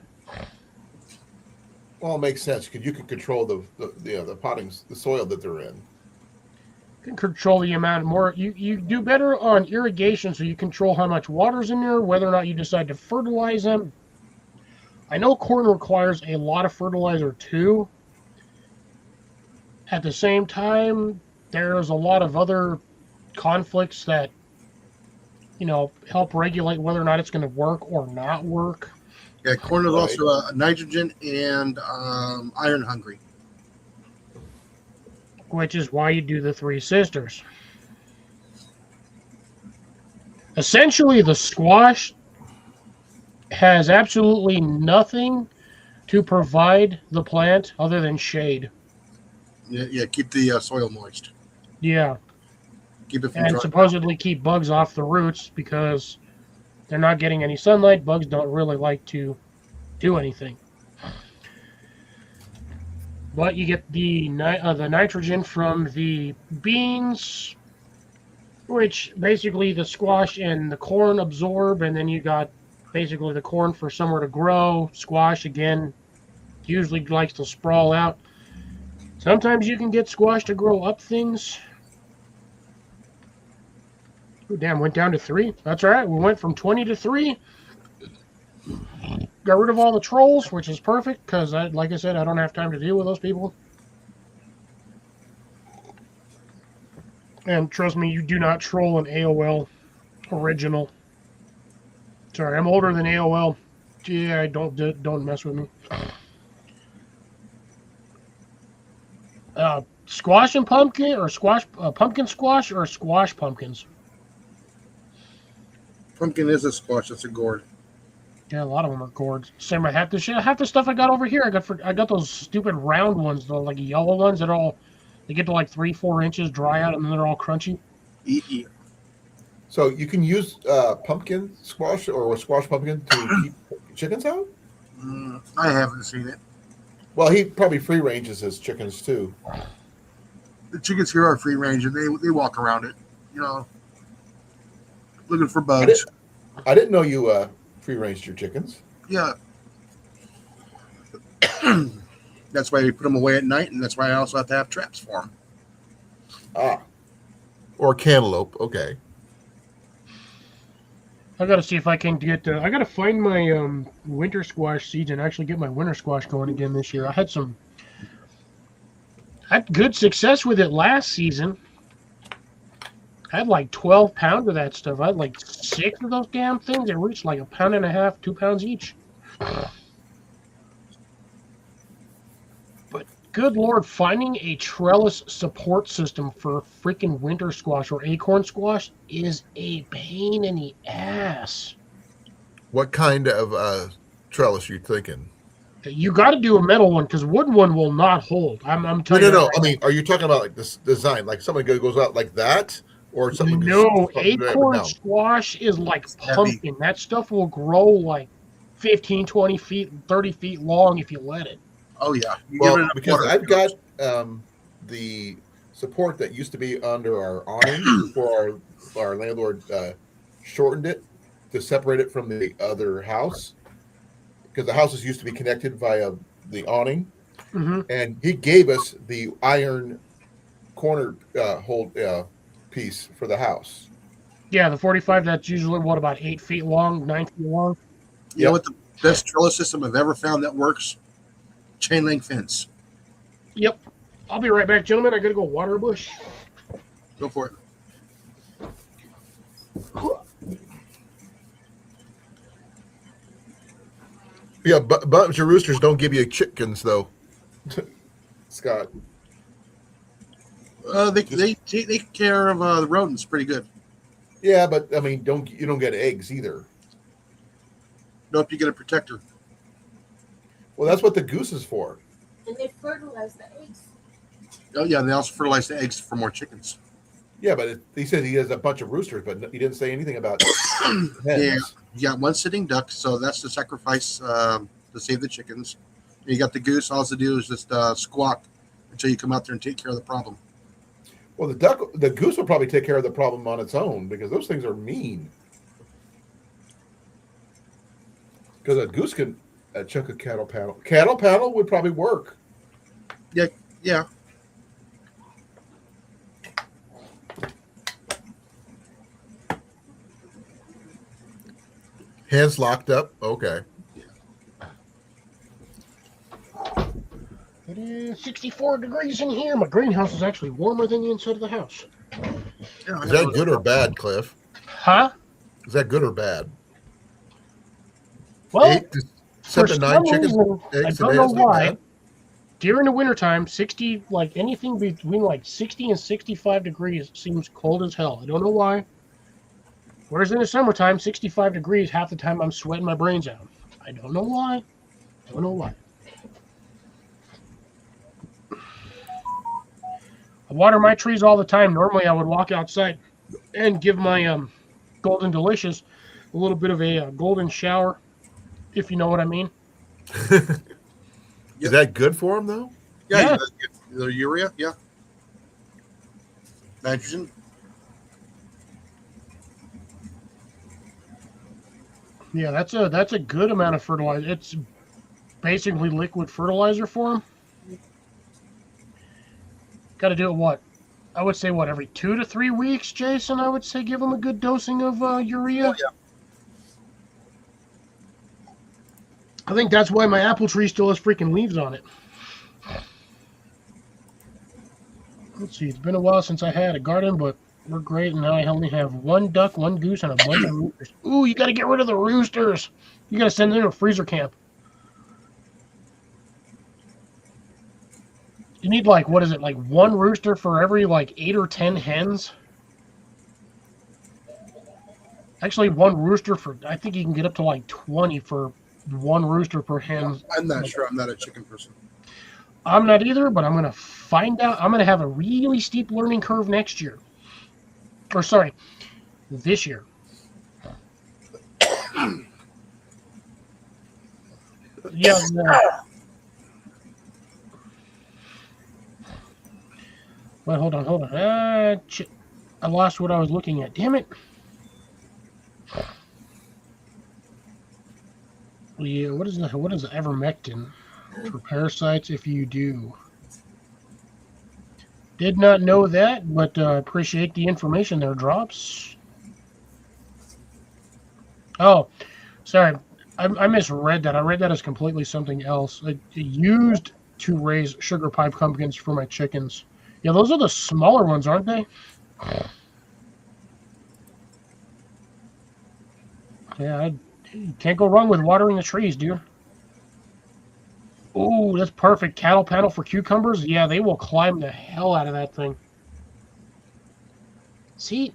Well, it makes sense because you can control the pottings, the soil that they're in. You can control the amount more. You do better on irrigation, so you control how much water's in there, whether or not you decide to fertilize them. I know corn requires a lot of fertilizer too. At the same time, there's a lot of other conflicts that, help regulate whether or not it's going to work or not work. Yeah, corn is also nitrogen and iron hungry. Which is why you do the 3 sisters. Essentially, the squash has absolutely nothing to provide the plant other than shade. Yeah, keep the soil moist. Yeah. Keep it from and dry. supposedly keep bugs off the roots because they're not getting any sunlight. Bugs don't really like to do anything. But you get the nitrogen from the beans, which basically the squash and the corn absorb, and then you got basically the corn for somewhere to grow. Squash, again, usually likes to sprawl out. Sometimes you can get squash to grow up things. Oh, damn, went down to 3. That's all right. We went from 20 to 3. Got rid of all the trolls, which is perfect because, like I said, I don't have time to deal with those people. And trust me, you do not troll an AOL original. Sorry, I'm older than AOL. Yeah, don't mess with me. Squash and pumpkin, or pumpkin squash, or squash pumpkins. Pumpkin is a squash. It's a gourd. Yeah, a lot of them are gourds. Same with half the stuff I got over here. I got those stupid round ones, the like yellow ones that are all they get to like 3-4 inches, dry out, and then they're all crunchy. Eat. So you can use pumpkin squash or a squash pumpkin to keep chickens out? I haven't seen it. Well, he probably free ranges his chickens too. The chickens here are free range, and they walk around it, looking for bugs. I didn't know you free ranged your chickens. Yeah. That's why we put them away at night, and that's why I also have to have traps for them. Ah. Or cantaloupe. Okay. I gotta see if I can get. I gotta find my winter squash seeds and actually get my winter squash going again this year. I had good success with it last season. I had like 12 pounds of that stuff. I had like 6 of those damn things. They reached like 1.5 pounds, 2 pounds each. But good Lord, finding a trellis support system for freaking winter squash or acorn squash is a pain in the ass. What kind of trellis are you thinking? You got to do a metal one because wood one will not hold. I'm telling you. No. I mean, are you talking about like this design, like something goes out like that, or something? No, acorn squash is like pumpkin. That stuff will grow like 15, 20 feet, 30 feet long if you let it. Oh yeah. Well, because I've got the support that used to be under our awning for our landlord shortened it to separate it from the other house because the houses used to be connected via the awning, and he gave us the iron corner hold piece for the house. Yeah, the 45. That's usually what, about 8 feet long, 9 feet long. You know what the best trellis system I've ever found that works? Chain link fence. Yep. I'll be right back, gentlemen. I gotta go water a bush. Go for it. Yeah, bunch of roosters don't give you chickens though, Scott. They take care of the rodents pretty good. Yeah, but I mean, you don't get eggs either. Nope, you get a protector. Well, that's what the goose is for. And they fertilize the eggs. Oh yeah, and they also fertilize the eggs for more chickens. Yeah, but he said he has a bunch of roosters, but he didn't say anything about hens. Yeah, you got one sitting duck, so that's the sacrifice to save the chickens. And you got the goose. All to do is just squawk until you come out there and take care of the problem. Well, the goose will probably take care of the problem on its own because those things are mean. Because a goose can chuck a cattle panel. Cattle panel would probably work. Yeah. Hands locked up. Okay. It is 64 degrees in here. My greenhouse is actually warmer than the inside of the house. Yeah, Is that good or bad, Cliff? Huh? Is that good or bad? Well, 8 to 7 to 9 chickens. I don't know why. During the wintertime, anything between like 60 and 65 degrees seems cold as hell. I don't know why. Whereas in the summertime, 65 degrees, half the time I'm sweating my brains out. I don't know why. I water my trees all the time. Normally, I would walk outside and give my Golden Delicious a little bit of a golden shower, if you know what I mean. Is that good for them, though? Yeah. The urea, yeah. Nitrogen. Yeah, that's a good amount of fertilizer. It's basically liquid fertilizer for them. Got to do it, what, I would say, what, every 2 to 3 weeks, Jason? I would say give them a good dosing of urea. Oh, yeah. I think that's why my apple tree still has freaking leaves on it. Let's see, it's been a while since I had a garden, but we're great, and now I only have 1 duck, 1 goose, and a bunch of roosters. Ooh, you gotta get rid of the roosters! You gotta send them to a freezer camp. You need, like, what is it, like 1 rooster for every, like, 8 or 10 hens? Actually, 1 rooster for, I think you can get up to, like, 20 for 1 rooster per hen. I'm not sure. I'm not a chicken person. I'm not either, but I'm going to find out. I'm going to have a really steep learning curve next year. Or, sorry, this year. Yeah. Wait, hold on. I lost what I was looking at. Damn it. Yeah, what is the ivermectin for parasites if you do? Did not know that, but appreciate the information there, Drops. Oh, sorry. I misread that. I read that as completely something else. I used to raise sugar pipe pumpkins for my chickens. Yeah, those are the smaller ones, aren't they? Yeah, you can't go wrong with watering the trees, dude. Ooh, that's perfect. Cattle panel for cucumbers? Yeah, they will climb the hell out of that thing. See?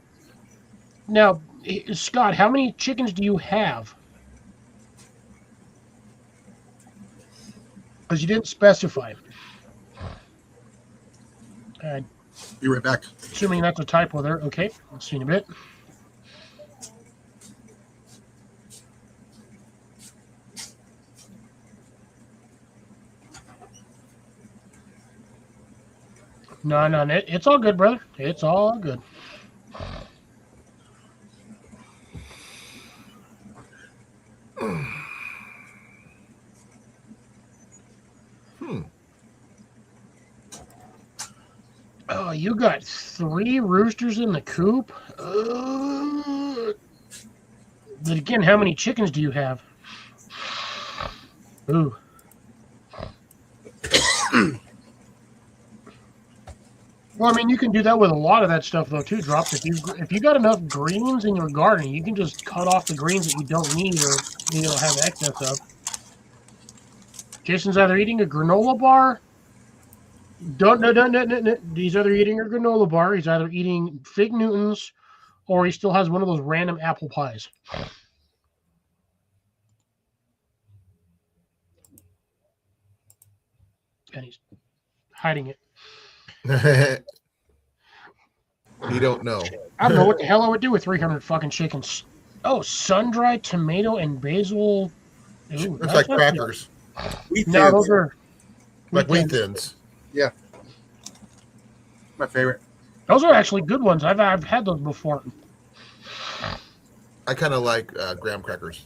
Now, Scott, how many chickens do you have? Because you didn't specify. Be right back. Assuming that's a typo there. Okay, I'll see you in a bit. No, it's all good, brother. It's all good. Oh, you got 3 roosters in the coop? But again, how many chickens do you have? Ooh. Well, I mean, you can do that with a lot of that stuff, though, too, Drops. If you got enough greens in your garden, you can just cut off the greens that you don't need or, have excess of. Jason's either eating a granola bar. No. He's either eating a granola bar, he's either eating Fig Newtons, or he still has one of those random apple pies. And he's hiding it. You don't know. I don't know what the hell I would do with 300 fucking chickens. Oh, sun-dried tomato and basil. Ooh, It's like crackers. No, those are Like wheat thins. Yeah. My favorite. Those are actually good ones. I've had those before. I kind of like graham crackers.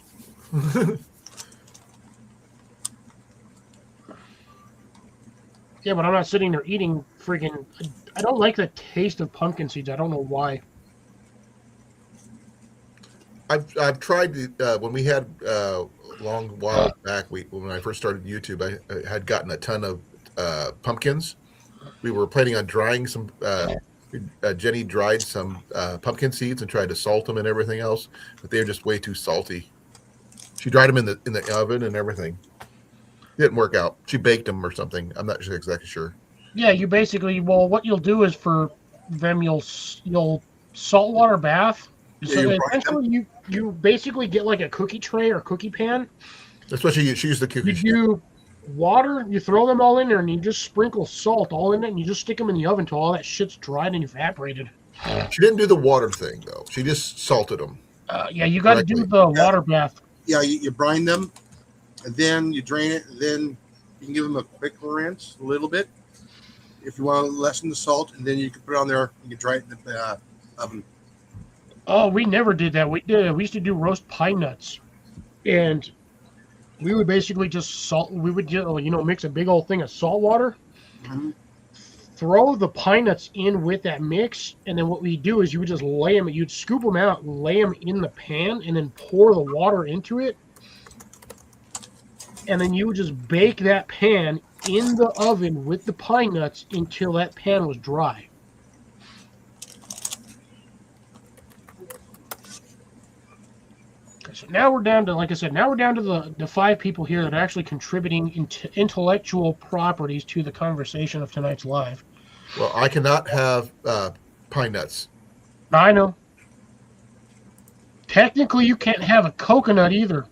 Yeah, but I'm not sitting there eating freaking. I don't like the taste of pumpkin seeds. I don't know why. I've tried when we had a long while back. When I first started YouTube, I had gotten a ton of pumpkins. We were planning on drying some. Jenny dried some pumpkin seeds and tried to salt them and everything else, but they were just way too salty. She dried them in the oven and everything. Didn't work out. She baked them or something. I'm not exactly sure. Yeah, you basically. Well, what you'll do is for them, you'll saltwater bath. Yeah, So essentially, you basically get like a cookie tray or cookie pan. That's what she used the cookies. You water, you throw them all in there, and you just sprinkle salt all in it, and you just stick them in the oven till all that shit's dried and evaporated. She didn't do the water thing though. She just salted them. Yeah, you got to do the water bath. Yeah, you brine them, and then you drain it, and then you can give them a quick rinse, a little bit, if you want to lessen the salt, and then you can put it on there. You can dry it in the oven. Oh, we never did that. We used to do roast pine nuts, and we would basically just salt. We would mix a big old thing of salt water, throw the pine nuts in with that mix, and then what we do is you would just lay them. You'd scoop them out, lay them in the pan, and then pour the water into it, and then you would just bake that pan in the oven with the pine nuts until that pan was dry. So now we're down to, like I said, now we're down to the 5 people here that are actually contributing intellectual properties to the conversation of tonight's live. Well, I cannot have pine nuts. I know. Technically, you can't have a coconut either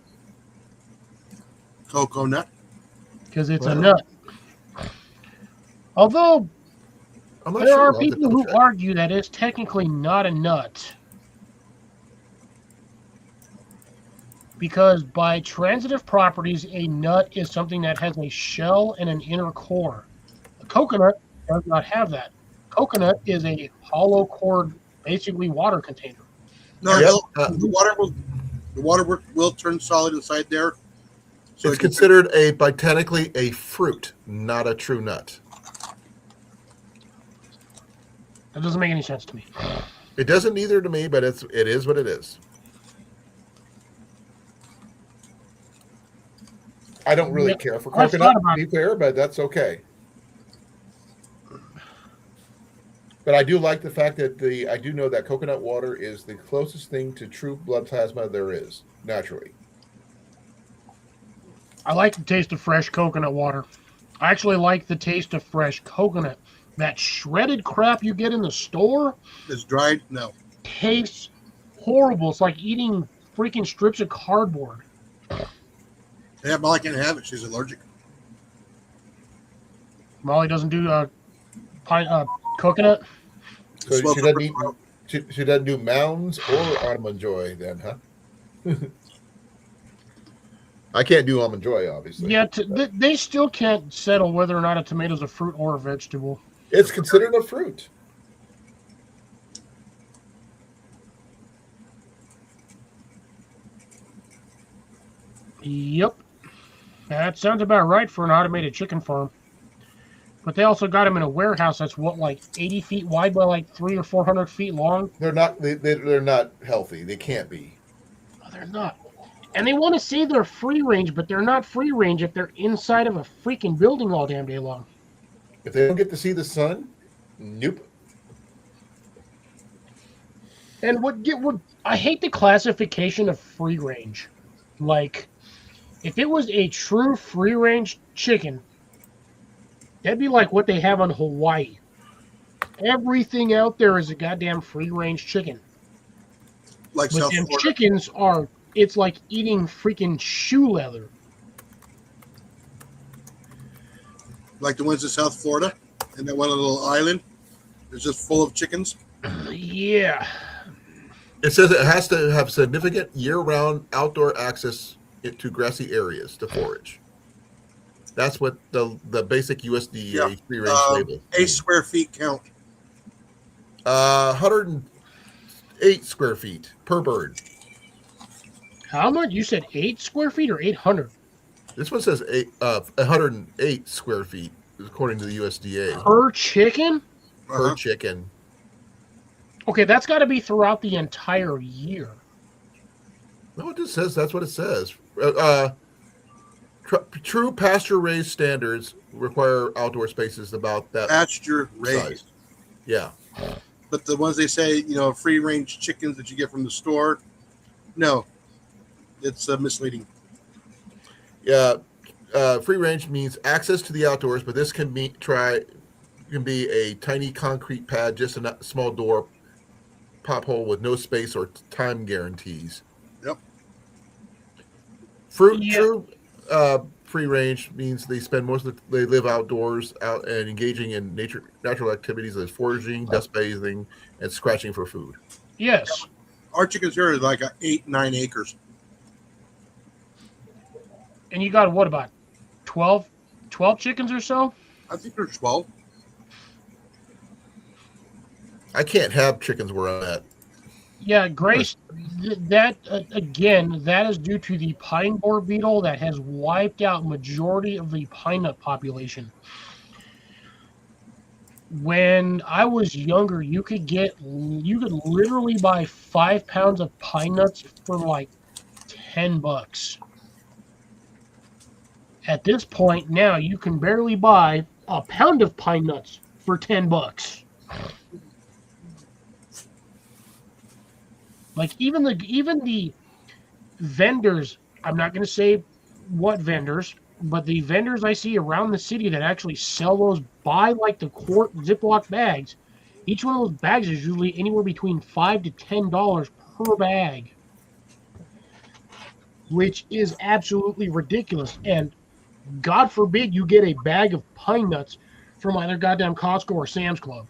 Coconut. because it's a nut. Although I'm not there sure. are I'll have to people who double check. argue that it's technically not a nut. Because by transitive properties, a nut is something that has a shell and an inner core. A coconut does not have that. Coconut is a hollow core, basically water container. No, Yep. the water will turn solid inside there. So It's considered botanically a fruit, not a true nut. That doesn't make any sense to me. It doesn't either to me, but it is what it is. I don't really care for I've coconut, thought about to be fair, but that's okay. But I do like the fact that I do know that coconut water is the closest thing to true blood plasma there is, naturally. I like the taste of fresh coconut water. I actually like the taste of fresh coconut. That shredded crap you get in the store It's dried. No. tastes horrible. It's like eating freaking strips of cardboard. Yeah, Molly can't have it. She's allergic. Molly doesn't do coconut. So Smoke she her doesn't eat. throat. She doesn't do Mounds or Almond Joy, then, huh? I can't do Almond Joy, obviously. Yeah, they still can't settle whether or not a tomato's a fruit or a vegetable. It's considered a fruit. Yep. That sounds about right for an automated chicken farm. But they also got them in a warehouse that's what, like 80 feet wide by like 300 or 400 feet long. They're not. They're not healthy. They can't be. No, they're not. And they want to say they're free range, but they're not free range if they're inside of a freaking building all damn day long. If they don't get to see the sun, nope. And what I hate the classification of free range. Like, if it was a true free range chicken, that'd be like what they have on Hawaii. Everything out there is a goddamn free range chicken. Like But South them Florida. chickens are, it's like eating freaking shoe leather. Like the ones in South Florida, and that one little island is just full of chickens. Yeah. It says it has to have significant year-round outdoor access to grassy areas to forage. That's what the basic USDA Yeah. free-range label. 8 square feet count. 108 square feet per bird. How much? You said 8 square feet or 800? This one says 108 square feet, according to the USDA Per chicken? per Uh-huh. chicken. Okay, that's got to be throughout the entire year. No, it just says that's what it says. True pasture-raised standards require outdoor spaces about that Pasture raised. size. Yeah. But the ones they say, free range chickens that you get from the store, no, it's misleading. Yeah, free range means access to the outdoors, but this can be a tiny concrete pad, just a small door pop hole with no space or time guarantees. Yep. True free range means they spend they live outdoors out and engaging in natural activities as foraging, dust bathing, and scratching for food. Yes. Our chickens here is like 8-9 acres. And you got, what, about 12 chickens or so? I think there's 12. I can't have chickens where I'm at. Yeah, Grace, that is due to the pine borer beetle that has wiped out majority of the pine nut population. When I was younger, you could literally buy 5 pounds of pine nuts for like $10. At this point now, you can barely buy a pound of pine nuts for $10. Like even the vendors, I'm not going to say what vendors, but the vendors I see around the city that actually sell those buy like the quart Ziploc bags. Each one of those bags is usually anywhere between $5 to $10 per bag, which is absolutely ridiculous. And God forbid you get a bag of pine nuts from either goddamn Costco or Sam's Club.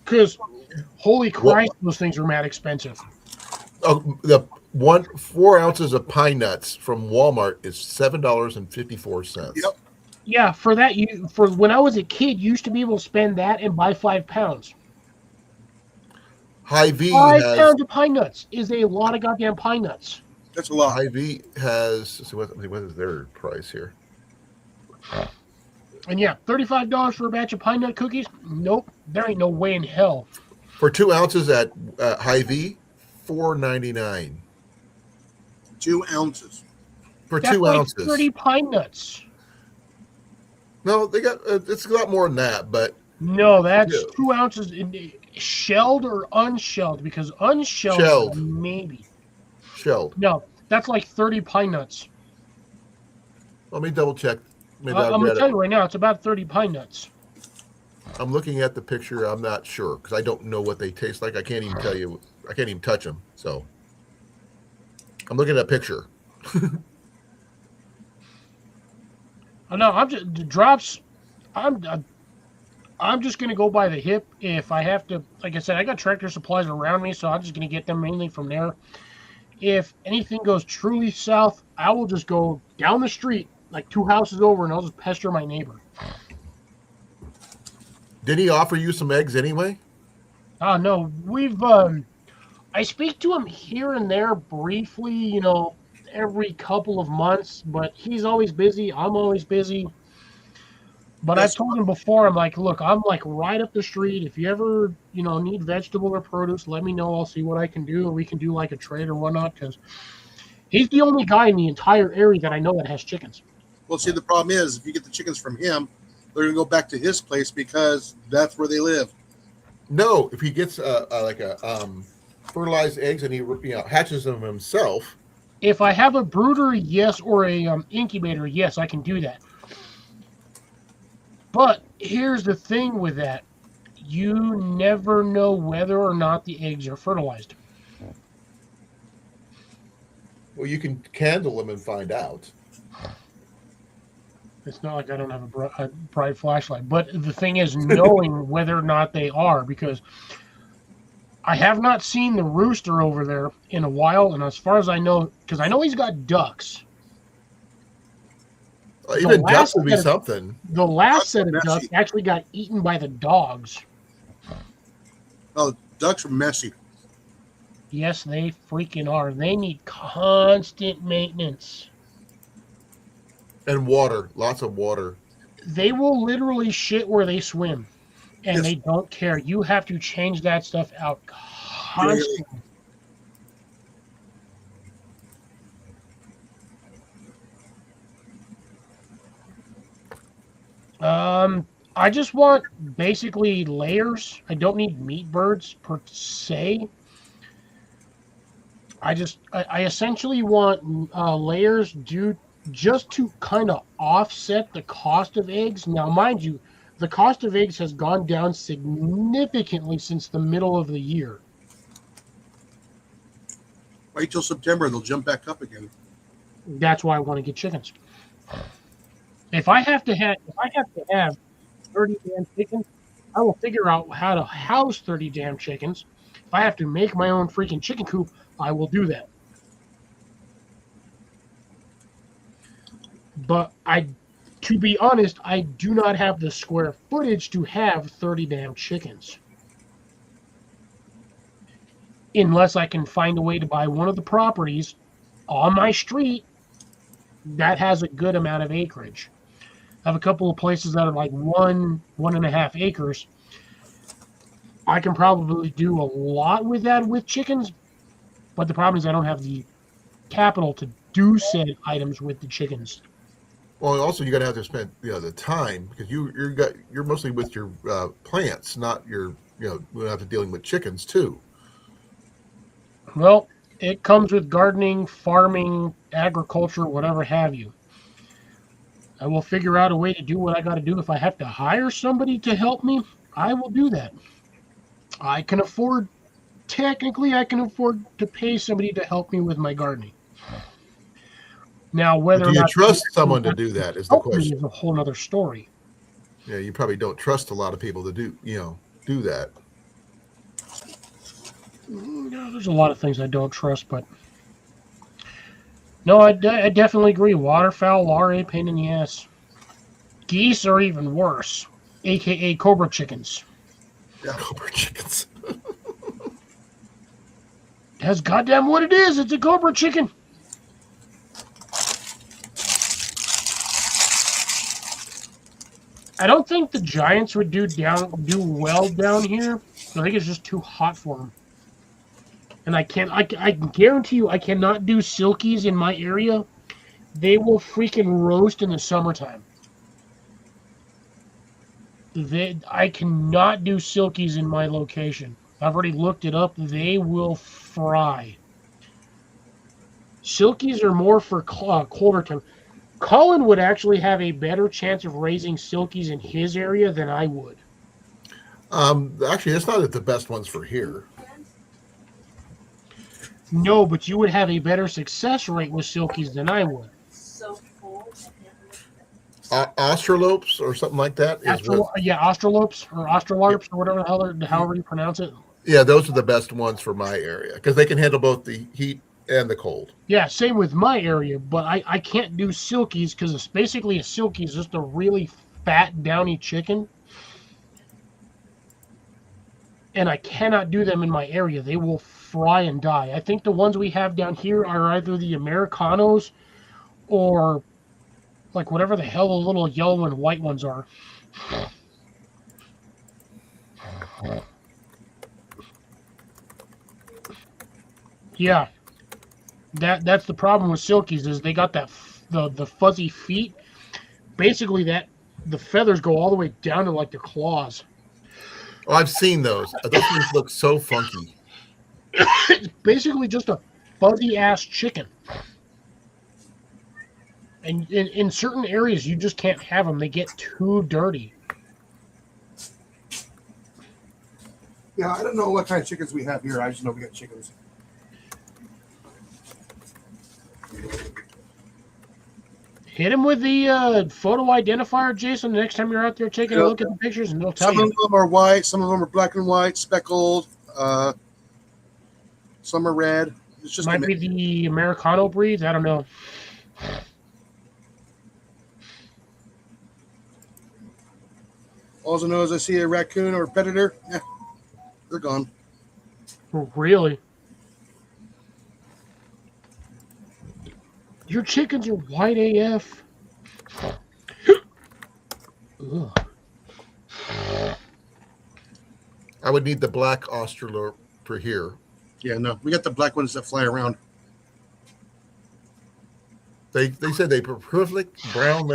Because, holy Christ, those things are mad expensive. The 4 ounces of pine nuts from Walmart is $7.54. Yep. Yeah, for that, for when I was a kid, you used to be able to spend that and buy 5 pounds. Hy-Vee 5 has pounds of pine nuts is a lot of goddamn pine nuts. That's a lot. Hy-Vee has. Let's see, what is their price here? And yeah, $35 for a batch of pine nut cookies? Nope, there ain't no way in hell. For 2 ounces at Hy-Vee, $4.99. 2 ounces. For That's 2 like ounces. 30 pine nuts. No, they got it's a lot more than that, but No, that's Yeah. 2 ounces shelled or unshelled, because unshelled Shelled. maybe. shelled. No, that's like 30 pine nuts. Let me double check. Maybe I'm I going read to tell it. you right now, it's about 30 pine nuts. I'm looking at the picture. I'm not sure because I don't know what they taste like. I can't even tell you. I can't even touch them. So I'm looking at a picture. No, I'm just the drops. I'm just gonna go by the hip. If I have to, like I said, I got Tractor Supplies around me, so I'm just gonna get them mainly from there. If anything goes truly south, I will just go down the street, like 2 houses over, and I'll just pester my neighbor. Did he offer you some eggs anyway? Oh no, I speak to him here and there briefly, every couple of months, but he's always busy. I'm always busy. But I've told him before, I'm like, look, I'm like right up the street. If you ever, need vegetable or produce, let me know. I'll see what I can do. Or we can do like a trade or whatnot, because he's the only guy in the entire area that I know that has chickens. Well, see, the problem is if you get the chickens from him, they're going to go back to his place because that's where they live. No. If he gets fertilized eggs and he hatches them himself. If I have a brooder, yes, or a incubator, yes, I can do that. But here's the thing with that. You never know whether or not the eggs are fertilized. Well, you can candle them and find out. It's not like I don't have a bright flashlight. But the thing is knowing whether or not they are, because I have not seen the rooster over there in a while. And as far as I know, because I know he's got ducks. Even ducks would be something. The last set of ducks actually got eaten by the dogs. Oh, ducks are messy. Yes, they freaking are. They need constant maintenance. And water. Lots of water. They will literally shit where they swim. And they don't care. You have to change that stuff out constantly. I just want basically layers. I don't need meat birds per se. I essentially want layers just to kind of offset the cost of eggs. Now, mind you, the cost of eggs has gone down significantly since the middle of the year. Wait till September, they'll jump back up again. That's why I want to get chickens. If I have to have 30 damn chickens, I will figure out how to house 30 damn chickens. If I have to make my own freaking chicken coop, I will do that. But to be honest, I do not have the square footage to have 30 damn chickens. Unless I can find a way to buy one of the properties on my street that has a good amount of acreage. I have a couple of places that are like 1.5 acres. I can probably do a lot with that with chickens, but the problem is I don't have the capital to do said items with the chickens. Well, also you got to have to spend the time because you're mostly with your plants, not your we have to dealing with chickens too. Well, it comes with gardening, farming, agriculture, whatever have you. I will figure out a way to do what I got to do. If I have to hire somebody to help me, I will do that. Technically, I can afford to pay somebody to help me with my gardening. Now, But whether do or you not trust someone to do that is the help me question. is a whole other story. Yeah, you probably don't trust a lot of people to do that. There's a lot of things I don't trust, but no, I definitely agree. Waterfowl are a pain in the ass. Geese are even worse, aka cobra chickens. Cobra chickens. That's goddamn what it is. It's a cobra chicken. I don't think the Giants would do well down here. I think it's just too hot for them. And I guarantee you I cannot do silkies in my area. They will freaking roast in the summertime. I cannot do silkies in my location. I've already looked it up. They will fry. Silkies are more for colder time. Colin would actually have a better chance of raising silkies in his area than I would. Actually, it's not the best ones for here. No, but you would have a better success rate with silkies than I would. So cold. Australopes or something like that. Australopes or Australarps or whatever the hell, however you pronounce it. Yeah, those are the best ones for my area because they can handle both the heat and the cold. Yeah, same with my area, but I can't do silkies because it's basically a silkie is just a really fat, downy chicken. And I cannot do them in my area. They will fry and die. I think the ones we have down here are either the Americanos or like whatever the hell the little yellow and white ones are. Yeah. That's the problem with silkies is they got that the fuzzy feet. Basically the feathers go all the way down to like the claws. Oh, I've seen those. Those things look so funky. It's basically just a fuzzy ass chicken. And in certain areas you just can't have them. They get too dirty. Yeah, I don't know what kind of chickens we have here. I just know we got chickens. Hit him with the photo identifier, Jason, the next time you're out there taking a look at the pictures, and they'll tell you. Some of them are white, some of them are black and white, speckled. Some are red. It's just might be the Americano breeds. I don't know. All I know is I see a raccoon or a predator. Yeah, they're gone. Really? Your chickens are white AF. Ugh. I would need the black Australorp for here. Yeah, no, we got the black ones that fly around. They said they prolific brown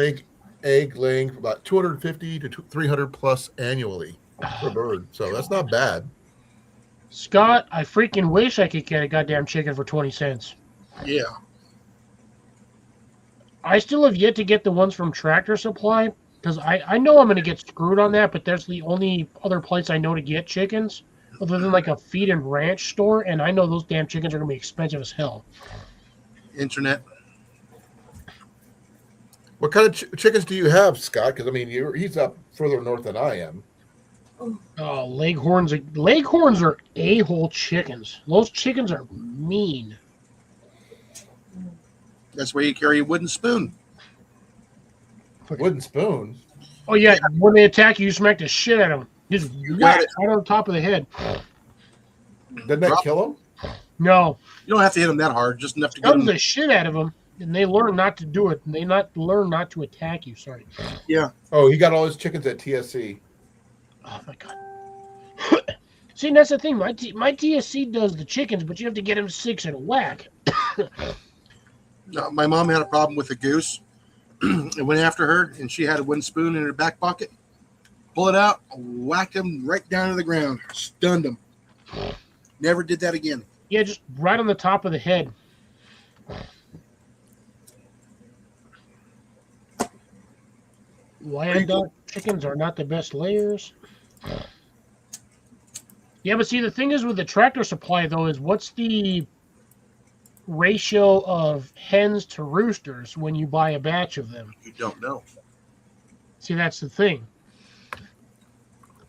egg laying for about 250 to 300 plus annually per bird. So that's not bad. Scott, I freaking wish I could get a goddamn chicken for 20 cents. Yeah. I still have yet to get the ones from Tractor Supply because I know I'm going to get screwed on that, but that's the only other place I know to get chickens other than like a feed and ranch store, and I know those damn chickens are going to be expensive as hell. Internet. What kind of chickens do you have, Scott? Because I mean, he's up further north than I am. Oh, Leghorns are a-hole chickens. Those chickens are mean. That's why you carry a wooden spoon. Wooden spoon? Oh, yeah. When they attack you, you smack the shit out of them. Just whack right on the top of the head. Doesn't that kill them? No. You don't have to hit them that hard. Just enough to get Stuns them. the shit out of them. And they learn not to do it. And they learn not to attack you. Sorry. Yeah. Oh, he got all his chickens at TSC. Oh my god. See, that's the thing. My TSC does the chickens, but you have to get them 6 at a whack. No, my mom had a problem with a goose. It went after her, and she had a wooden spoon in her back pocket. Pull it out, whacked him right down to the ground, stunned him. Never did that again. Yeah, just right on the top of the head. Wyandotte chickens are not the best layers. Yeah, but see, the thing is with the Tractor Supply, though, is what's the ratio of hens to roosters when you buy a batch of them? You don't know. See, that's the thing.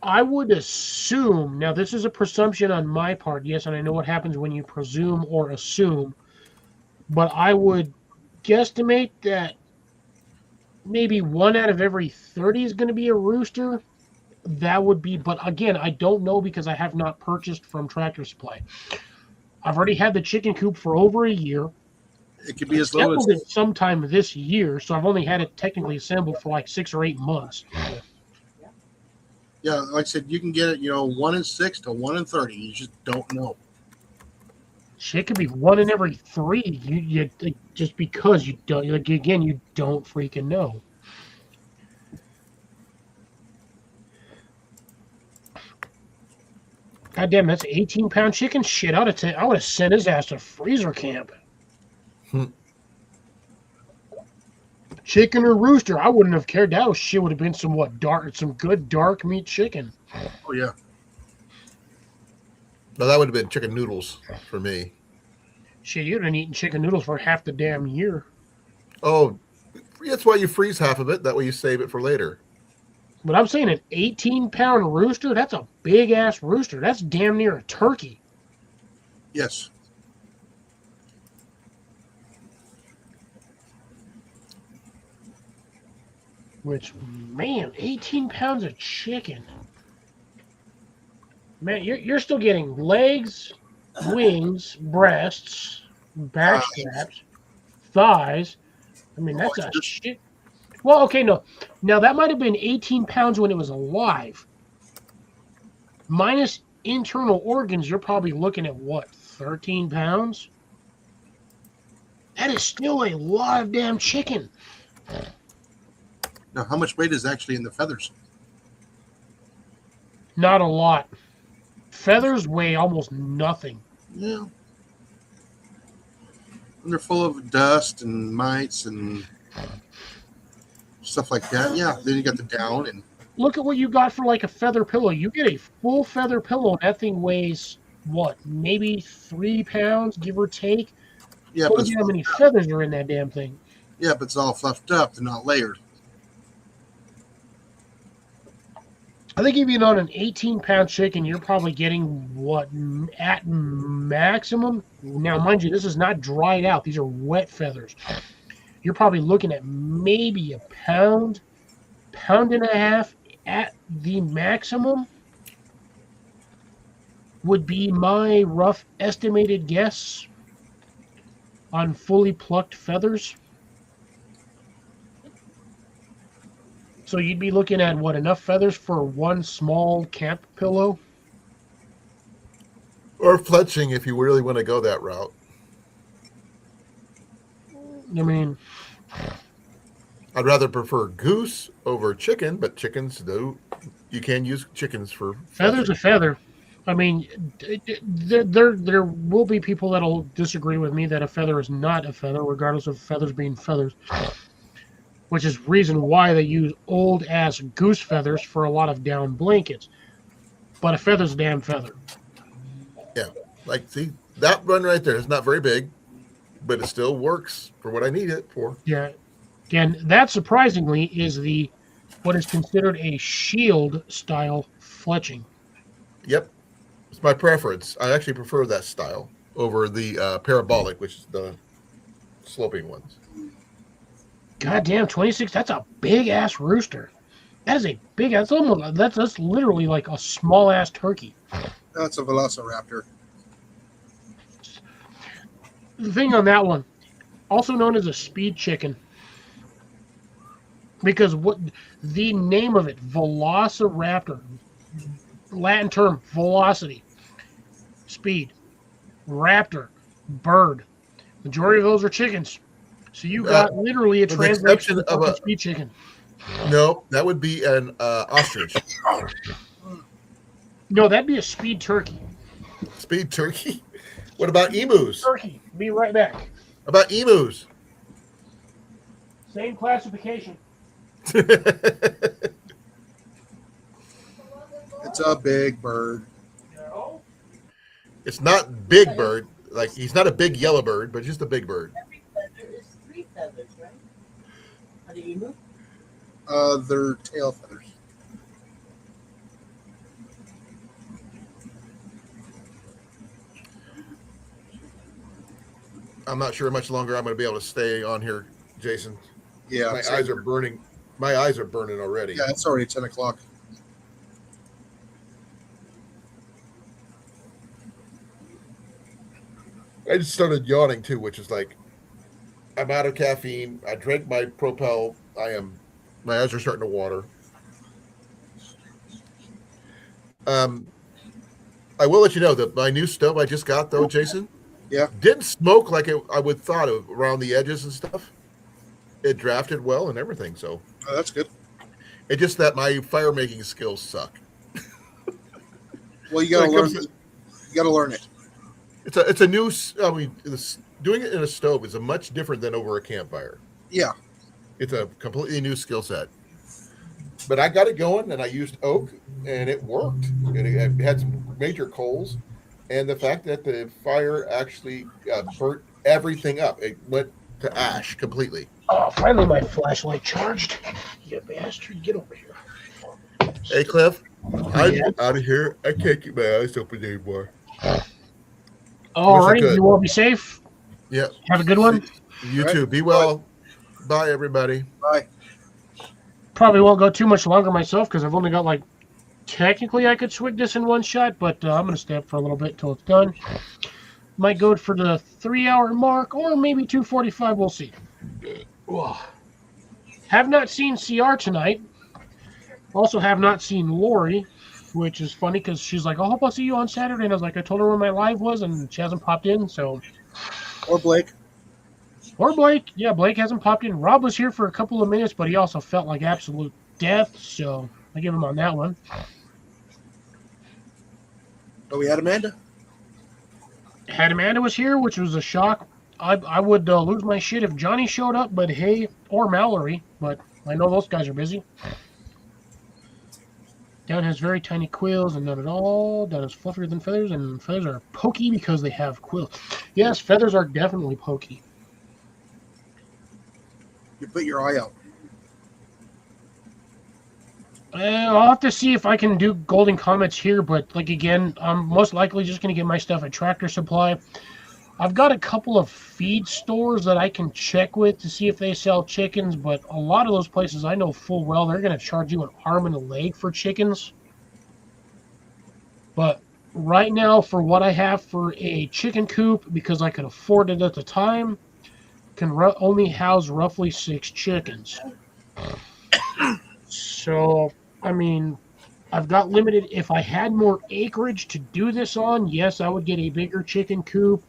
I would assume, now this is a presumption on my part, yes, and I know what happens when you presume or assume, but I would guesstimate that maybe 1 out of every 30 is going to be a rooster. That would be, but again, I don't know because I have not purchased from Tractor Supply. I've already had the chicken coop for over a year. It could be as low as it sometime this year, so I've only had it technically assembled for like 6 or 8 months. yeah, like I said, you can get it, 1 in 6 to 1 in 30. You just don't know. Shit could be 1 in every 3. You just because you don't, like, again, you don't freaking know. God damn, that's an 18-pound chicken. Shit, I would have sent his ass to freezer camp. Chicken or rooster, I wouldn't have cared. That shit would have been some good dark meat chicken. Oh, yeah. No, that would have been chicken noodles for me. Shit, you'd have eaten chicken noodles for half the damn year. Oh, that's why you freeze half of it. That way you save it for later. But I'm saying an 18-pound rooster, that's a big-ass rooster. That's damn near a turkey. Yes. Which, man, 18 pounds of chicken. Man, you're still getting legs, wings, breasts, back straps, thighs. I mean, that's a shit. Well, okay, no. Now, that might have been 18 pounds when it was alive. Minus internal organs, you're probably looking at, what, 13 pounds? That is still a lot of damn chicken. Now, how much weight is actually in the feathers? Not a lot. Feathers weigh almost nothing. Yeah. And they're full of dust and mites and stuff like that. Yeah. Then you got the down and Look at what you got for like a feather pillow. You get a full feather pillow. That thing weighs what? Maybe 3 pounds, give or take. yeah, Told you how many feathers are in that damn thing. but it's all fluffed up. They're not layered. I think even on an 18-pound chicken, you're probably getting what at maximum. Now, mind you, this is not dried out. These are wet feathers. You're probably looking at maybe a pound, pound and a half at the maximum. Would be my rough estimated guess on fully plucked feathers. So you'd be looking at, what, enough feathers for one small camp pillow? Or fletching if you really want to go that route. I mean, I'd rather prefer goose over chicken, but chickens do. You can use chickens for feather's a feather. I mean, there will be people that'll disagree with me that a feather is not a feather, regardless of feathers being feathers. Which is reason why they use old-ass goose feathers for a lot of down blankets. But a feather's a damn feather. Yeah. Like, see, that one right there is not very big, but it still works for what I need it for. Yeah. And that, surprisingly, is what is considered a shield-style fletching. Yep. It's my preference. I actually prefer that style over the parabolic, which is the sloping ones. God damn, 26, that's a big-ass rooster. That is a big-ass, that's literally like a small-ass turkey. That's a velociraptor. The thing on that one, Also known as a speed chicken. Because what the name of it, Velociraptor, Latin term, velocity, speed, raptor, bird. Majority of those are chickens. So you got literally a with the translation exception of of a a speed chicken. no, that would be an ostrich. No, that'd be a speed turkey. Speed turkey. What about emus? Turkey. Be right back. About emus? Same classification. It's a big bird. No. It's not big bird. Like he's not a big yellow bird, but just a big bird. Every feather is 3 feathers, right? How do you move? They're tail feathers. I'm not sure how much longer I'm going to be able to stay on here, Jason. Yeah. My so- eyes are burning. My eyes are burning already. Yeah, it's already 10 o'clock. I just started yawning too, which is like, I'm out of caffeine. I drank my Propel. My eyes are starting to water. I will let you know that my new stove I just got though, Jason. Yeah. Didn't smoke like I would thought of around the edges and stuff. It drafted well and everything. So Oh, that's good. it's just that my fire making skills suck. Well, you gotta When it learn. comes You gotta learn it. It's a new. I mean, doing it in a stove is a much different than over a campfire. Yeah. It's a completely new skill set. But I got it going, and I used oak, and it worked. It had some major coals, and the fact that the fire actually burnt everything up. It went to ash completely. Oh, finally my flashlight charged. You bastard, get over here. Hey, Cliff, I'm Yeah. out of here. I can't keep my eyes open anymore. All Wish I right, could. you all be safe. Yeah. Have a good one. You All right. too. Be well. Bye, everybody. Bye. Probably won't go too much longer myself because I've only got like, technically I could swig this in one shot, but I'm going to stay up for a little bit until it's done. Might go for the 3-hour mark or maybe 2:45. We'll see. Ugh. Have not seen CR tonight. Also have not seen Lori, which is funny because she's like, I hope I'll see you on Saturday. And I was like, I told her where my live was and she hasn't popped in. So, Or Blake. or Blake. Yeah, Blake hasn't popped in. Rob was here for a couple of minutes, but he also felt like absolute death. So I give him on that one. But we had Amanda. Had Amanda was here, which was a shock. I would lose my shit if Johnny showed up, but hey, or Mallory, but I know those guys are busy. Down has very tiny quills and none at all. Down is fluffier than feathers, and feathers are pokey because they have quills. Yes, feathers are definitely pokey. You put your eye out. I'll have to see if I can do Golden Comets here, but like again, I'm most likely just going to get my stuff at Tractor Supply. I've got a couple of feed stores that I can check with to see if they sell chickens, but a lot of those places I know full well they're going to charge you an arm and a leg for chickens. But right now, for what I have for a chicken coop, because I could afford it at the time, can only house roughly 6 chickens. So, I mean, I've got limited. If I had more acreage to do this on, yes, I would get a bigger chicken coop.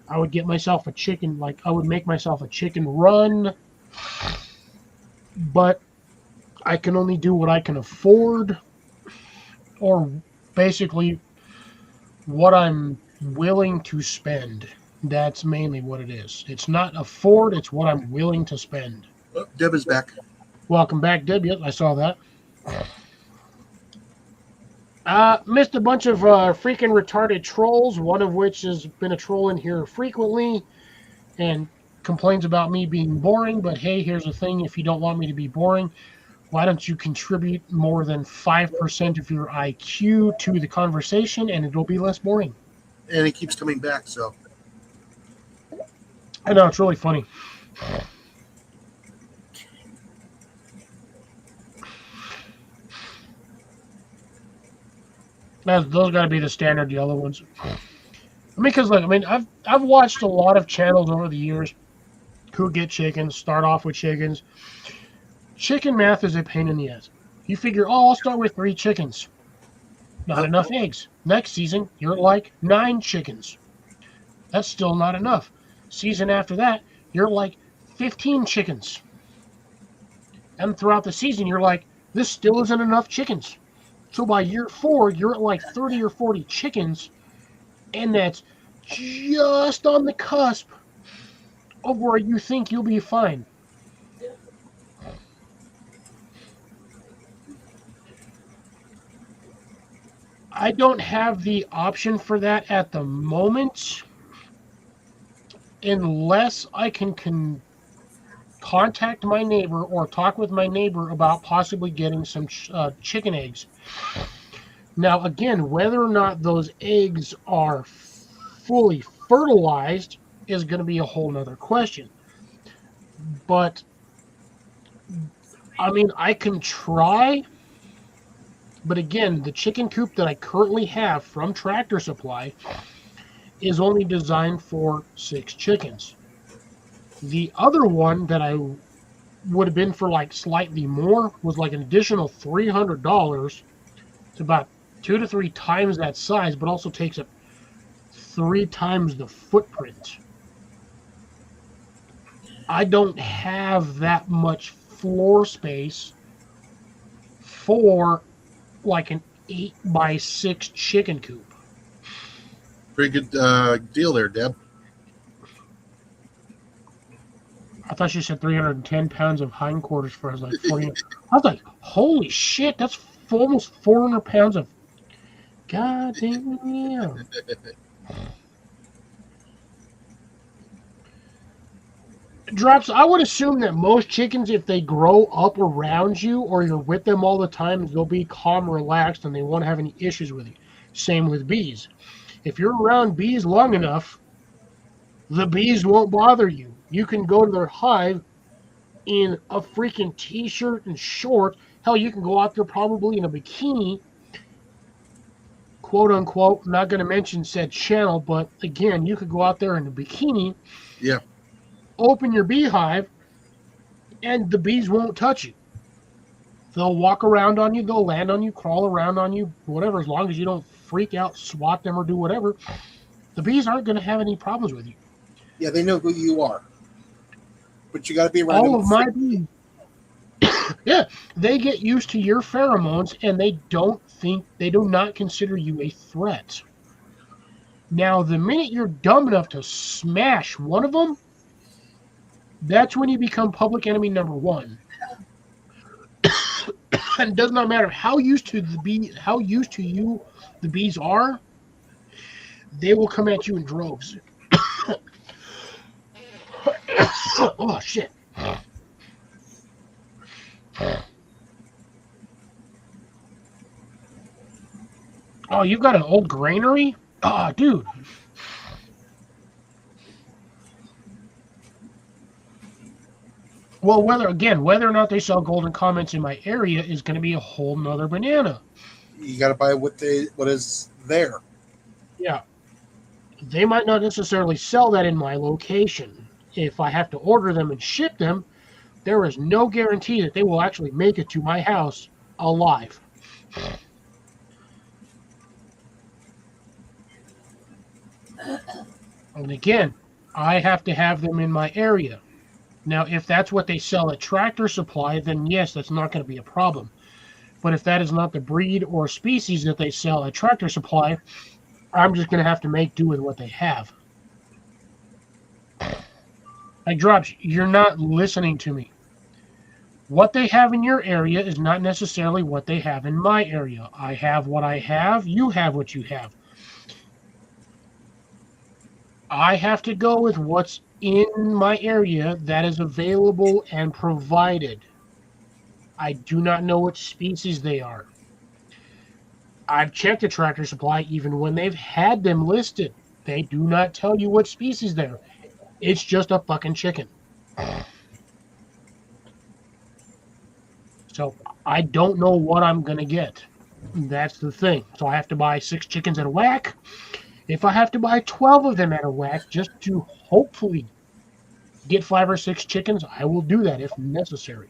I would get myself a chicken, like I would make myself a chicken run. But I can only do what I can afford, or basically what I'm willing to spend. That's mainly what it is. It's not afford, it's what I'm willing to spend. Oh, Deb is back. Welcome back, Deb. Yep, I saw that. Missed a bunch of freaking retarded trolls, one of which has been a troll in here frequently and complains about me being boring. But hey, here's the thing. If you don't want me to be boring, why don't you contribute more than 5% of your IQ to the conversation and it'll be less boring. And he keeps coming back, so. I know, it's really funny. Those got to be the standard yellow ones. I mean, because like, I mean, I've watched a lot of channels over the years, Who get chickens, start off with chickens. Chicken math is a pain in the ass. You figure, oh, I'll start with 3 chickens. Not enough eggs. Next season, you're like 9 chickens. That's still not enough. Season after that, you're like 15 chickens. And throughout the season, you're like, this still isn't enough chickens. So by year 4, you're at like 30 or 40 chickens, and that's just on the cusp of where you think you'll be fine. I don't have the option for that at the moment, unless I can contact my neighbor or talk with my neighbor about possibly getting some chicken eggs. Now, again, whether or not those eggs are fully fertilized is going to be a whole nother question. But, I mean, I can try. But again, the chicken coop that I currently have from Tractor Supply is only designed for 6 chickens. The other one that I would have been for like slightly more was like an additional $300. It's about 2 to 3 times that size, but also takes up 3 times the footprint. I don't have that much floor space for like an 8x6 chicken coop. Pretty good deal there, Deb. I thought you said 310 pounds of hindquarters for like 40. I was like, holy shit, that's almost 400 pounds of goddamn. Drops, I would assume that most chickens, if they grow up around you or you're with them all the time, they'll be calm, relaxed, and they won't have any issues with you. Same with bees. If you're around bees long enough, the bees won't bother you. You can go to their hive in a freaking t-shirt and shorts. Hell, you can go out there probably in a bikini, quote unquote. I'm not going to mention said channel, but again, you could go out there in a bikini. Yeah. Open your beehive, and the bees won't touch you. They'll walk around on you, they'll land on you, crawl around on you, whatever, as long as you don't freak out, swat them, or do whatever. The bees aren't going to have any problems with you. Yeah, they know who you are. But you got to be around All them. of my bees, yeah, they get used to your pheromones, and they do not consider you a threat. Now, the minute you're dumb enough to smash one of them, that's when you become public enemy number 1. And it does not matter how used to you the bees are, they will come at you in droves. Oh shit. Oh, you've got an old granary? Oh, dude. Well, whether or not they sell golden comments in my area is going to be a whole nother banana. You got to buy what is there. Yeah. They might not necessarily sell that in my location. If I have to order them and ship them, there is no guarantee that they will actually make it to my house alive. And again, I have to have them in my area. Now, if that's what they sell at Tractor Supply, then yes, that's not going to be a problem. But if that is not the breed or species that they sell at Tractor Supply, I'm just going to have to make do with what they have. Like, Drops, you're not listening to me. What they have in your area is not necessarily what they have in my area. I have what I have. You have what you have. I have to go with what's in my area that is available and provided. I do not know what species they are. I've checked the Tractor Supply even when they've had them listed. They do not tell you what species they're. It's just a fucking chicken. So I don't know what I'm going to get. That's the thing. So I have to buy 6 chickens at a whack. If I have to buy 12 of them at a whack just to hopefully get 5 or 6 chickens, I will do that if necessary.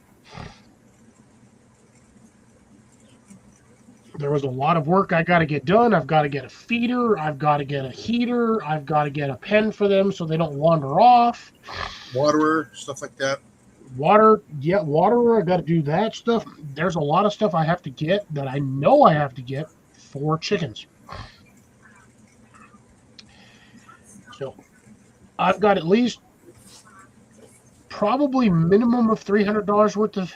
There was a lot of work I got to get done. I've got to get a feeder. I've got to get a heater. I've got to get a pen for them so they don't wander off. Waterer, stuff like that. Water, yeah, waterer. I got to do that stuff. There's a lot of stuff I have to get that I know I have to get for chickens. So I've got at least probably minimum of $300 worth of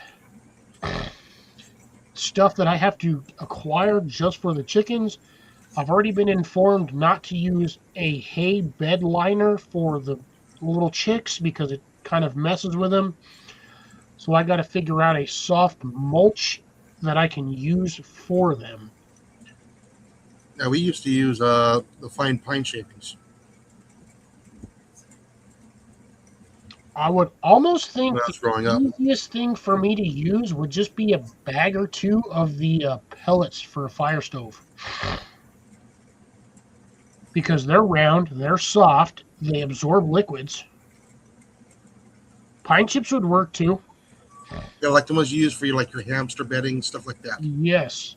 stuff that I have to acquire just for the chickens. I've already been informed not to use a hay bed liner for the little chicks because it kind of messes with them. So I got to figure out a soft mulch that I can use for them. Now, we used to use the fine pine shavings. I would almost think When I was growing the up. easiest thing for me to use would just be a bag or two of the pellets for a fire stove. Because they're round, they're soft, they absorb liquids. Pine chips would work too. Yeah, like the ones you use for your hamster bedding, stuff like that. Yes.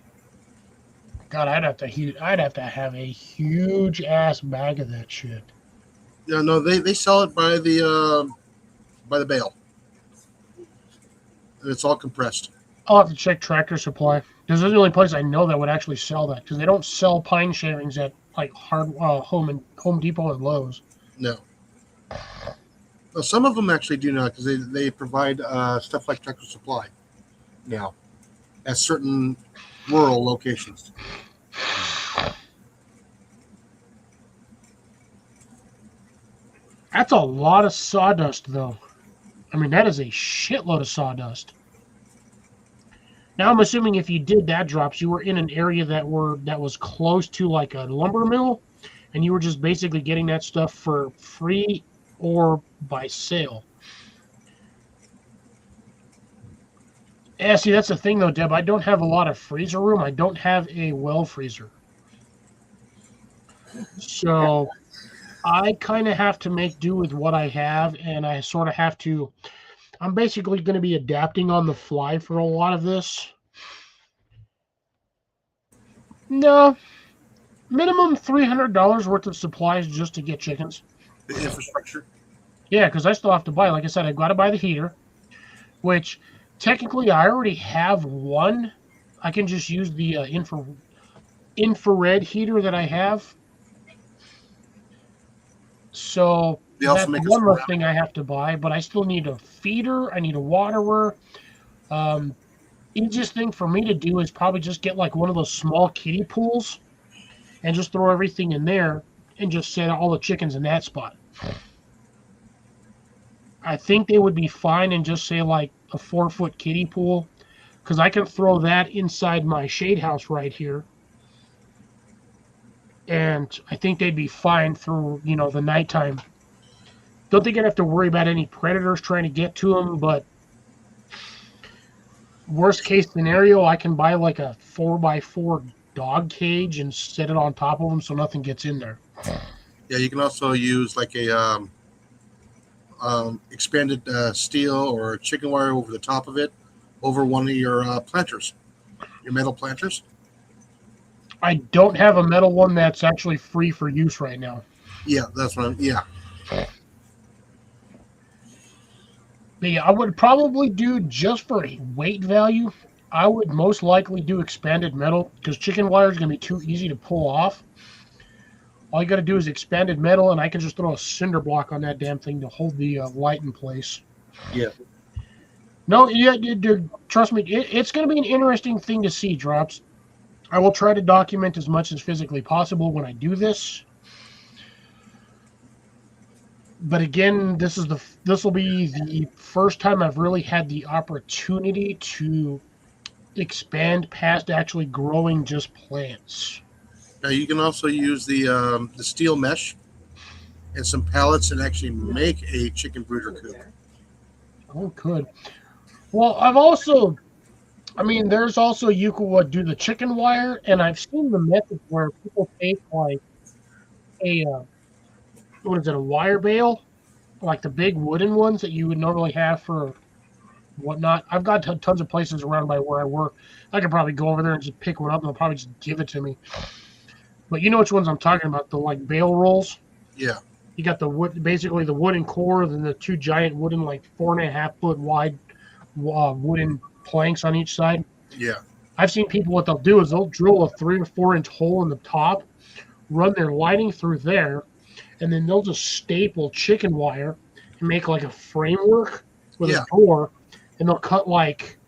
God, I'd have to have a huge ass bag of that shit. Yeah, no, they sell it by the bale. And it's all compressed. I'll have to check Tractor Supply. This is the only place I know that would actually sell that because they don't sell pine shavings at like Home Depot and Lowe's. No. Well, some of them actually do not because they provide stuff like Tractor Supply now at certain rural locations. That's a lot of sawdust, though. I mean, that is a shitload of sawdust. Now, I'm assuming if you did that, Drops, you were in an area that was close to like a lumber mill, and you were just basically getting that stuff for free or by sale. Yeah, see, that's the thing, though, Deb. I don't have a lot of freezer room. I don't have a well freezer. So I kind of have to make do with what I have, and I sort of have to... I'm basically going to be adapting on the fly for a lot of this. No. Minimum $300 worth of supplies just to get chickens. The infrastructure. Yeah, because I still have to buy, like I said, I've got to buy the heater, which technically I already have one. I can just use the infrared heater that I have. So that's one more thing I have to buy, but I still need a feeder. I need a waterer. Easiest thing for me to do is probably just get like one of those small kiddie pools and just throw everything in there and just set all the chickens in that spot. I think they would be fine and just say like a 4-foot kiddie pool because I can throw that inside my shade house right here. And I think they'd be fine through, the nighttime. Don't think I'd have to worry about any predators trying to get to them, but worst case scenario, I can buy like a 4x4 dog cage and set it on top of them so nothing gets in there. Yeah, you can also use like a expanded steel or chicken wire over the top of it, over one of your planters, your metal planters. I don't have a metal one that's actually free for use right now. Yeah, that's what yeah. But yeah, I would probably do, just for a weight value, I would most likely do expanded metal because chicken wire is going to be too easy to pull off. All you got to do is expanded metal, and I can just throw a cinder block on that damn thing to hold the light in place. Yeah. No, yeah, trust me, it's going to be an interesting thing to see, Drops. I will try to document as much as physically possible when I do this. But again, this will be the first time I've really had the opportunity to expand past actually growing just plants. Now you can also use the steel mesh and some pallets and actually make a chicken brooder coop. Oh, could. Well, there's also you could do the chicken wire, and I've seen the method where people take like a a wire bale, like the big wooden ones that you would normally have for whatnot. I've got tons of places around by where I work. I could probably go over there and just pick one up, and they'll probably just give it to me. But you know which ones I'm talking about? The like bale rolls. Yeah. You got the wood, basically the wooden core, then the two giant wooden, like 4.5 foot wide wooden planks on each side. Yeah. I've seen people, what they'll do is they'll drill a 3 or 4 inch hole in the top, run their lighting through there, and then they'll just staple chicken wire and make like a framework with Yeah. a door, and they'll cut like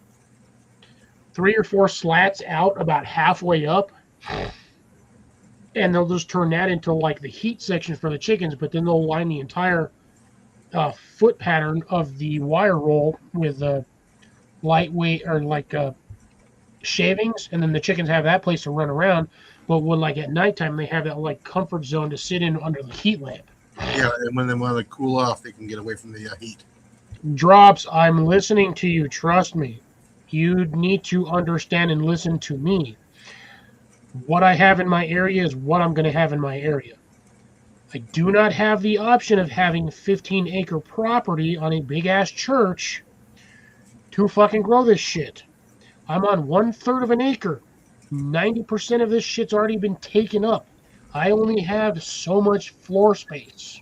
3 or 4 slats out about halfway up, and they'll just turn that into like the heat section for the chickens, but then they'll line the entire foot pattern of the wire roll with lightweight or like shavings, and then the chickens have that place to run around. But when like at nighttime, they have that like comfort zone to sit in under the heat lamp. Yeah. And when they want to cool off, they can get away from the heat. Drops, I'm listening to you. Trust me. You need to understand and listen to me. What I have in my area is what I'm going to have in my area. I do not have the option of having 15-acre property on a big-ass church to fucking grow this shit. I'm on 1/3 of an acre. 90% of this shit's already been taken up. I only have so much floor space.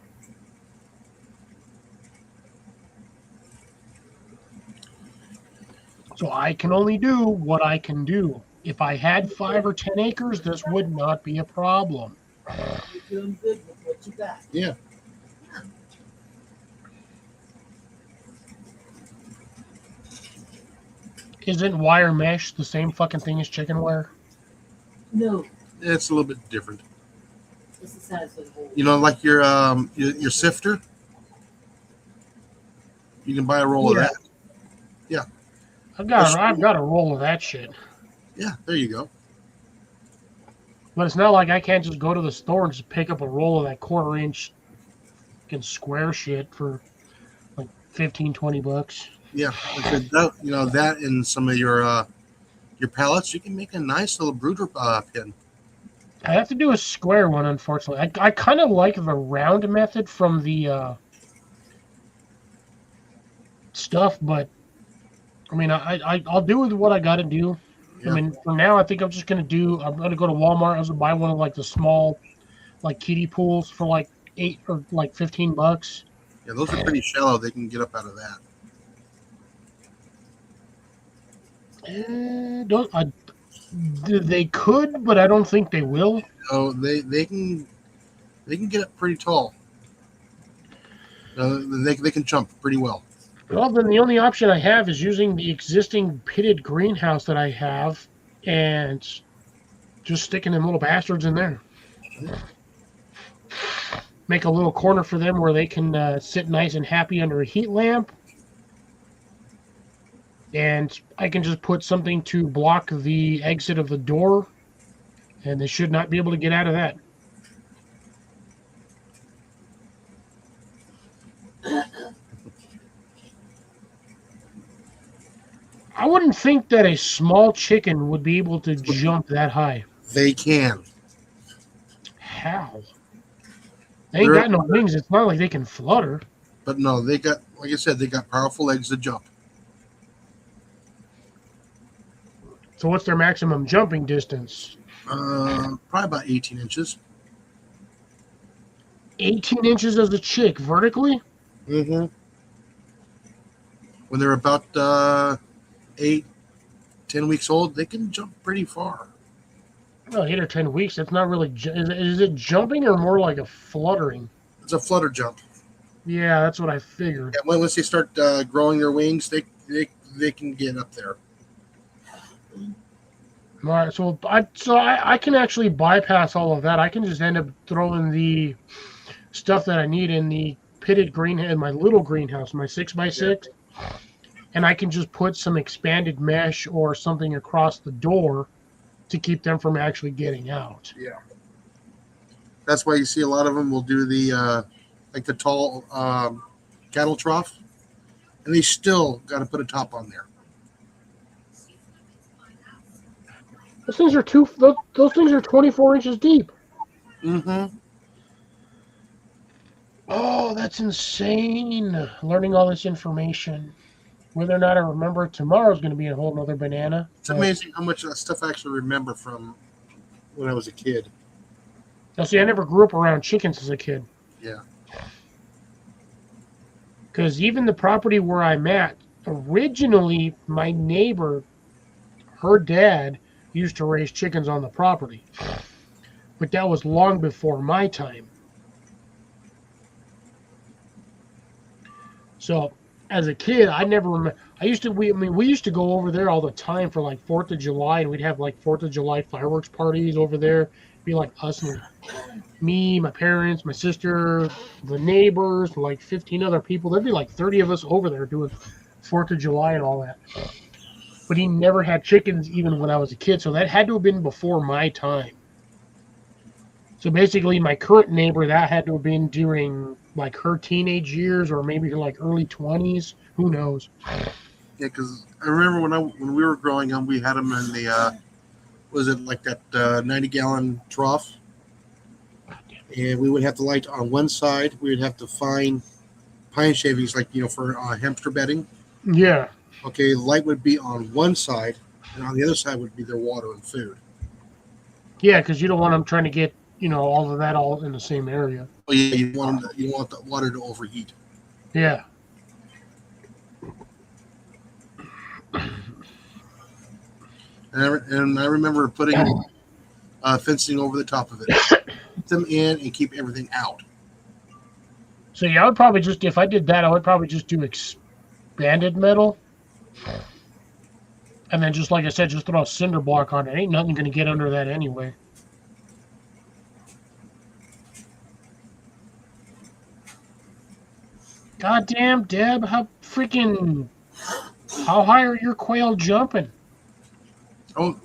So I can only do what I can do. If I had 5 or 10 acres, this would not be a problem. You're doing good with what you got. Yeah. Isn't wire mesh the same fucking thing as chicken wire? No, It's a little bit different. it's the size of the hole. You know, like your sifter. You can buy a roll of Yeah. that. I've got a roll of that shit. Yeah, there you go. But it's not like I can't just go to the store and just pick up a roll of that 1/4 inch fucking square shit for like 15, 20 bucks. Yeah, you know that and some of your pallets, you can make a nice little brooder pin. I have to do a square one, unfortunately. I kind of like the round method from the stuff, but I mean, I'll do with what I got to do. Yeah. I mean, for now, I think I'm just gonna go to Walmart. I was gonna buy one of like the small, like kiddie pools for like 8 or like 15 bucks. Yeah, those are pretty shallow. They can get up out of that. They could, but I don't think they will. Oh, they can get up pretty tall. They can jump pretty well. Well, then the only option I have is using the existing pitted greenhouse that I have and just sticking them little bastards in there. Make a little corner for them where they can sit nice and happy under a heat lamp. And I can just put something to block the exit of the door, and they should not be able to get out of that. I wouldn't think that a small chicken would be able to jump that high. They can. How? They ain't got no wings. It's not like they can flutter. But no, they got, like I said, they got powerful legs to jump. So what's their maximum jumping distance? Probably about 18 inches. 18 inches as a chick, vertically? Mm-hmm. When they're about 8, 10 weeks old, they can jump pretty far. Well, 8 or 10 weeks, that's not really... Is it jumping or more like a fluttering? It's a flutter jump. Yeah, that's what I figured. Yeah, once they start growing their wings, they can get up there. All right, so I can actually bypass all of that. I can just end up throwing the stuff that I need in the pitted greenhouse, in my little greenhouse, my 6x6, and I can just put some expanded mesh or something across the door to keep them from actually getting out. Yeah. That's why you see a lot of them will do the like the tall cattle trough, and they still got to put a top on there. Those things are those things are 24 inches deep. Mm-hmm. Oh, that's insane. Learning all this information. Whether or not I remember it tomorrow is going to be a whole nother banana. It's amazing how much stuff I actually remember from when I was a kid. Now, see, I never grew up around chickens as a kid. Yeah. Because even the property where I'm at, originally, my neighbor, her dad, used to raise chickens on the property. But that was long before my time. So, as a kid, I never remember. We used to go over there all the time for like 4th of July, and we'd have like 4th of July fireworks parties over there. It'd be like us and me, my parents, my sister, the neighbors, like 15 other people. There'd be like 30 of us over there doing 4th of July and all that. But he never had chickens even when I was a kid, so that had to have been before my time. So basically, my current neighbor, that had to have been during like her teenage years or maybe her like early 20s. Who knows? Yeah, because I remember when we were growing up, we had them in the was it like that 90-gallon trough, and we would have to light on one side. We would have to find pine shavings, like for hamster bedding. Yeah. Okay, light would be on one side, and on the other side would be their water and food. Yeah, because you don't want them trying to get all of that all in the same area. Oh yeah, you don't want the water to overheat. Yeah. And I remember putting fencing over the top of it, keep them in and keep everything out. So yeah, I would probably just, if I did that, I would probably just do expanded metal. And then just like I said, just throw a cinder block on it. Ain't nothing going to get under that anyway. Goddamn, Deb, how high are your quail jumping? Oh,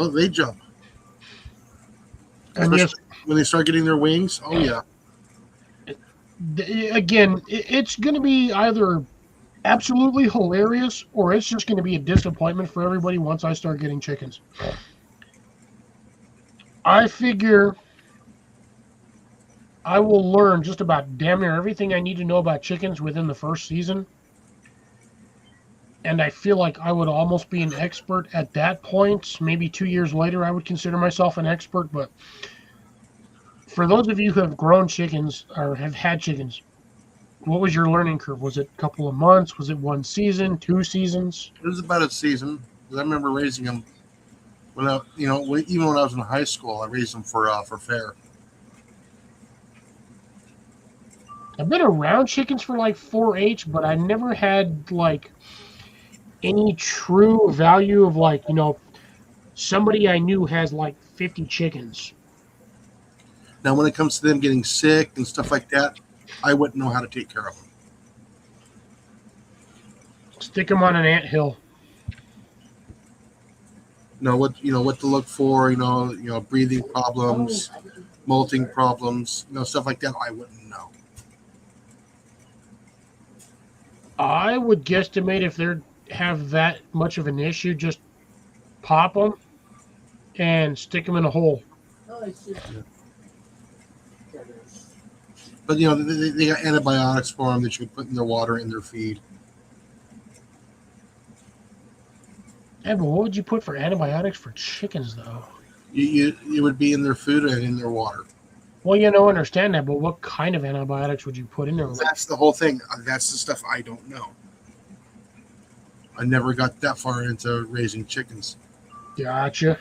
they jump. And yes, When they start getting their wings, oh yeah. Again, it's going to be either absolutely hilarious or it's just going to be a disappointment for everybody once I start getting chickens. I figure I will learn just about damn near everything I need to know about chickens within the first season. And I feel like I would almost be an expert at that point. Maybe 2 years later, I would consider myself an expert. But for those of you who have grown chickens or have had chickens, what was your learning curve? Was it a couple of months? Was it 1 season, 2 seasons? It was about a season. I remember raising them when even when I was in high school, I raised them for fair. I've been around chickens for like 4-H, but I never had like any true value of like, somebody I knew has like 50 chickens. Now, when it comes to them getting sick and stuff like that, I wouldn't know how to take care of them. Stick them on an anthill. What to look for. Breathing problems, molting problems. Stuff like that. I wouldn't know. I would guesstimate if they have that much of an issue, just pop them and stick them in a hole. Oh, it's just. But they got antibiotics for them that you can put in their water and their feed. Yeah, but what would you put for antibiotics for chickens, though? It would be in their food and in their water. Well, understand that, but what kind of antibiotics would you put in there? That's the whole thing. That's the stuff I don't know. I never got that far into raising chickens. Gotcha.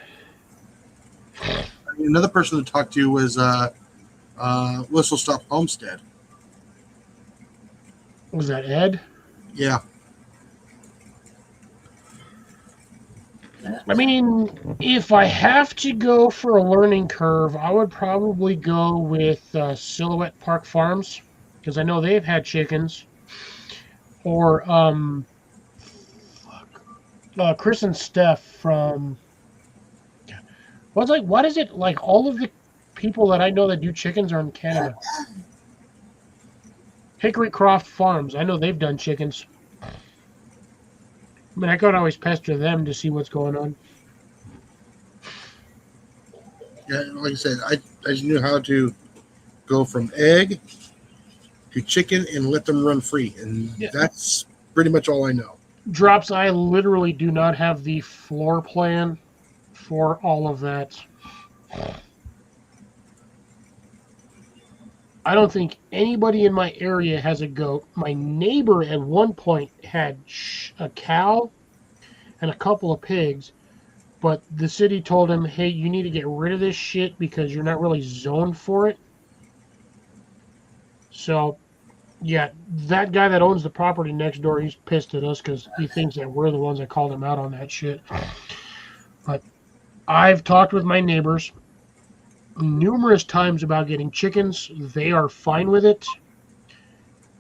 Another person to talk to was Whistle Stop Homestead. Was that Ed? Yeah. I mean, if I have to go for a learning curve, I would probably go with Silhouette Park Farms, because I know they've had chickens. Or Chris and Steph from. What is it like? All of the people that I know that do chickens are in Canada. Hickory Croft Farms. I know they've done chickens. I mean, I could always pester them to see what's going on. Yeah, like I said, I just knew how to go from egg to chicken and let them run free. And Yeah. that's pretty much all I know. Drops, I literally do not have the floor plan for all of that. I don't think anybody in my area has a goat. My neighbor at one point had a cow and a couple of pigs, but the city told him, hey, you need to get rid of this shit because you're not really zoned for it. So, yeah, that guy that owns the property next door, he's pissed at us because he thinks that we're the ones that called him out on that shit. But I've talked with my neighbors numerous times about getting chickens. They are fine with it,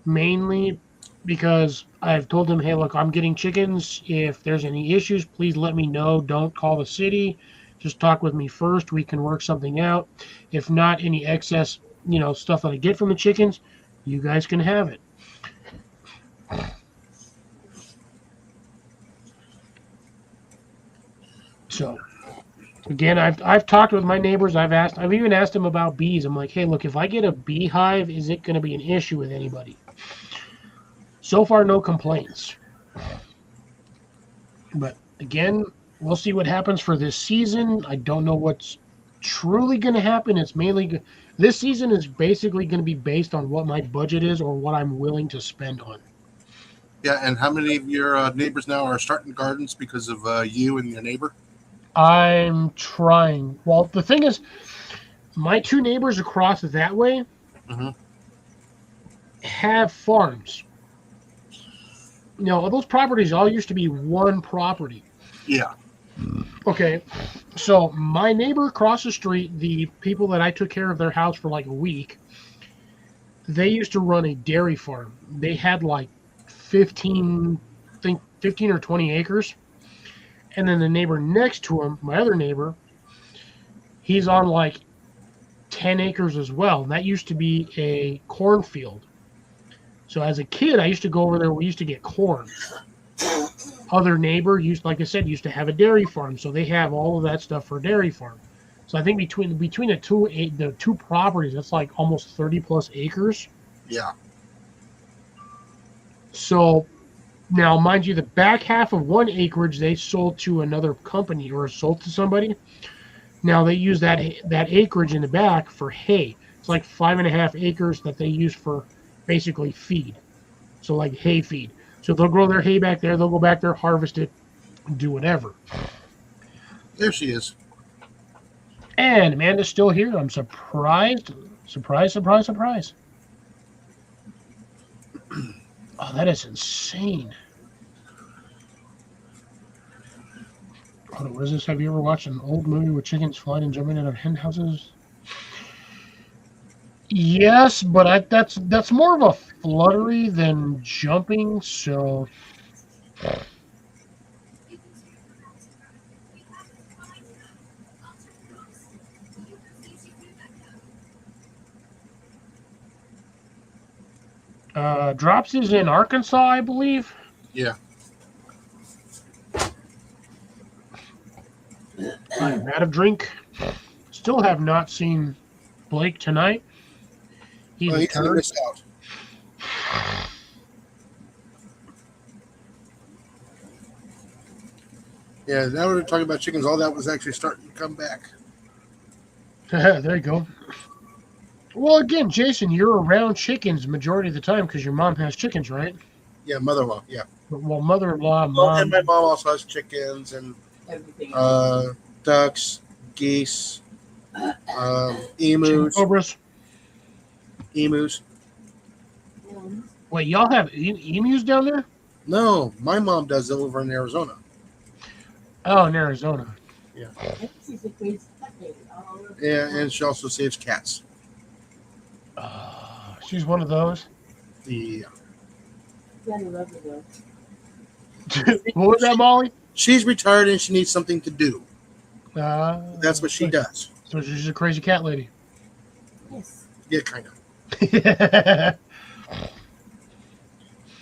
mainly because I've told them, hey, look, I'm getting chickens. If there's any issues, please let me know. Don't call the city. Just talk with me first. We can work something out. If not, any excess, stuff that I get from the chickens, you guys can have it. So, again, I've talked with my neighbors. I've even asked them about bees. I'm like, hey, look, if I get a beehive, is it going to be an issue with anybody? So far, no complaints. But again, we'll see what happens for this season. I don't know what's truly going to happen. It's mainly this season is basically going to be based on what my budget is or what I'm willing to spend on. Yeah, and how many of your neighbors now are starting gardens because of you and your neighbor? I'm trying. Well, the thing is, my two neighbors across that way have farms. Those properties all used to be one property. Yeah. Okay, so my neighbor across the street, the people that I took care of their house for like a week, they used to run a dairy farm. They had like 15 or 20 acres. And then the neighbor next to him, my other neighbor, he's on like 10 acres as well. And that used to be a cornfield. So as a kid, I used to go over there. We used to get corn. Other neighbor like I said, used to have a dairy farm. So they have all of that stuff for a dairy farm. So I think between the two properties, that's like almost 30 plus acres. Yeah. So now, mind you, the back half of one acreage they sold to another company or sold to somebody. Now they use that acreage in the back for hay. It's like 5.5 acres that they use for basically feed. So like hay feed. So they'll grow their hay back there. They'll go back there, harvest it, do whatever. There she is. And Amanda's still here. I'm surprised. Surprise. Oh, that is insane. Hold on, what is this? Have you ever watched an old movie with chickens flying and jumping out of hen houses? Yes, but that's more of a fluttery than jumping, so... Drops is in Arkansas, I believe. Yeah. I'm out of drink. Still have not seen Blake tonight. He's gonna miss out. Yeah, now we're talking about chickens. All that was actually starting to come back. There you go. Well, again, Jason, you're around chickens majority of the time because your mom has chickens, right? Yeah, mother-in-law. Yeah. Well, mother-in-law, Oh, mom. and my mom also has chickens and Everything. ducks, geese, emus. Cobras. Emus. Wait, y'all have emus down there? No, my mom does it over in Arizona. Oh, in Arizona. Yeah. She's a crazy cat lady. All over. Yeah, and she also saves cats. She's one of those. Yeah. Gotta love her though. What was that, Molly? She's retired and she needs something to do. That's what she so- does. So she's a crazy cat lady. Yes. Yeah, kind of.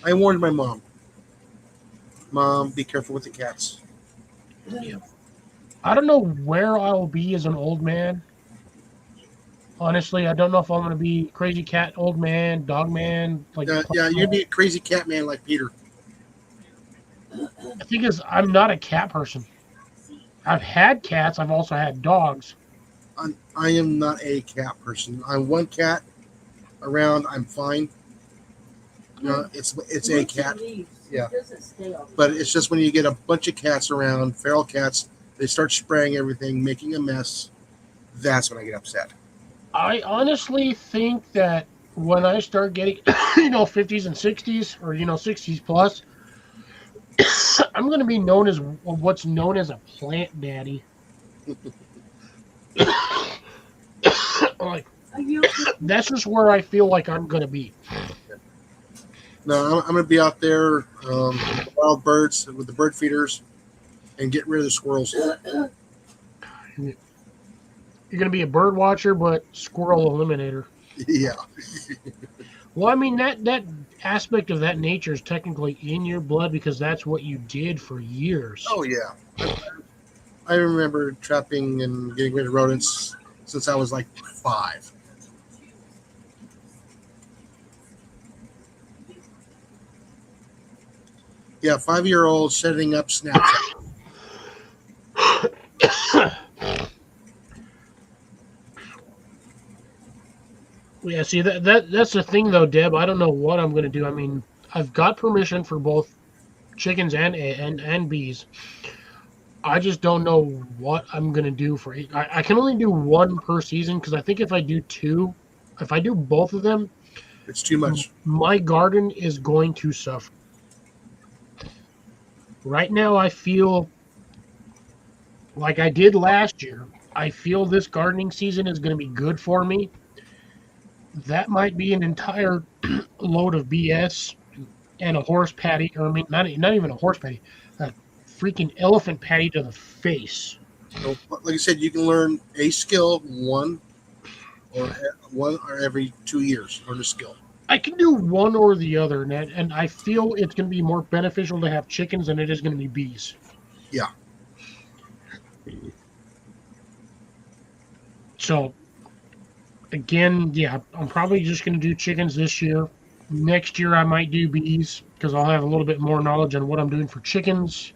I I warned my mom. Mom, be careful with the cats. don't know where I'll be as an old man. Honestly, I don't know if I'm going to be crazy cat, old man, dog man. Like, Yeah, you'd be a crazy cat man like Peter. the thing is, I'm not a cat person. I've had cats. I've also had dogs. I am not a cat person. I'm one cat around. I'm fine. You know, it's a Once it cat, leaves, Yeah. It doesn't stay all the but time. it's just when you get a bunch of cats around, feral cats, they start spraying everything, making a mess. That's when I get upset. I honestly think that when I start getting, 50s and 60s, or 60s plus, I'm going to be known as what's known as a plant daddy. Like, Are you okay? that's just where I feel like I'm going to be. No, I'm going to be out there with the wild birds, with the bird feeders, and get rid of the squirrels. You're going to be a bird watcher, but squirrel eliminator. Yeah. Well, I mean, that aspect of that nature is technically in your blood because that's what you did for years. Oh, yeah. I remember trapping and getting rid of rodents since I was like 5. Yeah, 5-year-old setting up Snapchat. Yeah, see, that's the thing, though, Deb. I don't know what I'm going to do. I mean, I've got permission for both chickens and bees. I just don't know what I'm going to do for each. I can only do one per season because I think if I do both of them, It's too much. my garden is going to suffer. Right now, I feel like I did last year. I feel this gardening season is going to be good for me. That might be an entire load of BS and a horse patty, or I mean, not even a horse patty, a freaking elephant patty to the face. So, like I said, you can learn a skill one or every 2 years. Learn a skill. I can do one or the other, and I feel it's going to be more beneficial to have chickens than it is going to be bees. Yeah. So, again, yeah, I'm probably just going to do chickens this year. Next year, I might do bees because I'll have a little bit more knowledge on what I'm doing for chickens.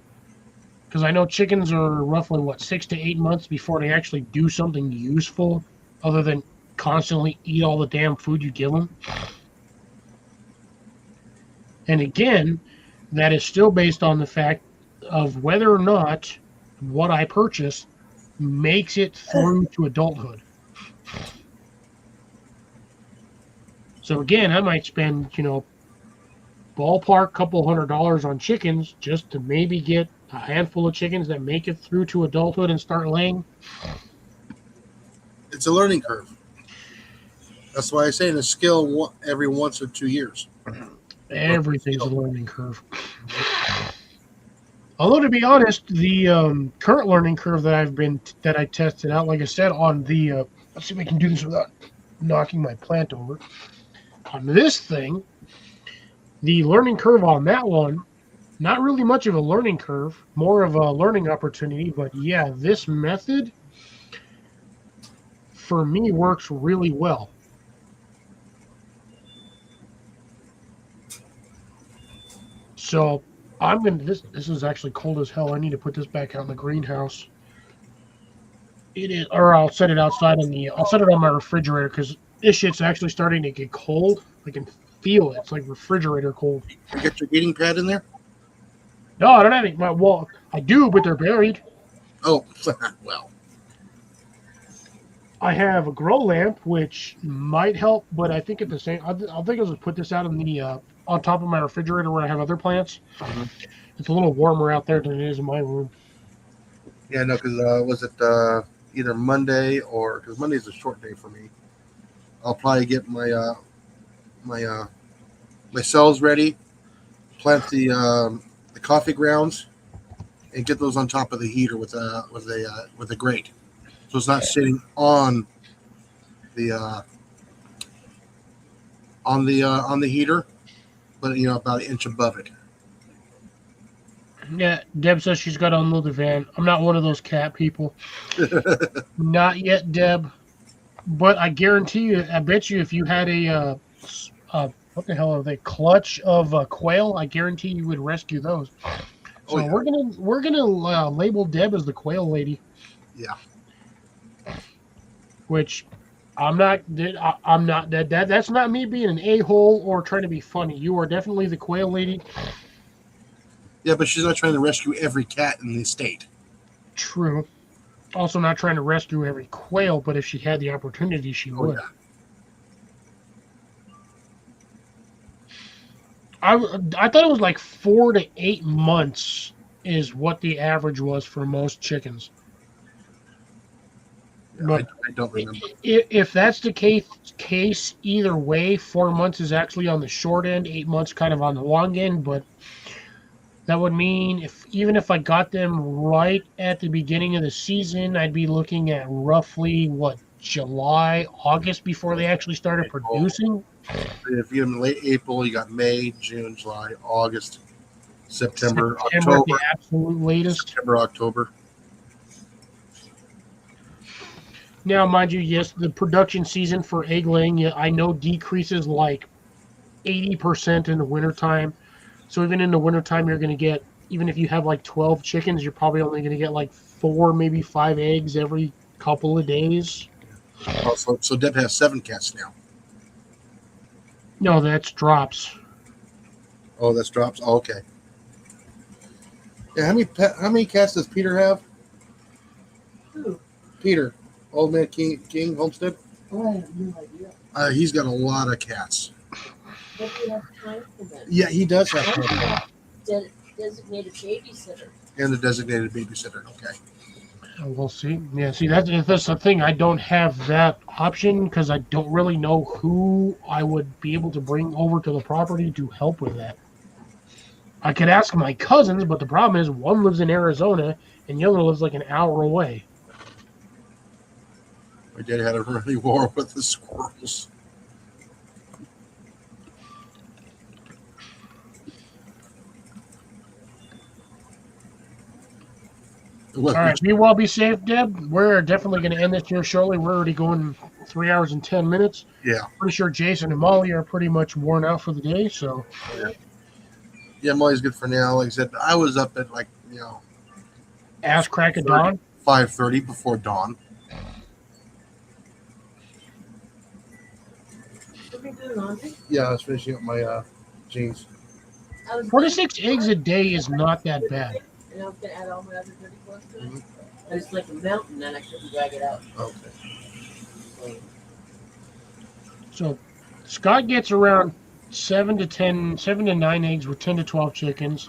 Because I know chickens are roughly, 6 to 8 months before they actually do something useful other than constantly eat all the damn food you give them. And again, that is still based on the fact of whether or not what I purchase makes it through to adulthood. So again, I might spend, ballpark couple $100 on chickens just to maybe get a handful of chickens that make it through to adulthood and start laying. It's a learning curve. That's why I say in a skill every 1 or 2 years. Everything's a learning curve. Although, to be honest, the current learning curve that I tested out, like I said, on the let's see if I can do this without knocking my plant over. On this thing, the learning curve on that one, not really much of a learning curve, more of a learning opportunity. But yeah, this method for me works really well. So I'm gonna. This is actually cold as hell. I need to put this back out in the greenhouse. It is, or I'll set it outside I'll set it on my refrigerator because this shit's actually starting to get cold. I can feel it. It's like refrigerator cold. You got your heating pad in there? No, I don't have any. Well, I do, but they're buried. Oh, well. I have a grow lamp, which might help, but I think at the same, I think I'll just put this out in the on top of my refrigerator where I have other plants. Mhm. It's a little warmer out there than it is in my room. Yeah, no, because was it either Monday or because Monday's a short day for me. I'll probably get my my cells ready, plant the coffee grounds, and get those on top of the heater with a grate, so it's not sitting on the on the heater, but about an inch above it. Yeah, Deb says she's got to unload the van. I'm not one of those cat people. Not yet, Deb. But I guarantee you, I bet you, if you had what the hell are they? Clutch of quail. I guarantee you would rescue those. So Oh, yeah. we're gonna label Deb as the quail lady, Yeah. which I'm not that's not me being an a-hole or trying to be funny. You are definitely the quail lady. Yeah, but she's not trying to rescue every cat in the state. True. Also not trying to rescue every quail, but if she had the opportunity, she Oh, would. yeah. I thought it was like 4 to 8 months is what the average was for most chickens. Yeah, But I don't remember. if that's the case, either way, 4 months is actually on the short end, 8 months kind of on the long end. But that would mean even if I got them right at the beginning of the season, I'd be looking at roughly July, August before they actually started producing. If you're in late April, you got May, June, July, August, September, September at October. the absolute latest. September, October. Now, mind you, yes, the production season for egg laying, I know, decreases like 80% in the wintertime. So even in the wintertime, you're going to get, even if you have like 12 chickens, you're probably only going to get like 4, maybe 5 eggs every couple of days. Oh, so Deb has 7 cats now. No, that's drops. Oh, that's drops. Oh, okay. Yeah, how many cats does Peter have? Who? Peter, Old Man King Homestead. Oh, I have no idea. He's got a lot of cats. But we have time for them. Yeah, he does have And we time. have designated babysitter. And a designated babysitter. Okay. We'll see. Yeah, see, that's the thing. I don't have that option because I don't really know who I would be able to bring over to the property to help with that. I could ask my cousins, but the problem is one lives in Arizona and the other lives like an hour away. My dad had a really war with the squirrels. All right, be safe, Deb. We're definitely going to end this here shortly. We're already going 3 hours and 10 minutes. Yeah. Pretty sure Jason and Molly are pretty much worn out for the day. So. Yeah, Molly's good for now. Like I said, I was up at Ass crack of dawn. 5:30 before dawn. Did we do laundry? Yeah, I was finishing up my jeans. 46 eggs a day is not that bad. And I was going to add all my other dirty clothes to it. Mhm. And it's like a mountain, and I couldn't drag it out. Okay. So Scott gets around 7 to 9 eggs with 10 to 12 chickens.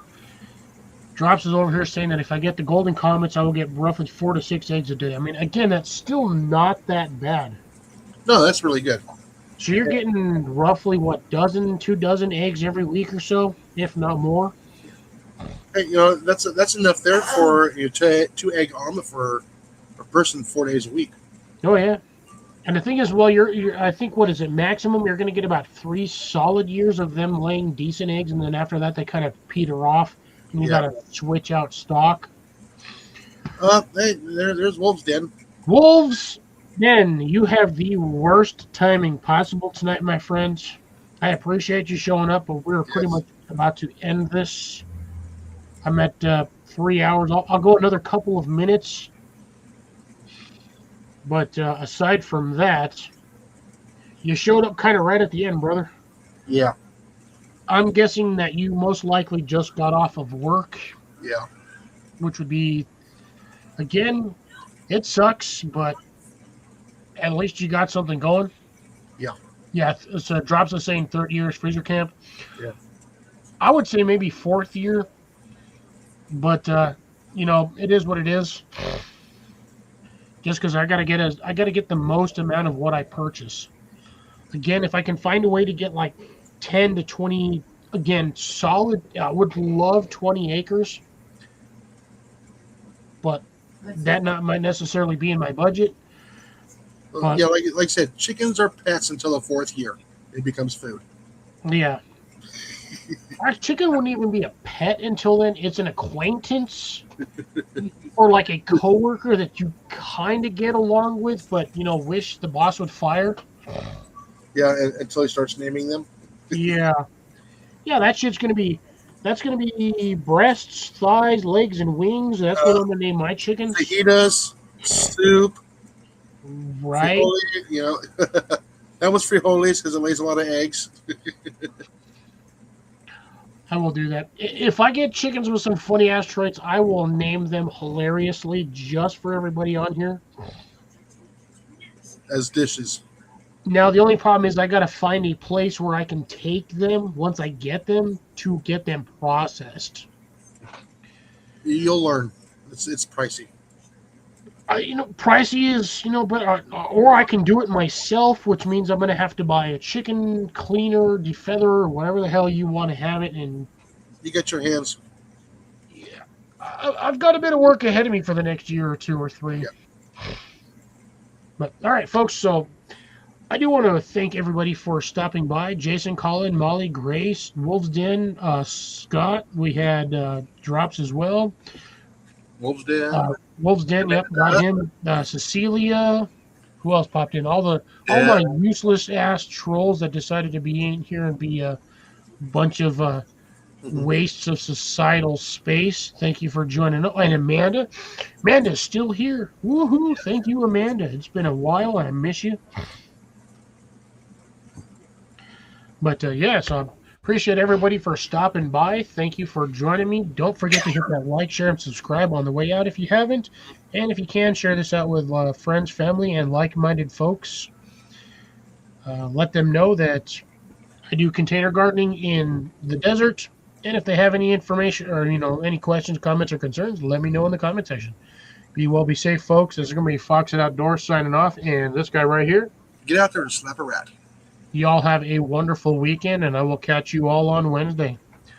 Drops is over here saying that if I get the golden comets, I will get roughly 4 to 6 eggs a day. I mean, again, that's still not that bad. No, that's really good. So you're getting roughly 2 dozen eggs every week or so, if not more. Hey, that's enough there for 2 egg omelet for a person 4 days a week. Oh yeah. And the thing is, well, you're I think, what is it, maximum you're going to get about 3 solid years of them laying decent eggs, and then after that they kind of peter off, and you got to switch out stock. Hey, there's Wolves Den. Wolves Den, you have the worst timing possible tonight, my friends. I appreciate you showing up, but we're pretty much about to end this. I'm at 3 hours. I'll go another couple of minutes. But aside from that, you showed up kind of right at the end, brother. Yeah. I'm guessing that you most likely just got off of work. Yeah. Which would be, again, it sucks, but at least you got something going. Yeah. Yeah, so Drops is saying 3rd year is freezer camp. Yeah. I would say maybe 4th year, but it is what it is. Just because I gotta get the most amount of what I purchase. Again, if I can find a way to get like 10 to 20, again, solid, I would love 20 acres, but that might necessarily be in my budget. Yeah, like I said, chickens are pets until the 4th year. It becomes food. Yeah. Our chicken wouldn't even be a pet until then. It's an acquaintance or like a coworker that you kind of get along with, but wish the boss would fire. Yeah, until he starts naming them. Yeah, yeah, that's gonna be breasts, thighs, legs, and wings. That's what I'm gonna name my chickens. Fajitas, soup, Right? frijoles, that was frijoles because it lays a lot of eggs. I will do that. If I get chickens with some funny ass traits, I will name them hilariously just for everybody on here. As dishes. Now, the only problem is I got to find a place where I can take them once I get them to get them processed. You'll learn. It's pricey. Pricey is, but or I can do it myself, which means I'm going to have to buy a chicken cleaner, defeather, or whatever the hell you want to have it. And You get your hands. yeah, I've got a bit of work ahead of me for the next year or 2 or 3. Yeah. But all right, folks. So I do want to thank everybody for stopping by. Jason, Colin, Molly, Grace, Wolf's Den, Scott. We had drops as well. Wolf's Den. Wolf's Den, yep, got him. Cecilia. Who else popped in? All my useless ass trolls that decided to be in here and be a bunch of wastes of societal space. Thank you for joining. And Amanda. Amanda's still here. Woohoo! Thank you, Amanda. It's been a while. I miss you. But yeah, so I appreciate everybody for stopping by. Thank you for joining me. Don't forget to hit that like, share, and subscribe on the way out if you haven't. And if you can, share this out with friends, family, and like-minded folks. Let them know that I do container gardening in the desert. And if they have any information or, any questions, comments, or concerns, let me know in the comment section. Be well, be safe, folks. This is going to be Fox at Outdoors signing off. And this guy right here. Get out there and slap a rat. Y'all have a wonderful weekend, and I will catch you all on Wednesday.